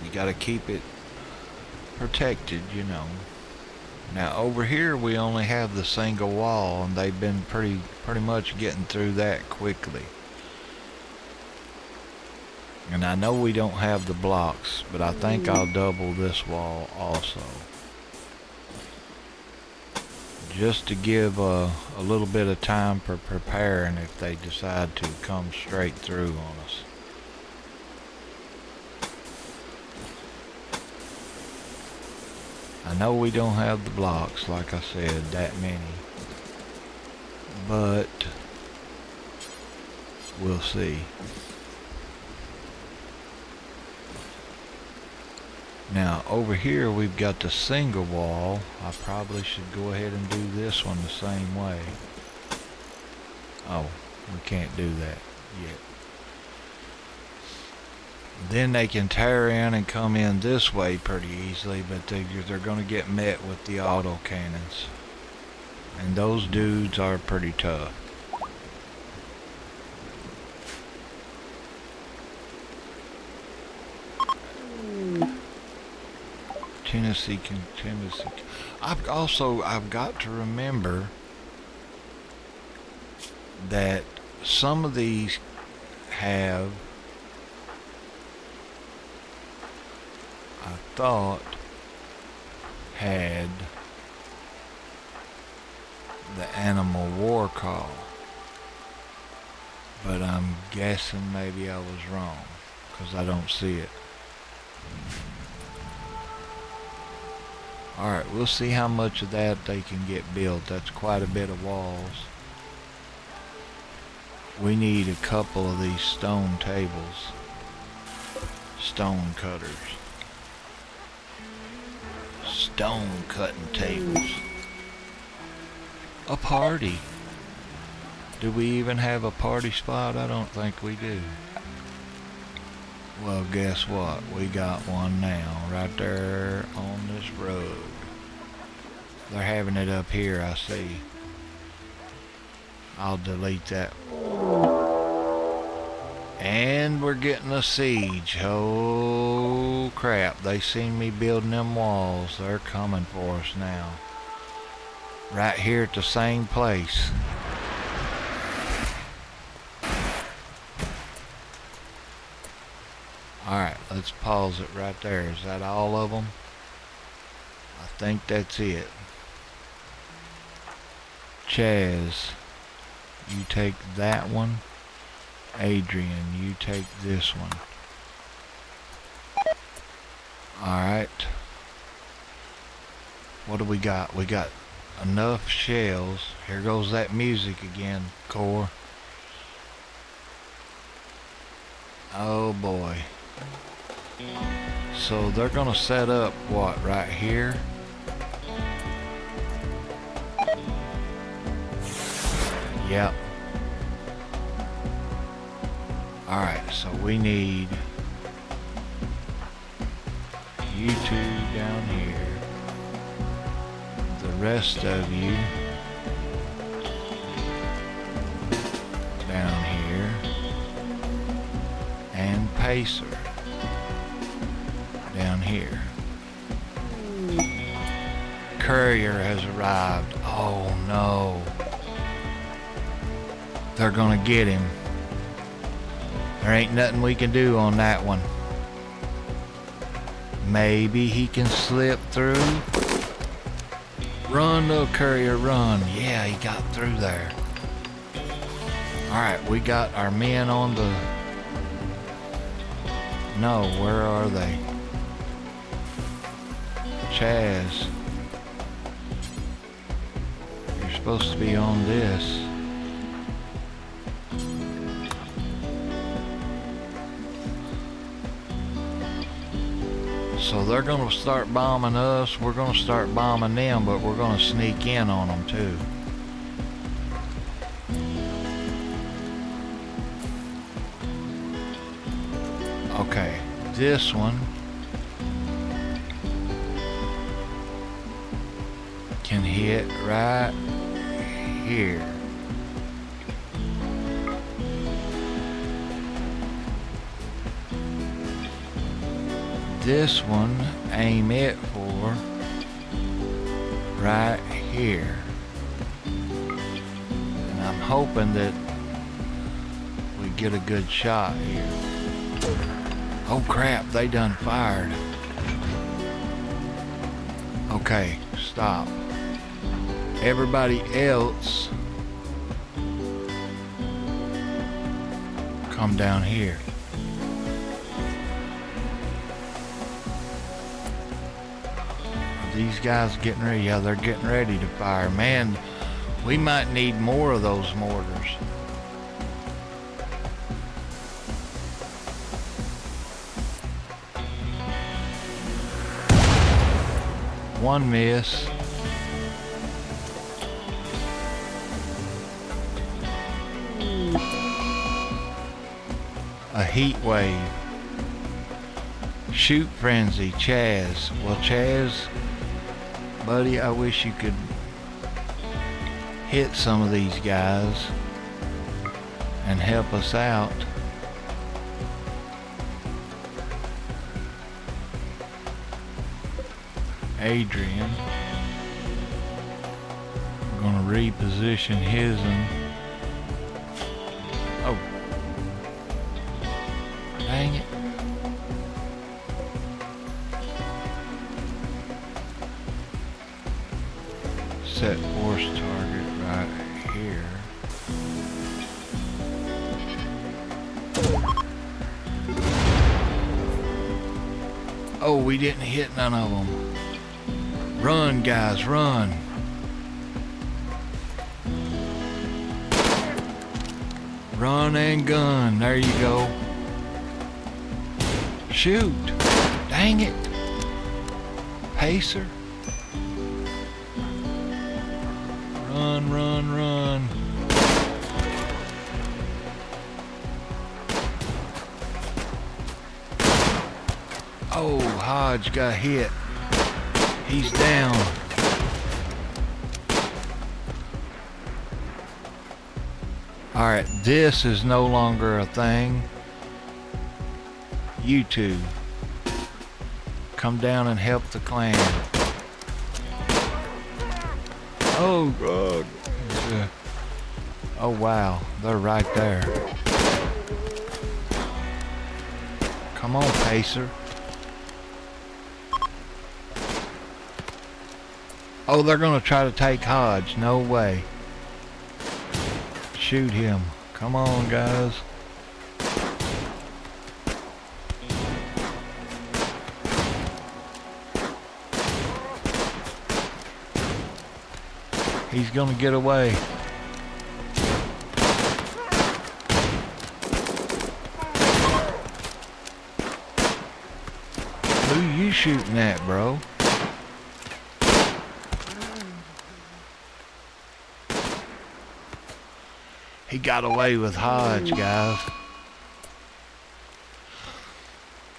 You got to keep it protected, you know. Now over here we only have the single wall, and they've been pretty much getting through that quickly. And I know we don't have the blocks, but I think I'll double this wall also. Just to give a little bit of time for preparing if they decide to come straight through on us. I know we don't have the blocks, like I said, that many. But we'll see. Now over here we've got the single wall. I probably should go ahead and do this one the same way. Oh, we can't do that yet. Then they can tear in and come in this way pretty easily, but they're going to get met with the auto cannons. And those dudes are pretty tough. Tennessee. I've got to remember that some of these have, I thought, had the animal war call, but I'm guessing maybe I was wrong because I don't see it. Alright, we'll see how much of that they can get built. That's quite a bit of walls. We need a couple of these stone tables. Stone cutters. Stone cutting tables. A party. Do we even have a party spot? I don't think we do. Well, guess what? We got one now, right there on this road. They're having it up here, I see. I'll delete that. And we're getting a siege. Oh crap, they seen me building them walls. They're coming for us now. Right here at the same place. Alright, let's pause it right there. Is that all of them? I think that's it. Chaz, you take that one. Adrian, you take this one. Alright. What do we got? We got enough shells. Here goes that music again, Core. Oh boy. So they're gonna set up what, right here? Yep. Alright, so we need you two down here. The rest of you down here. And Pacer down here. Courier has arrived. Oh no. They're gonna get him. There ain't nothing we can do on that one. Maybe he can slip through. Run, little courier, run. Yeah, he got through there. Alright, we got our men on the... No, where are they? Chaz. You're supposed to be on this. So they're going to start bombing us. We're going to start bombing them, but we're going to sneak in on them too. Okay, this one can hit right here. This one, aim it for right here. And I'm hoping that we get a good shot here. Oh crap, they done fired. Okay, stop. Everybody else, come down here. These guys getting ready. Yeah, they're getting ready to fire. Man, we might need more of those mortars. One miss. A heat wave. Shoot frenzy, Chaz. Well, Chaz, buddy, I wish you could hit some of these guys and help us out. Adrian, I'm gonna reposition his and oh, dang it. Set force target right here. Oh, we didn't hit none of them. Run, guys, run. Run and gun. There you go. Shoot. Dang it. Pacer. Run, run, run. Oh, Hodge got hit. He's down. Alright, this is no longer a thing. You two, come down and help the clan. Oh, God. Oh, wow. They're right there. Come on, Pacer. Oh, they're gonna try to take Hodge. No way. Shoot him. Come on, guys. He's gonna get away. Who you shooting at, bro? He got away with Hodge, guys.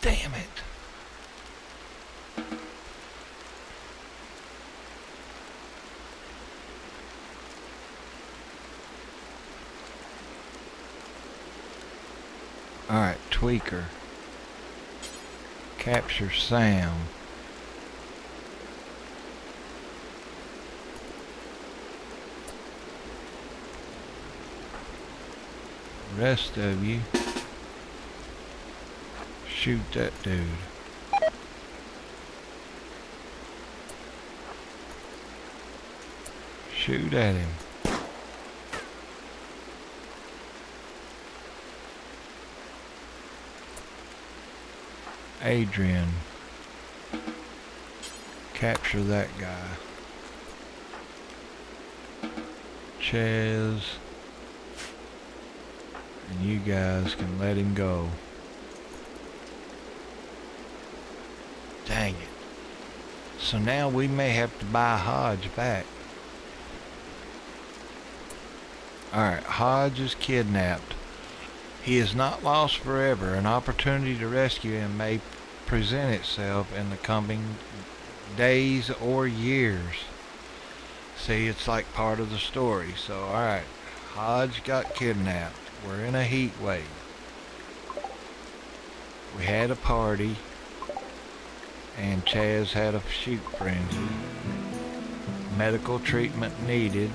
Damn it. Alright, Tweaker. Capture Sam. Rest of you, shoot that dude. Shoot at him. Adrian, capture that guy. Chaz, and you guys can let him go. Dang it. So now we may have to buy Hodge back. Alright, Hodge is kidnapped. He is not lost forever. An opportunity to rescue him may present itself in the coming days or years. See, it's like part of the story. So, alright, Hodge got kidnapped. We're in a heat wave. We had a party, and Chaz had a shoot frenzy. Medical treatment needed.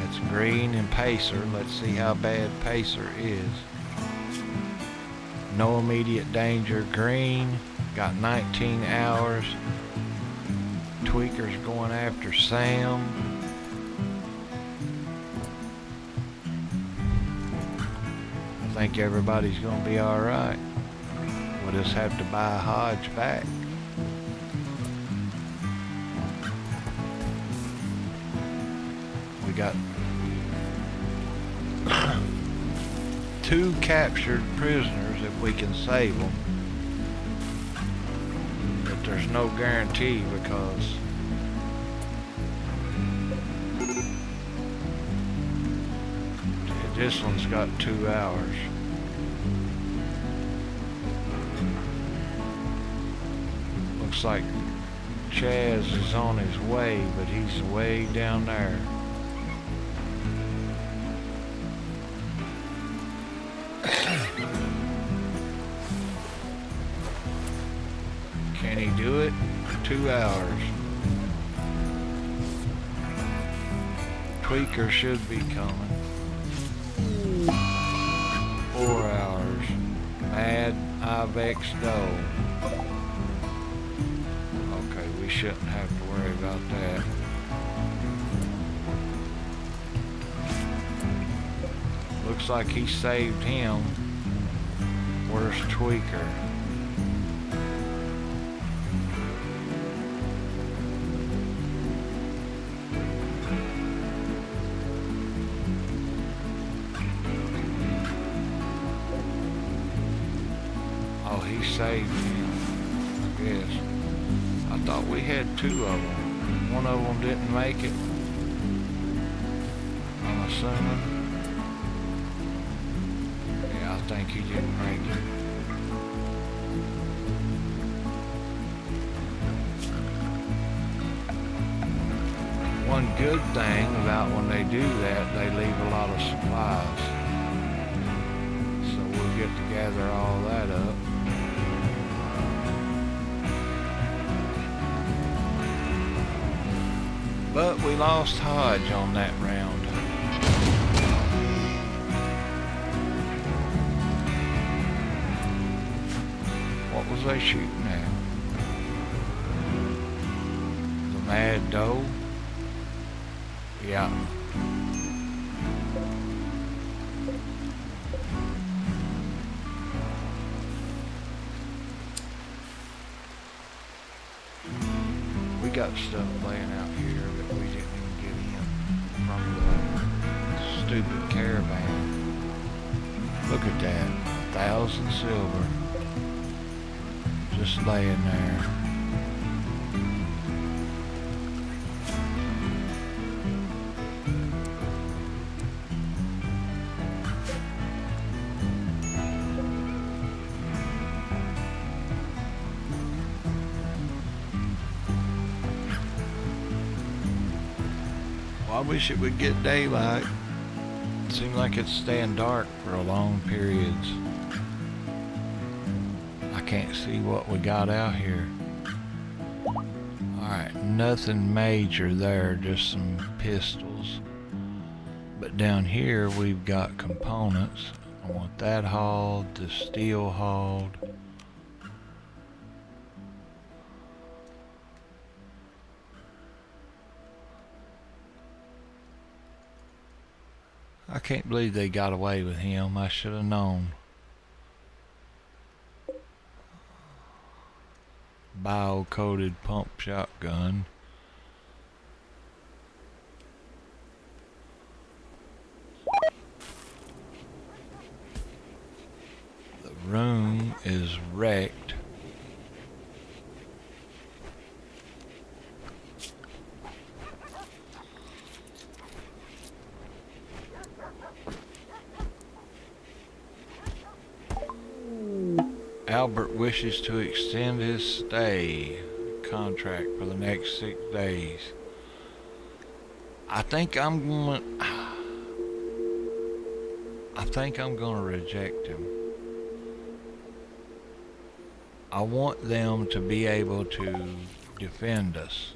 That's Green and Pacer. Let's see how bad Pacer is. No immediate danger. Green got 19 hours. Tweaker's going after Sam. I think everybody's gonna be alright. We'll just have to buy Hodge back. We got 2 captured prisoners if we can save them. But there's no guarantee because this one's got 2 hours. Looks like Chaz is on his way, but he's way down there. Can he do it? 2 hours. Tweaker should be coming. 4 hours. Mad Ibex Doe. Okay, we shouldn't have to worry about that. Looks like he saved him. Where's Tweaker? Oh, he saved him. Yes. I thought we had 2 of them. One of them didn't make it. I'm assuming. Yeah, I think he didn't make it. One good thing about when they do that, they leave a lot of supplies. So we'll get to gather all that up. But we lost Hodge on that round. What was they shooting at? The Mad Doe? Yeah. We got stuff laying out here that we didn't even get in from the stupid caravan. Look at that. 1,000 silver. Just laying there. I wish it would get daylight. It seems like it's staying dark for long periods. I can't see what we got out here. Alright, nothing major there, just some pistols. But down here we've got components. I want that hauled, the steel hauled. I can't believe they got away with him. I should have known. Bio-coated pump shotgun. The room is wrecked. Albert wishes to extend his stay contract for the next 6 days. I think I'm gonna reject him. I want them to be able to defend us.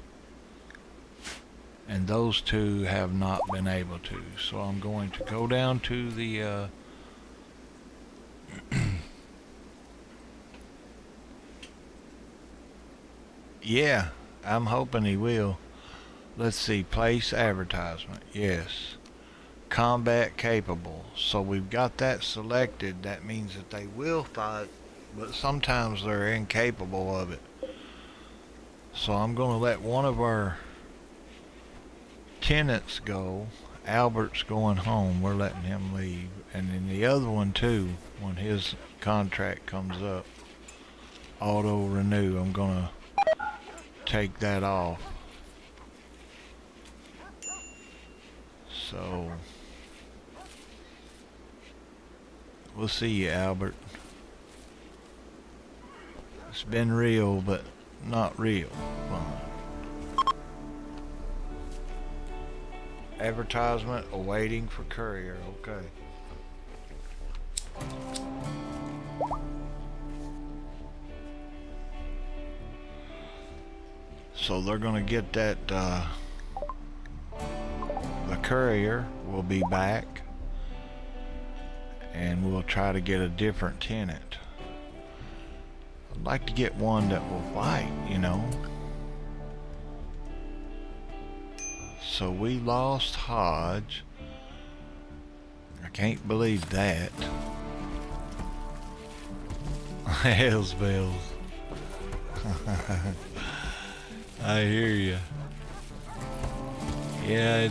And those two have not been able to. So I'm going to go down to the yeah, I'm hoping he will. Let's see, place advertisement. Yes. Combat capable. So we've got that selected. That means that they will fight, but sometimes they're incapable of it. So I'm going to let one of our tenants go. Albert's going home. We're letting him leave. And then the other one too, when his contract comes up, auto renew. I'm going to take that off. So we'll see you, Albert. It's been real, but not real fun. Advertisement awaiting for courier. Okay. So they're gonna get that, the courier will be back, and we'll try to get a different tenant. I'd like to get one that will fight, you know. So we lost Hodge. I can't believe that. Hell's bells. I hear you. Yeah,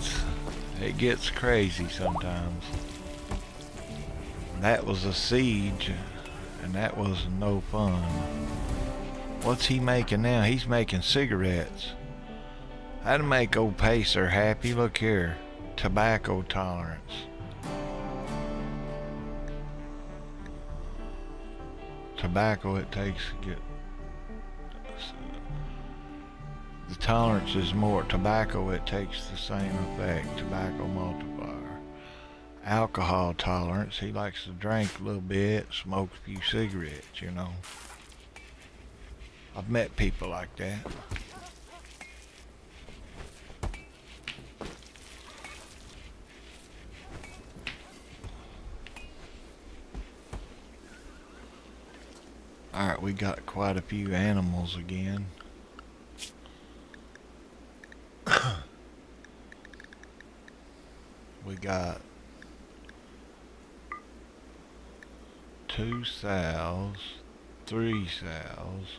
it gets crazy sometimes. That was a siege, and that was no fun. What's he making now? He's making cigarettes. That'll make old Pacer happy. Look here. Tobacco tolerance. Tobacco it takes to get... The tolerance is more. Tobacco it takes the same effect. Tobacco multiplier. Alcohol tolerance. He likes to drink a little bit, smoke a few cigarettes, you know. I've met people like that. Alright, we got quite a few animals again. We got 2 sows, 3 sows,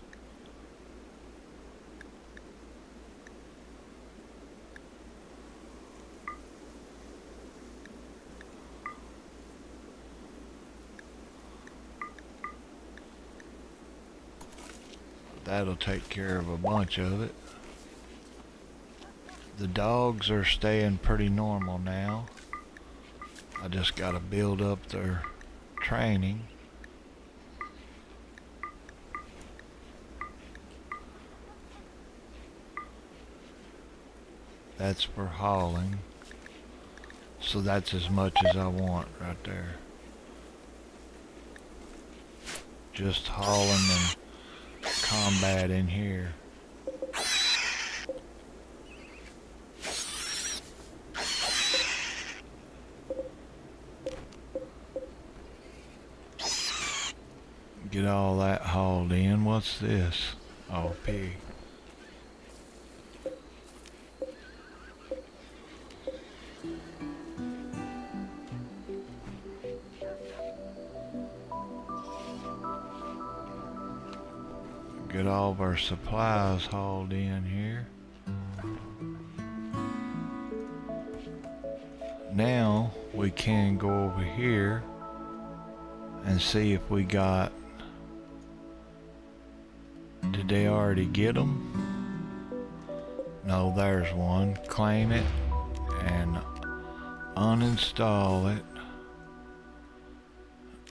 that'll take care of a bunch of it. The dogs are staying pretty normal now. I just gotta build up their training. That's for hauling. So that's as much as I want right there. Just hauling and combat in here. Get all that hauled in. What's this? Oh, pig. Get all of our supplies hauled in here. Now we can go over here and see if we got... Did they already get them? No, there's one. Claim it and uninstall it.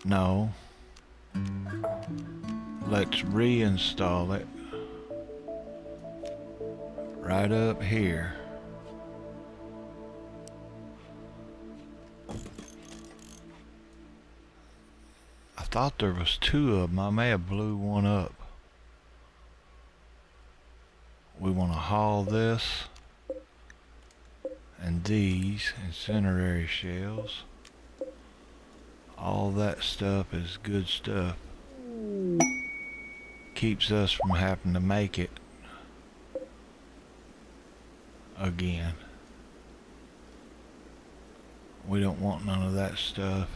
No. Let's reinstall it. Right up here. I thought there was 2 of them. I may have blew one up. We want to haul this and these incendiary shells. All that stuff is good stuff. Keeps us from having to make it again. We don't want none of that stuff.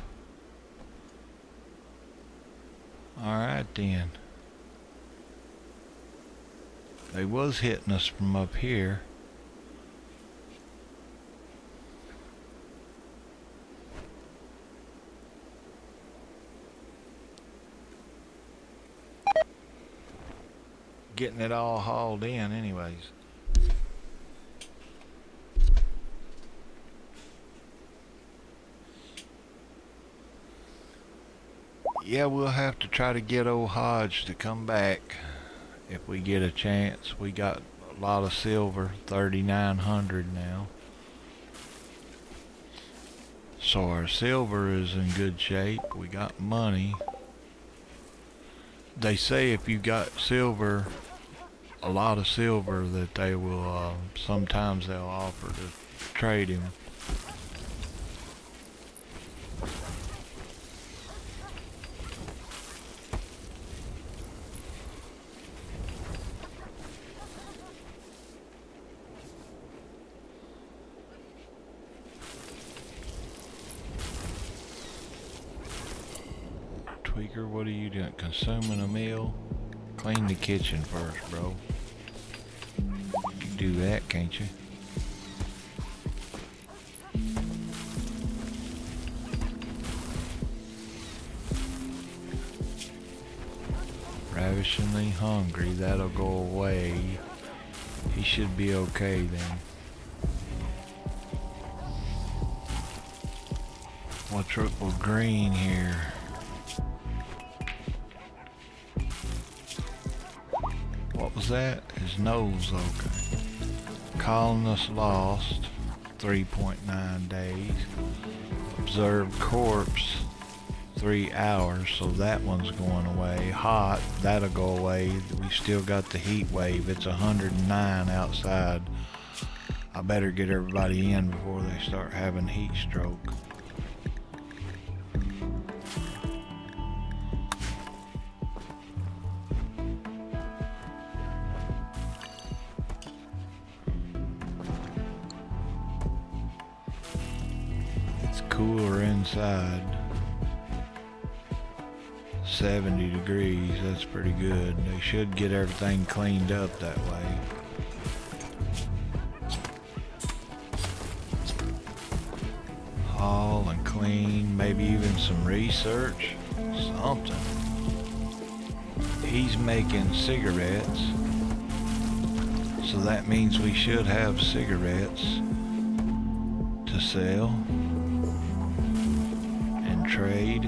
Alright then. They was hitting us from up here. Getting it all hauled in anyways. Yeah, we'll have to try to get old Hodge to come back if we get a chance. We got a lot of silver, 3,900 now. So our silver is in good shape. We got money. They say if you got silver, a lot of silver, that they will, sometimes they'll offer to trade him. Tweaker, what are you doing? Consuming a meal? Clean the kitchen first, bro. You can do that, can't you? Ravishingly hungry, that'll go away. He should be okay then. What's up with green here? What was that? His nose, okay. Colonists lost, 3.9 days. Observed corpse, 3 hours, so that one's going away. Hot, that'll go away. We still got the heat wave. It's 109 outside. I better get everybody in before they start having heat stroke. Cooler inside. 70 degrees, that's pretty good. They should get everything cleaned up that way. Haul and clean, maybe even some research, something. He's making cigarettes, so that means we should have cigarettes to sell. Trade.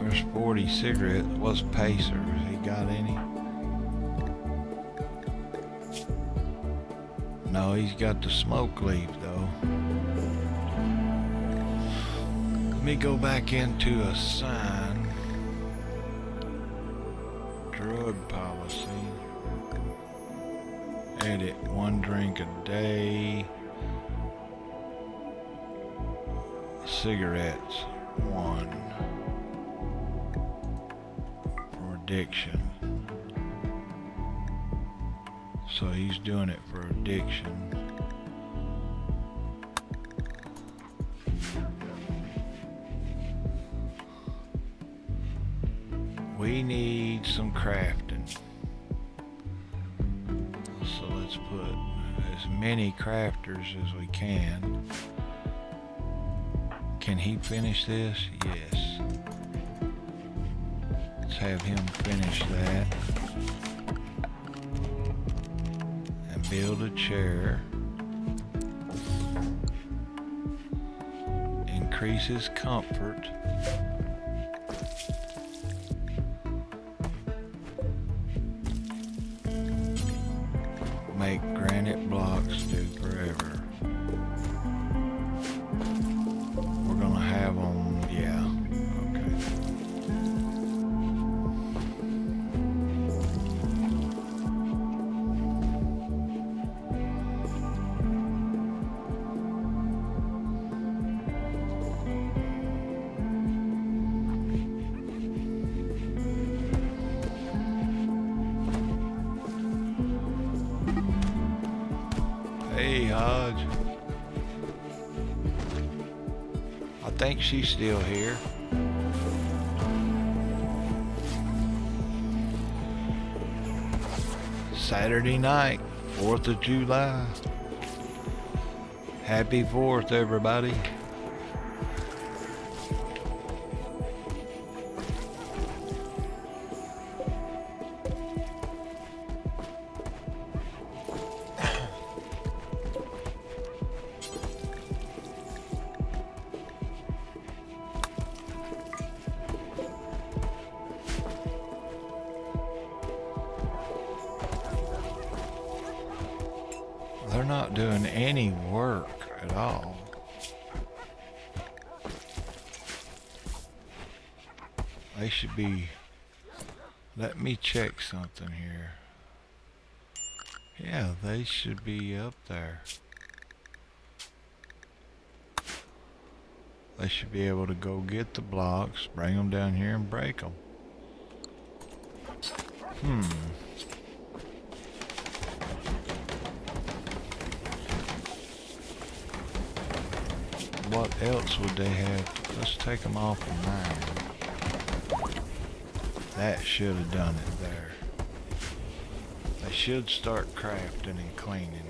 There's 40 cigarettes. What's Pacer? Has he got any? No, he's got the smoke leaf though. Let me go back into a sign. Drug policy. Edit 1 drink a day. Cigarettes 1 for addiction. So he's doing it for addiction. We need some crafting. So let's put as many crafters as we can. Can he finish this? Yes. Let's have him finish that. And build a chair. Increase his comfort. Make granite blocks do forever. We're gonna have them, yeah, okay. Hey, Hodge. I think she's still here. Saturday night, 4th of July. Happy 4th, everybody. They're not doing any work at all. They should be... Let me check something here. Yeah, they should be up there. They should be able to go get the blocks, bring them down here and break them. What else would they have? Let's take them off of mine. That should have done it there. They should start crafting and cleaning.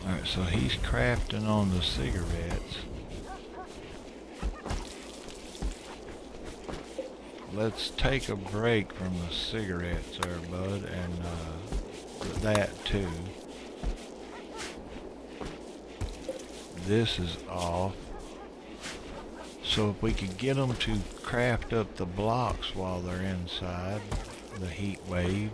Alright, so he's crafting on the cigarettes. Let's take a break from the cigarettes there, bud, and that too. This is off. So if we could get them to craft up the blocks while they're inside the heat wave.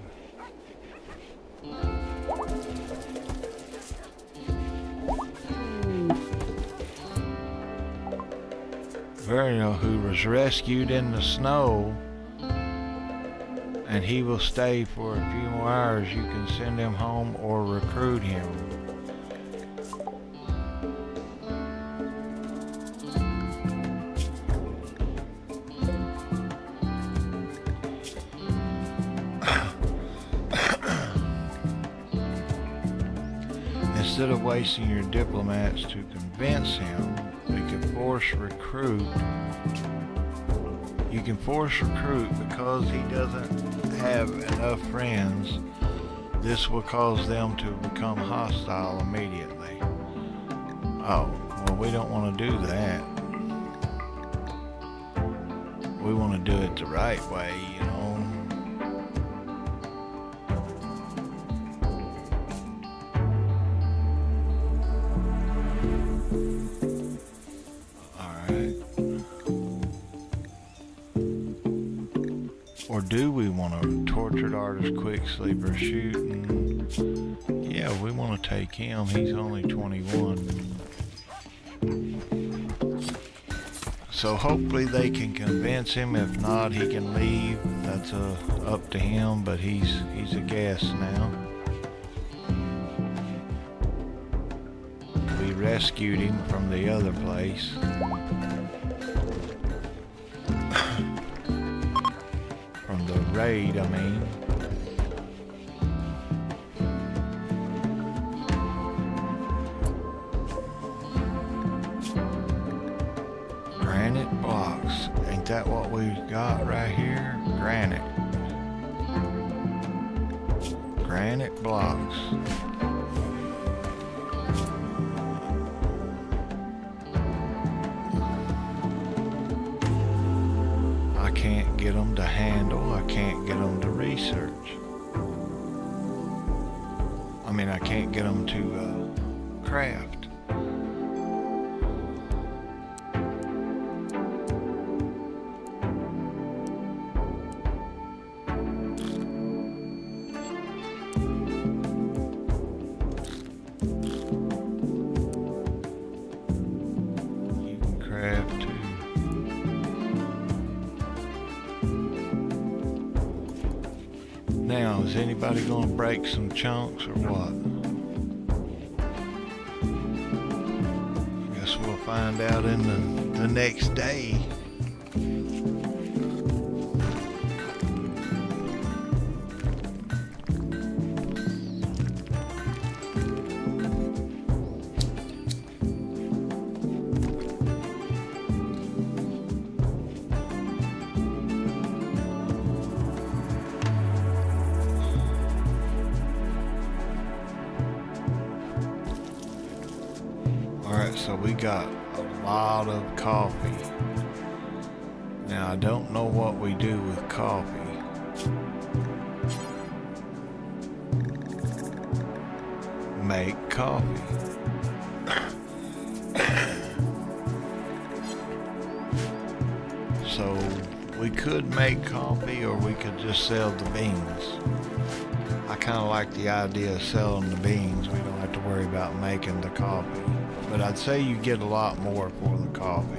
Verno, who was rescued in the snow, and he will stay for a few more hours. You can send him home or recruit him. Instead of wasting your diplomats to convince him, we can force recruit. You can force recruit because he doesn't have enough friends. This will cause them to become hostile immediately. Oh, well, we don't want to do that. We want to do it the right way, you know. Or do we want a tortured artist, quick sleeper, shooting? Yeah, we want to take him. He's only 21. So hopefully they can convince him. If not, he can leave. That's up to him, but he's a guest now. We rescued him from the other place. The raid, I mean. Granite blocks. Ain't that what we got right here? Granite. Granite blocks. I can't get them to handle, I can't get them to research. I mean, I can't get them to craft. You can craft too. Now, is anybody gonna break some chunks or what? I guess we'll find out in the next day. so we got a lot of coffee. Now I don't know what we do with coffee. Make coffee. So we could make coffee, or we could just sell the beans. I kind of like the idea of selling the beans. We don't have to worry about making the coffee. But I'd say you get a lot more for the coffee.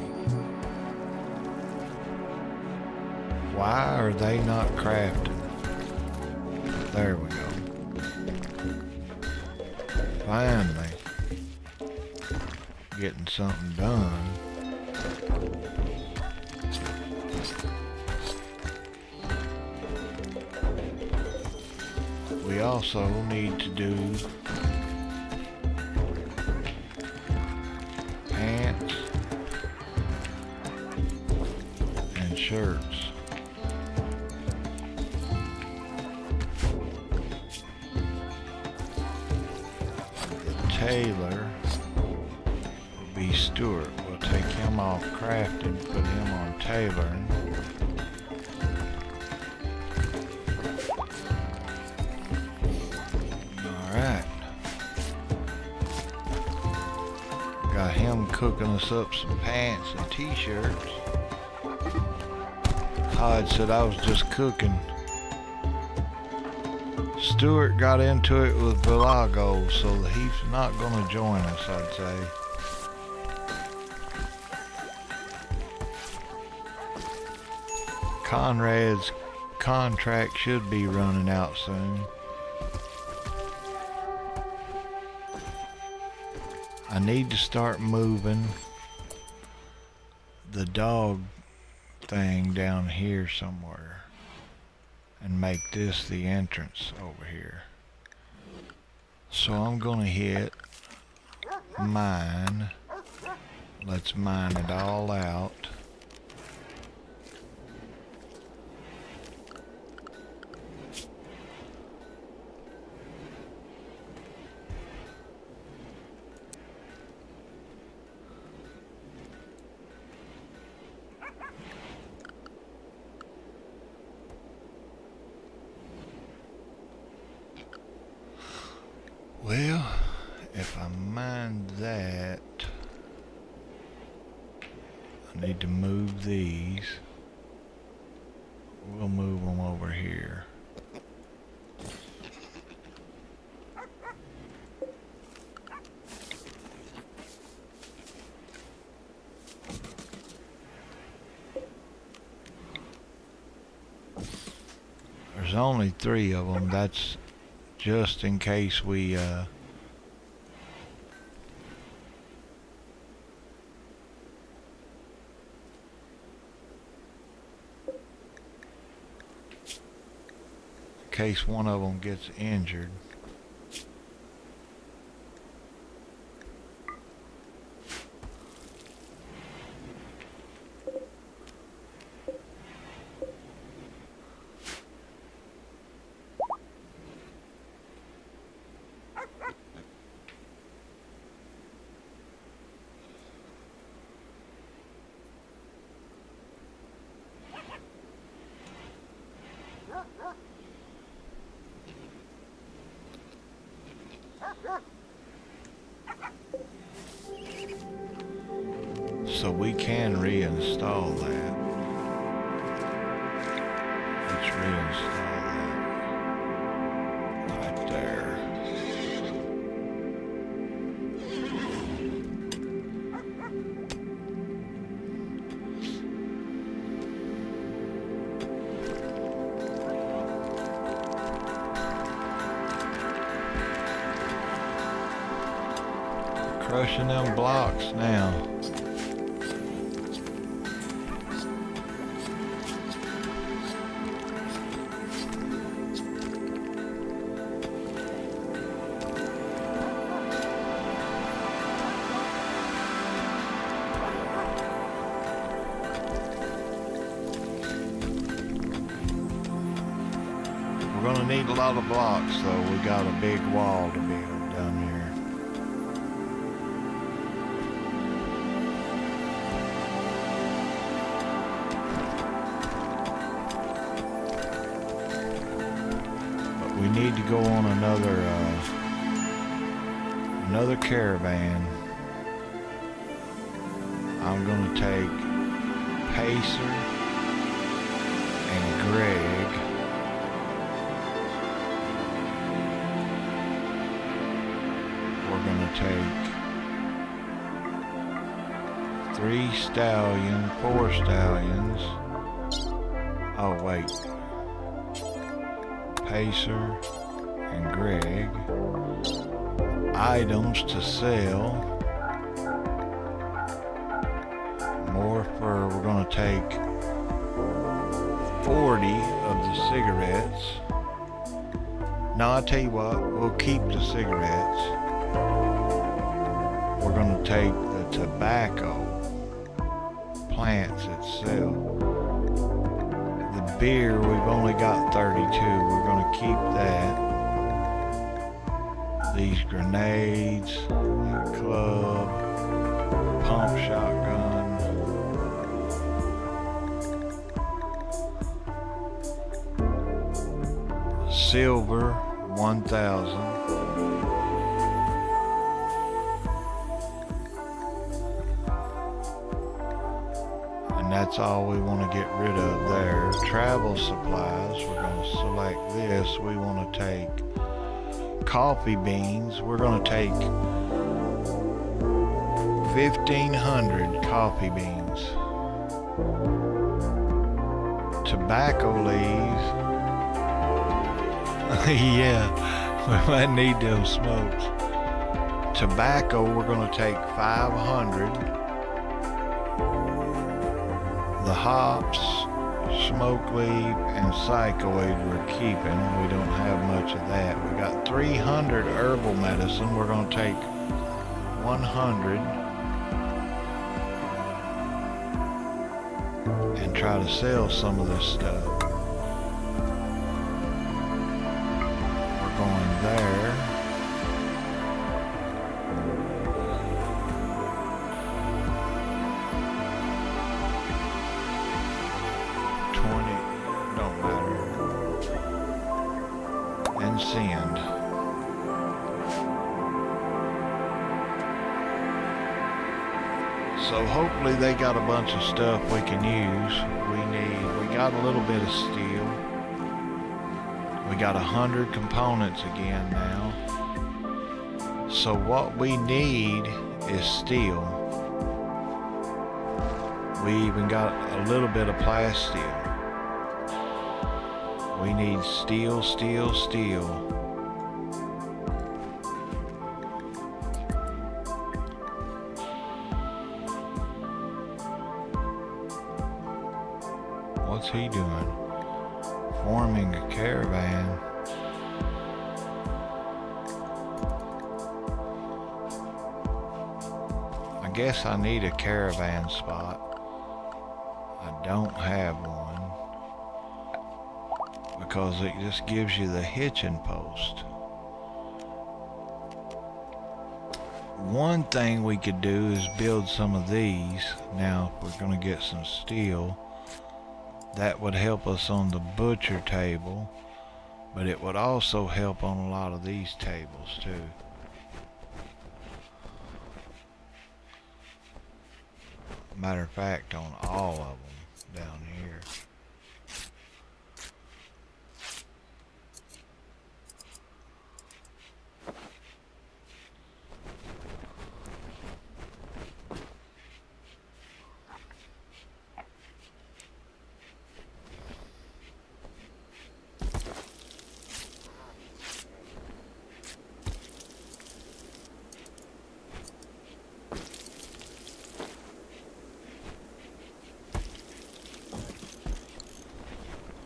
Why are they not crafted? There we go. Finally getting something done. We also need to do pants and shirts. The tailor will be Stuart. We'll take him off crafting, put him on tailoring. Got him cooking us up some pants and t-shirts. Hyde said I was just cooking. Stuart got into it with Villago, so he's not going to join us, I'd say. Conrad's contract should be running out soon. I need to start moving the dog thing down here somewhere and make this the entrance over here. So I'm gonna hit mine. Let's mine it all out. Well, if I mind that, I need to move these. We'll move them over here. There's only 3 of them. That's just in case we in case one of them gets injured. So we can reinstall that. Let's reinstall that right there. Crushing them blocks now. We're gonna need a lot of blocks, so we got a big wall to build down here. need to go on another caravan. I'm gonna take Pacer and Greg. We're gonna take 3 stallions, 4 stallions. Oh wait. Pacer and Greg. Items to sell. More fur. We're gonna take 40 of the cigarettes. No, I'll tell you what, we'll keep the cigarettes. We're gonna take the tobacco plants itself. The beer, we've only got 32. We're gonna keep that. These grenades, that club, pump shotgun. Silver, 1,000. And that's all we want to get rid of there. Travel supplies, we're going to select this. We want to take coffee beans. We're going to take 1,500 coffee beans. Tobacco leaves. Yeah, we might need those smokes. Tobacco, we're going to take 500. The hops, smoke leaf, and psychoid we're keeping. We don't have much of that. We got 300 herbal medicine. We're going to take 100 and try to sell some of this stuff. Going there. Don't matter. And send. So hopefully they got a bunch of stuff we can use. We got a little bit of steel. We got 100 components again now. So what we need is steel. We even got a little bit of plasteel. We need steel, steel, steel. What's he doing? Forming a caravan. I guess I need a caravan spot. I don't have one because it just gives you the hitching post. One thing we could do is build some of these. Now, if we're going to get some steel, that would help us on the butcher table, but it would also help on a lot of these tables too. Matter of fact, on all of them down here.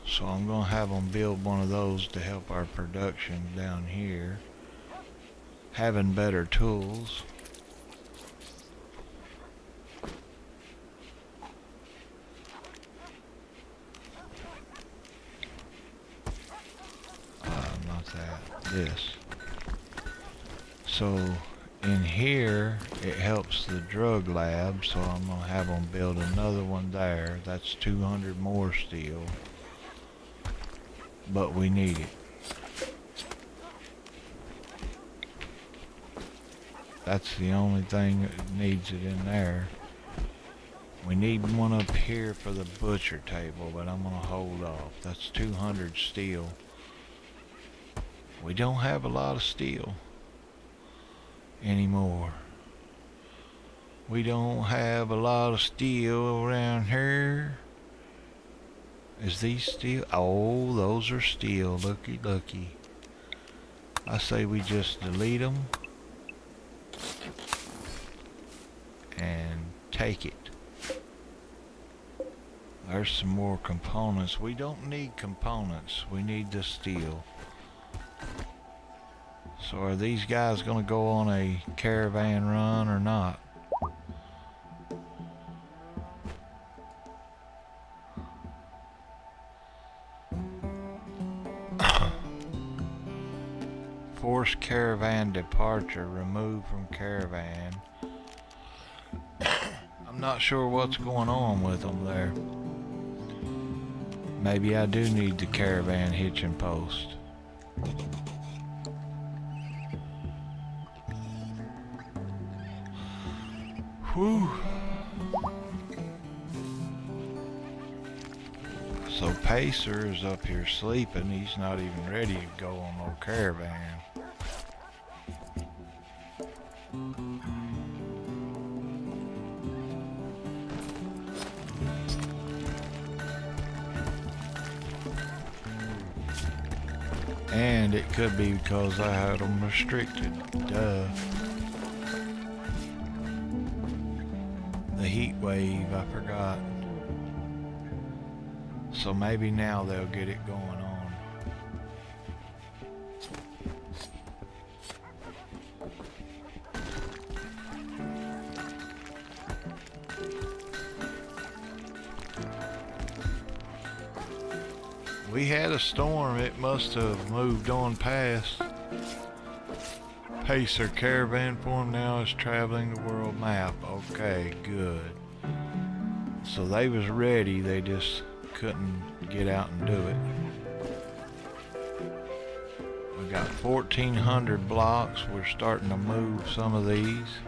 So I'm going to have them build one of those to help our production down here. Having better tools. Not that. This. So in here it helps the drug lab, so I'm going to have them build another one there. That's 200 more steel. But we need it. That's the only thing that needs it in there. We need one up here for the butcher table, but I'm gonna hold off. That's 200 steel. We don't have a lot of steel anymore. We don't have a lot of steel around here. Is these steel? Oh, those are steel. Looky, looky. I say we just delete them and take it. There's some more components. We don't need components. We need the steel. So are these guys gonna go on a caravan run or not? Forced caravan departure. Removed from caravan. I'm not sure what's going on with them there. Maybe I do need the caravan hitching post. Whew. So Pacer is up here sleeping. He's not even ready to go on no caravan. And it could be because I had them restricted. Duh. The heat wave, I forgot. So maybe now they'll get it going on. We had a storm. It must have moved on past. Pacer caravan form now is traveling the world map. Okay, good. So they was ready. They just couldn't get out and do it. We got 1,400 blocks. We're starting to move some of these.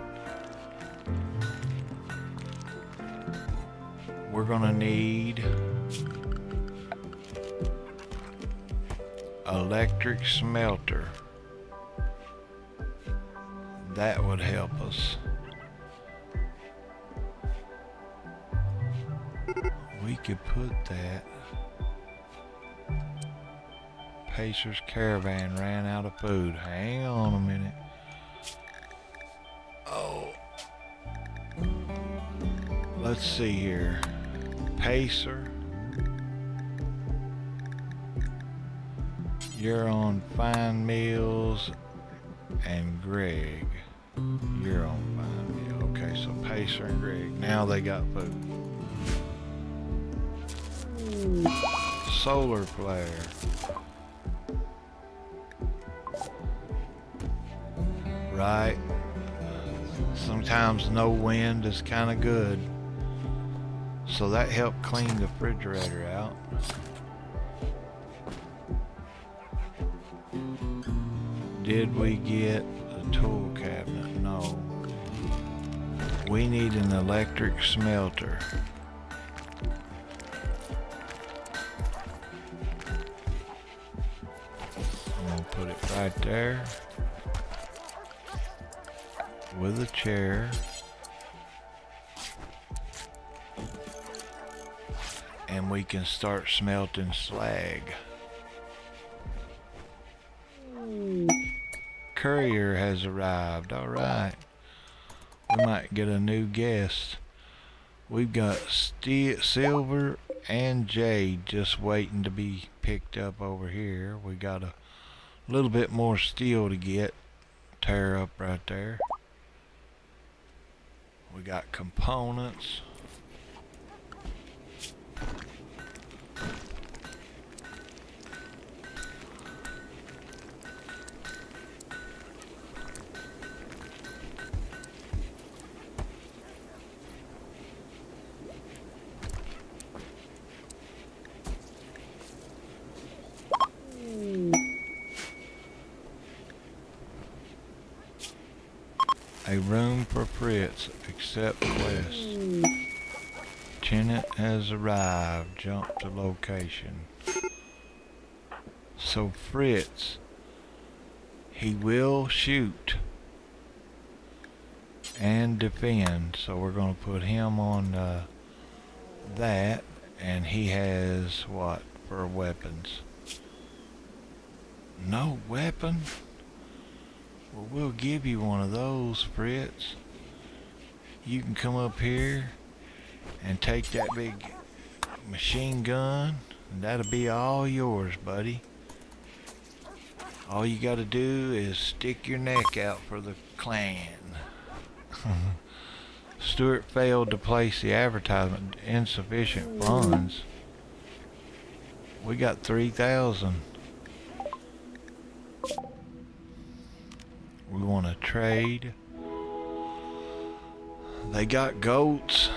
We're gonna need electric smelter. That would help us. We could put that. Pacer's caravan ran out of food. Hang on a minute. Oh. Let's see here. Pacer. You're on fine meals, and Greg, you're on fine meal. Okay, so Pacer and Greg, now they got food. Solar flare. Right. Sometimes no wind is kind of good. So that helped clean the refrigerator out. Did we get a tool cabinet? No. We need an electric smelter. I'm gonna put it right there with a chair. And we can start smelting slag. Courier has arrived. All right. We might get a new guest. We've got silver and jade just waiting to be picked up over here. We got a little bit more steel to get. Tear up right there. We got components. room for Fritz. Accept quest. Tenant has arrived. Jump to location. So Fritz, he will shoot and defend. So we're going to put him on that. And he has what for weapons? No weapon? Well, we'll give you one of those, Fritz. You can come up here and take that big machine gun, and that'll be all yours, buddy. All you gotta do is stick your neck out for the clan. Stewart failed to place the advertisement. Insufficient funds. We got 3,000. We want to trade. They got goats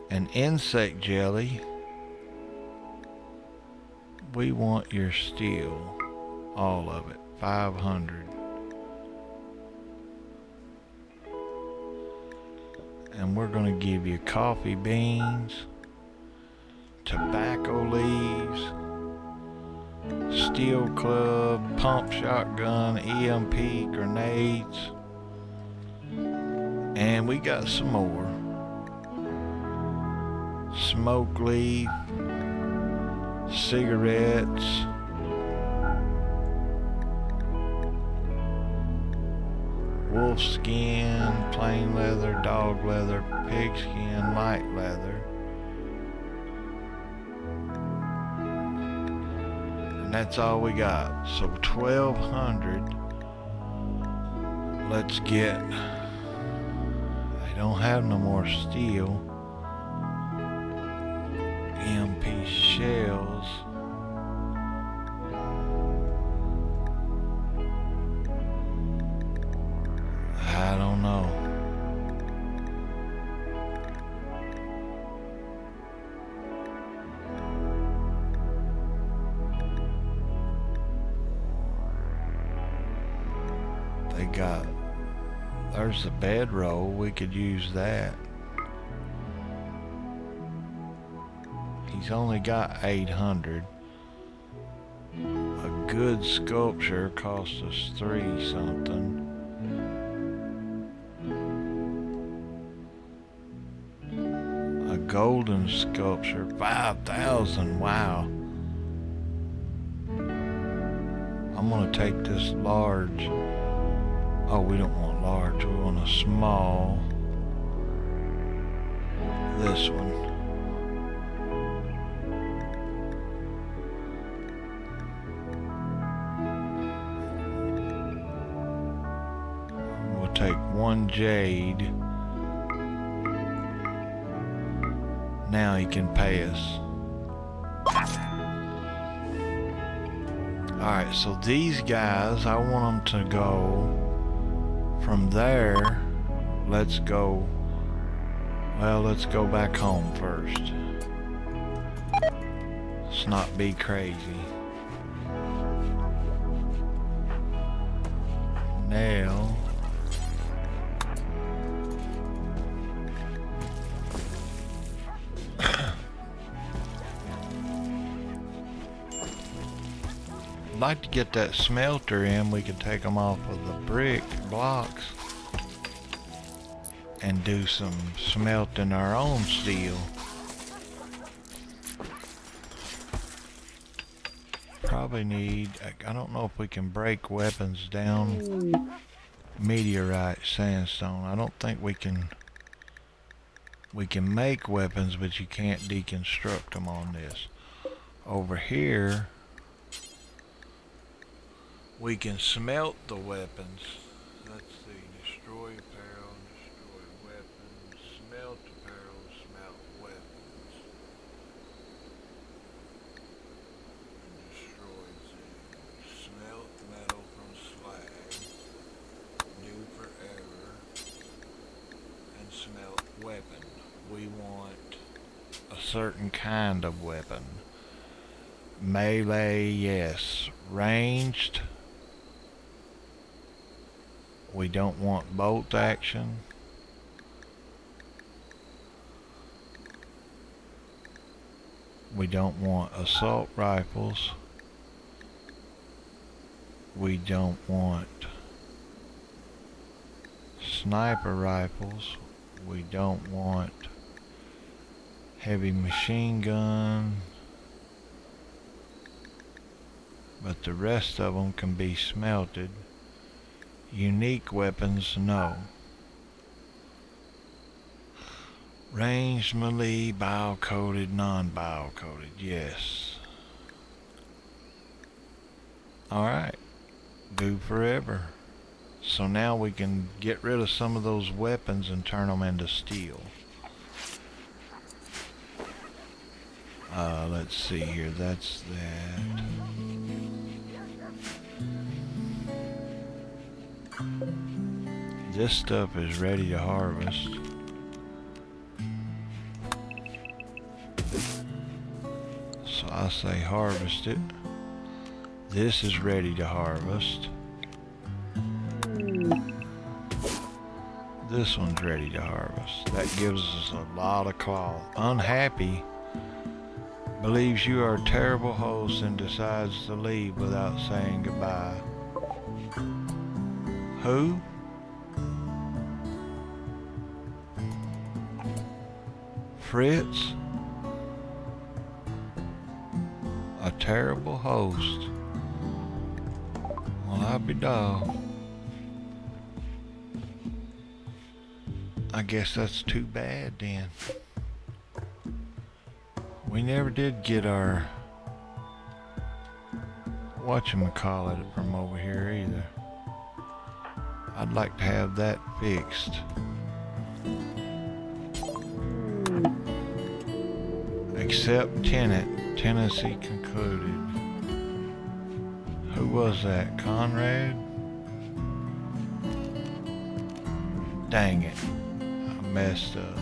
and insect jelly. We want your steel, all of it, 500. And we're going to give you coffee beans, tobacco leaves, steel club, pump shotgun, EMP, grenades, and we got some more. Smoke leaf, cigarettes, wolf skin, plain leather, dog leather, pig skin, light leather. And that's all we got. So 1,200. Let's get. They don't have no more steel. EMP shells. I don't know. They got, there's the bedroll, we could use that. He's only got 800. A good sculpture cost us 3 something. A golden sculpture, 5,000, wow. I'm gonna take this large. Oh, we don't want large, we want a small. This one. We'll take 1 jade. Now he can pay us. Alright, so these guys, I want them to go from there. Let's go, well, let's go back home first. Let's not be crazy. Now, I'd like to get that smelter in. We could take them off of the brick blocks and do some smelting our own steel. Probably need, I don't know if we can break weapons down. Meteorite sandstone. I don't think we can make weapons, but you can't deconstruct them on this. Over here we can smelt the weapons. Let's see, destroy apparel, destroy weapons, smelt apparel, smelt weapons. Destroy zinc, smelt metal from slag, do forever, and smelt weapon. We want a certain kind of weapon. Melee, yes. Ranged, We don't want bolt action. We don't want assault rifles. We don't want sniper rifles. We don't want heavy machine gun. But the rest of them can be smelted. Unique weapons, no. Ranged melee, bio-coated, non-bio-coated, yes. Alright, do forever. So now we can get rid of some of those weapons and turn them into steel. Let's see here, that's that. This stuff is ready to harvest. So I say harvest it. This is ready to harvest. This one's ready to harvest. That gives us a lot of cloth. Unhappy believes you are a terrible host and decides to leave without saying goodbye. Who? Fritz? A terrible host. Well, I'll be dog. I guess that's too bad then. We never did get our whatchamacallit from over here either. I'd like to have that fixed. Accept tenant. Tenancy concluded. Who was that? Conrad? Dang it. I messed up.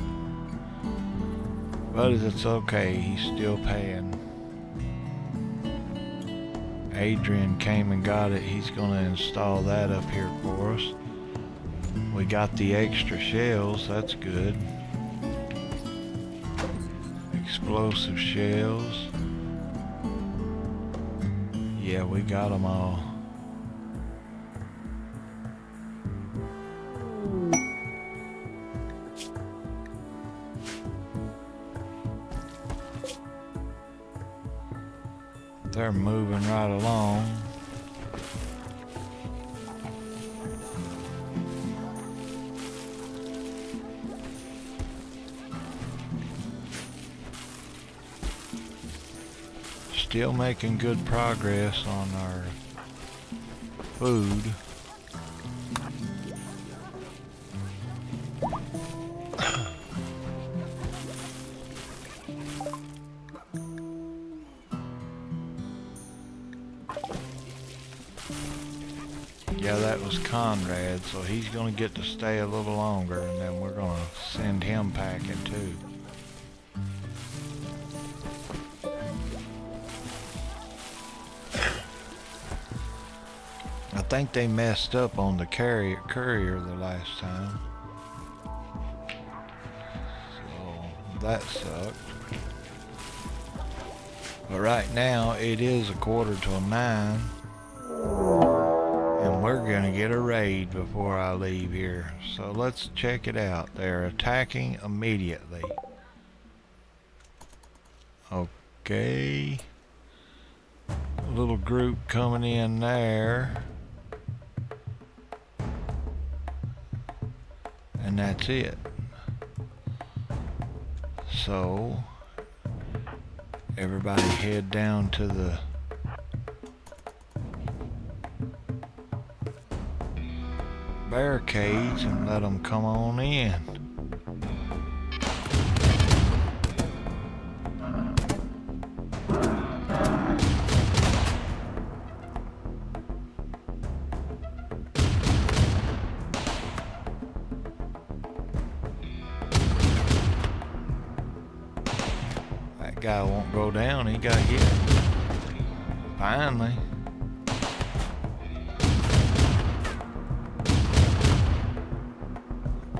But it's okay. He's still paying. Adrian came and got it. He's going to install that up here for us. We got the extra shells. That's good. Explosive shells. Yeah, we got them all. They're moving right along. Still making good progress on our food. Yeah, that was Conrad, so he's gonna get to stay a little longer, and then we're gonna send him packing too. I think they messed up on the courier the last time. So that sucked. But right now it is 8:45, and we're gonna get a raid before I leave here. So let's check it out. They're attacking immediately. Okay. A little group coming in there. And that's it. So everybody head down to the barricades and let them come on in. Guy won't go down. He got hit. Finally.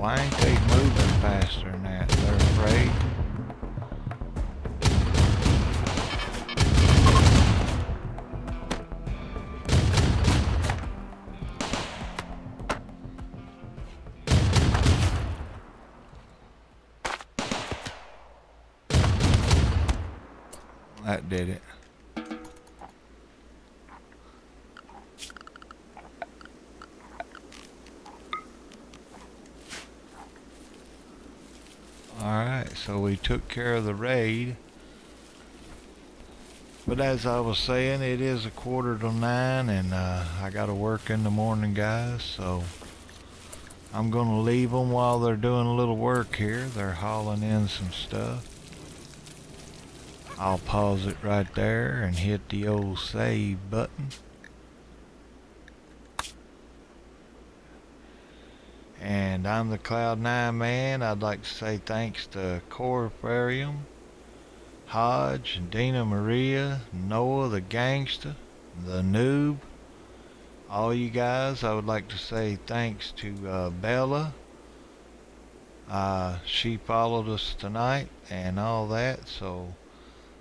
Why ain't they moving faster than that? They're afraid. That did it. Alright, so we took care of the raid. But as I was saying, it is 8:45 and I gotta work in the morning, guys, so I'm gonna leave them while they're doing a little work here. They're hauling in some stuff. I'll pause it right there and hit the old save button. And I'm the Cloud9 Man. I'd like to say thanks to Corfarium, Hodge, Deana Mariea, Noah the Gangster, the Noob. All you guys, I would like to say thanks to Bella. She followed us tonight and all that, so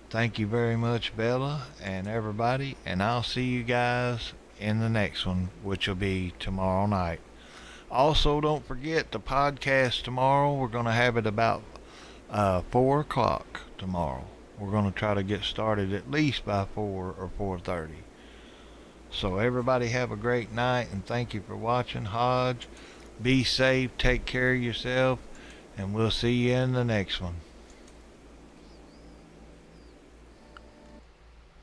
thank you very much, Bella, and everybody, and I'll see you guys in the next one, which will be tomorrow night. Also, don't forget the podcast tomorrow. We're going to have it about 4 o'clock tomorrow. We're going to try to get started at least by 4 or 4:30. So everybody have a great night, and thank you for watching. Hodge, be safe, take care of yourself, and we'll see you in the next one.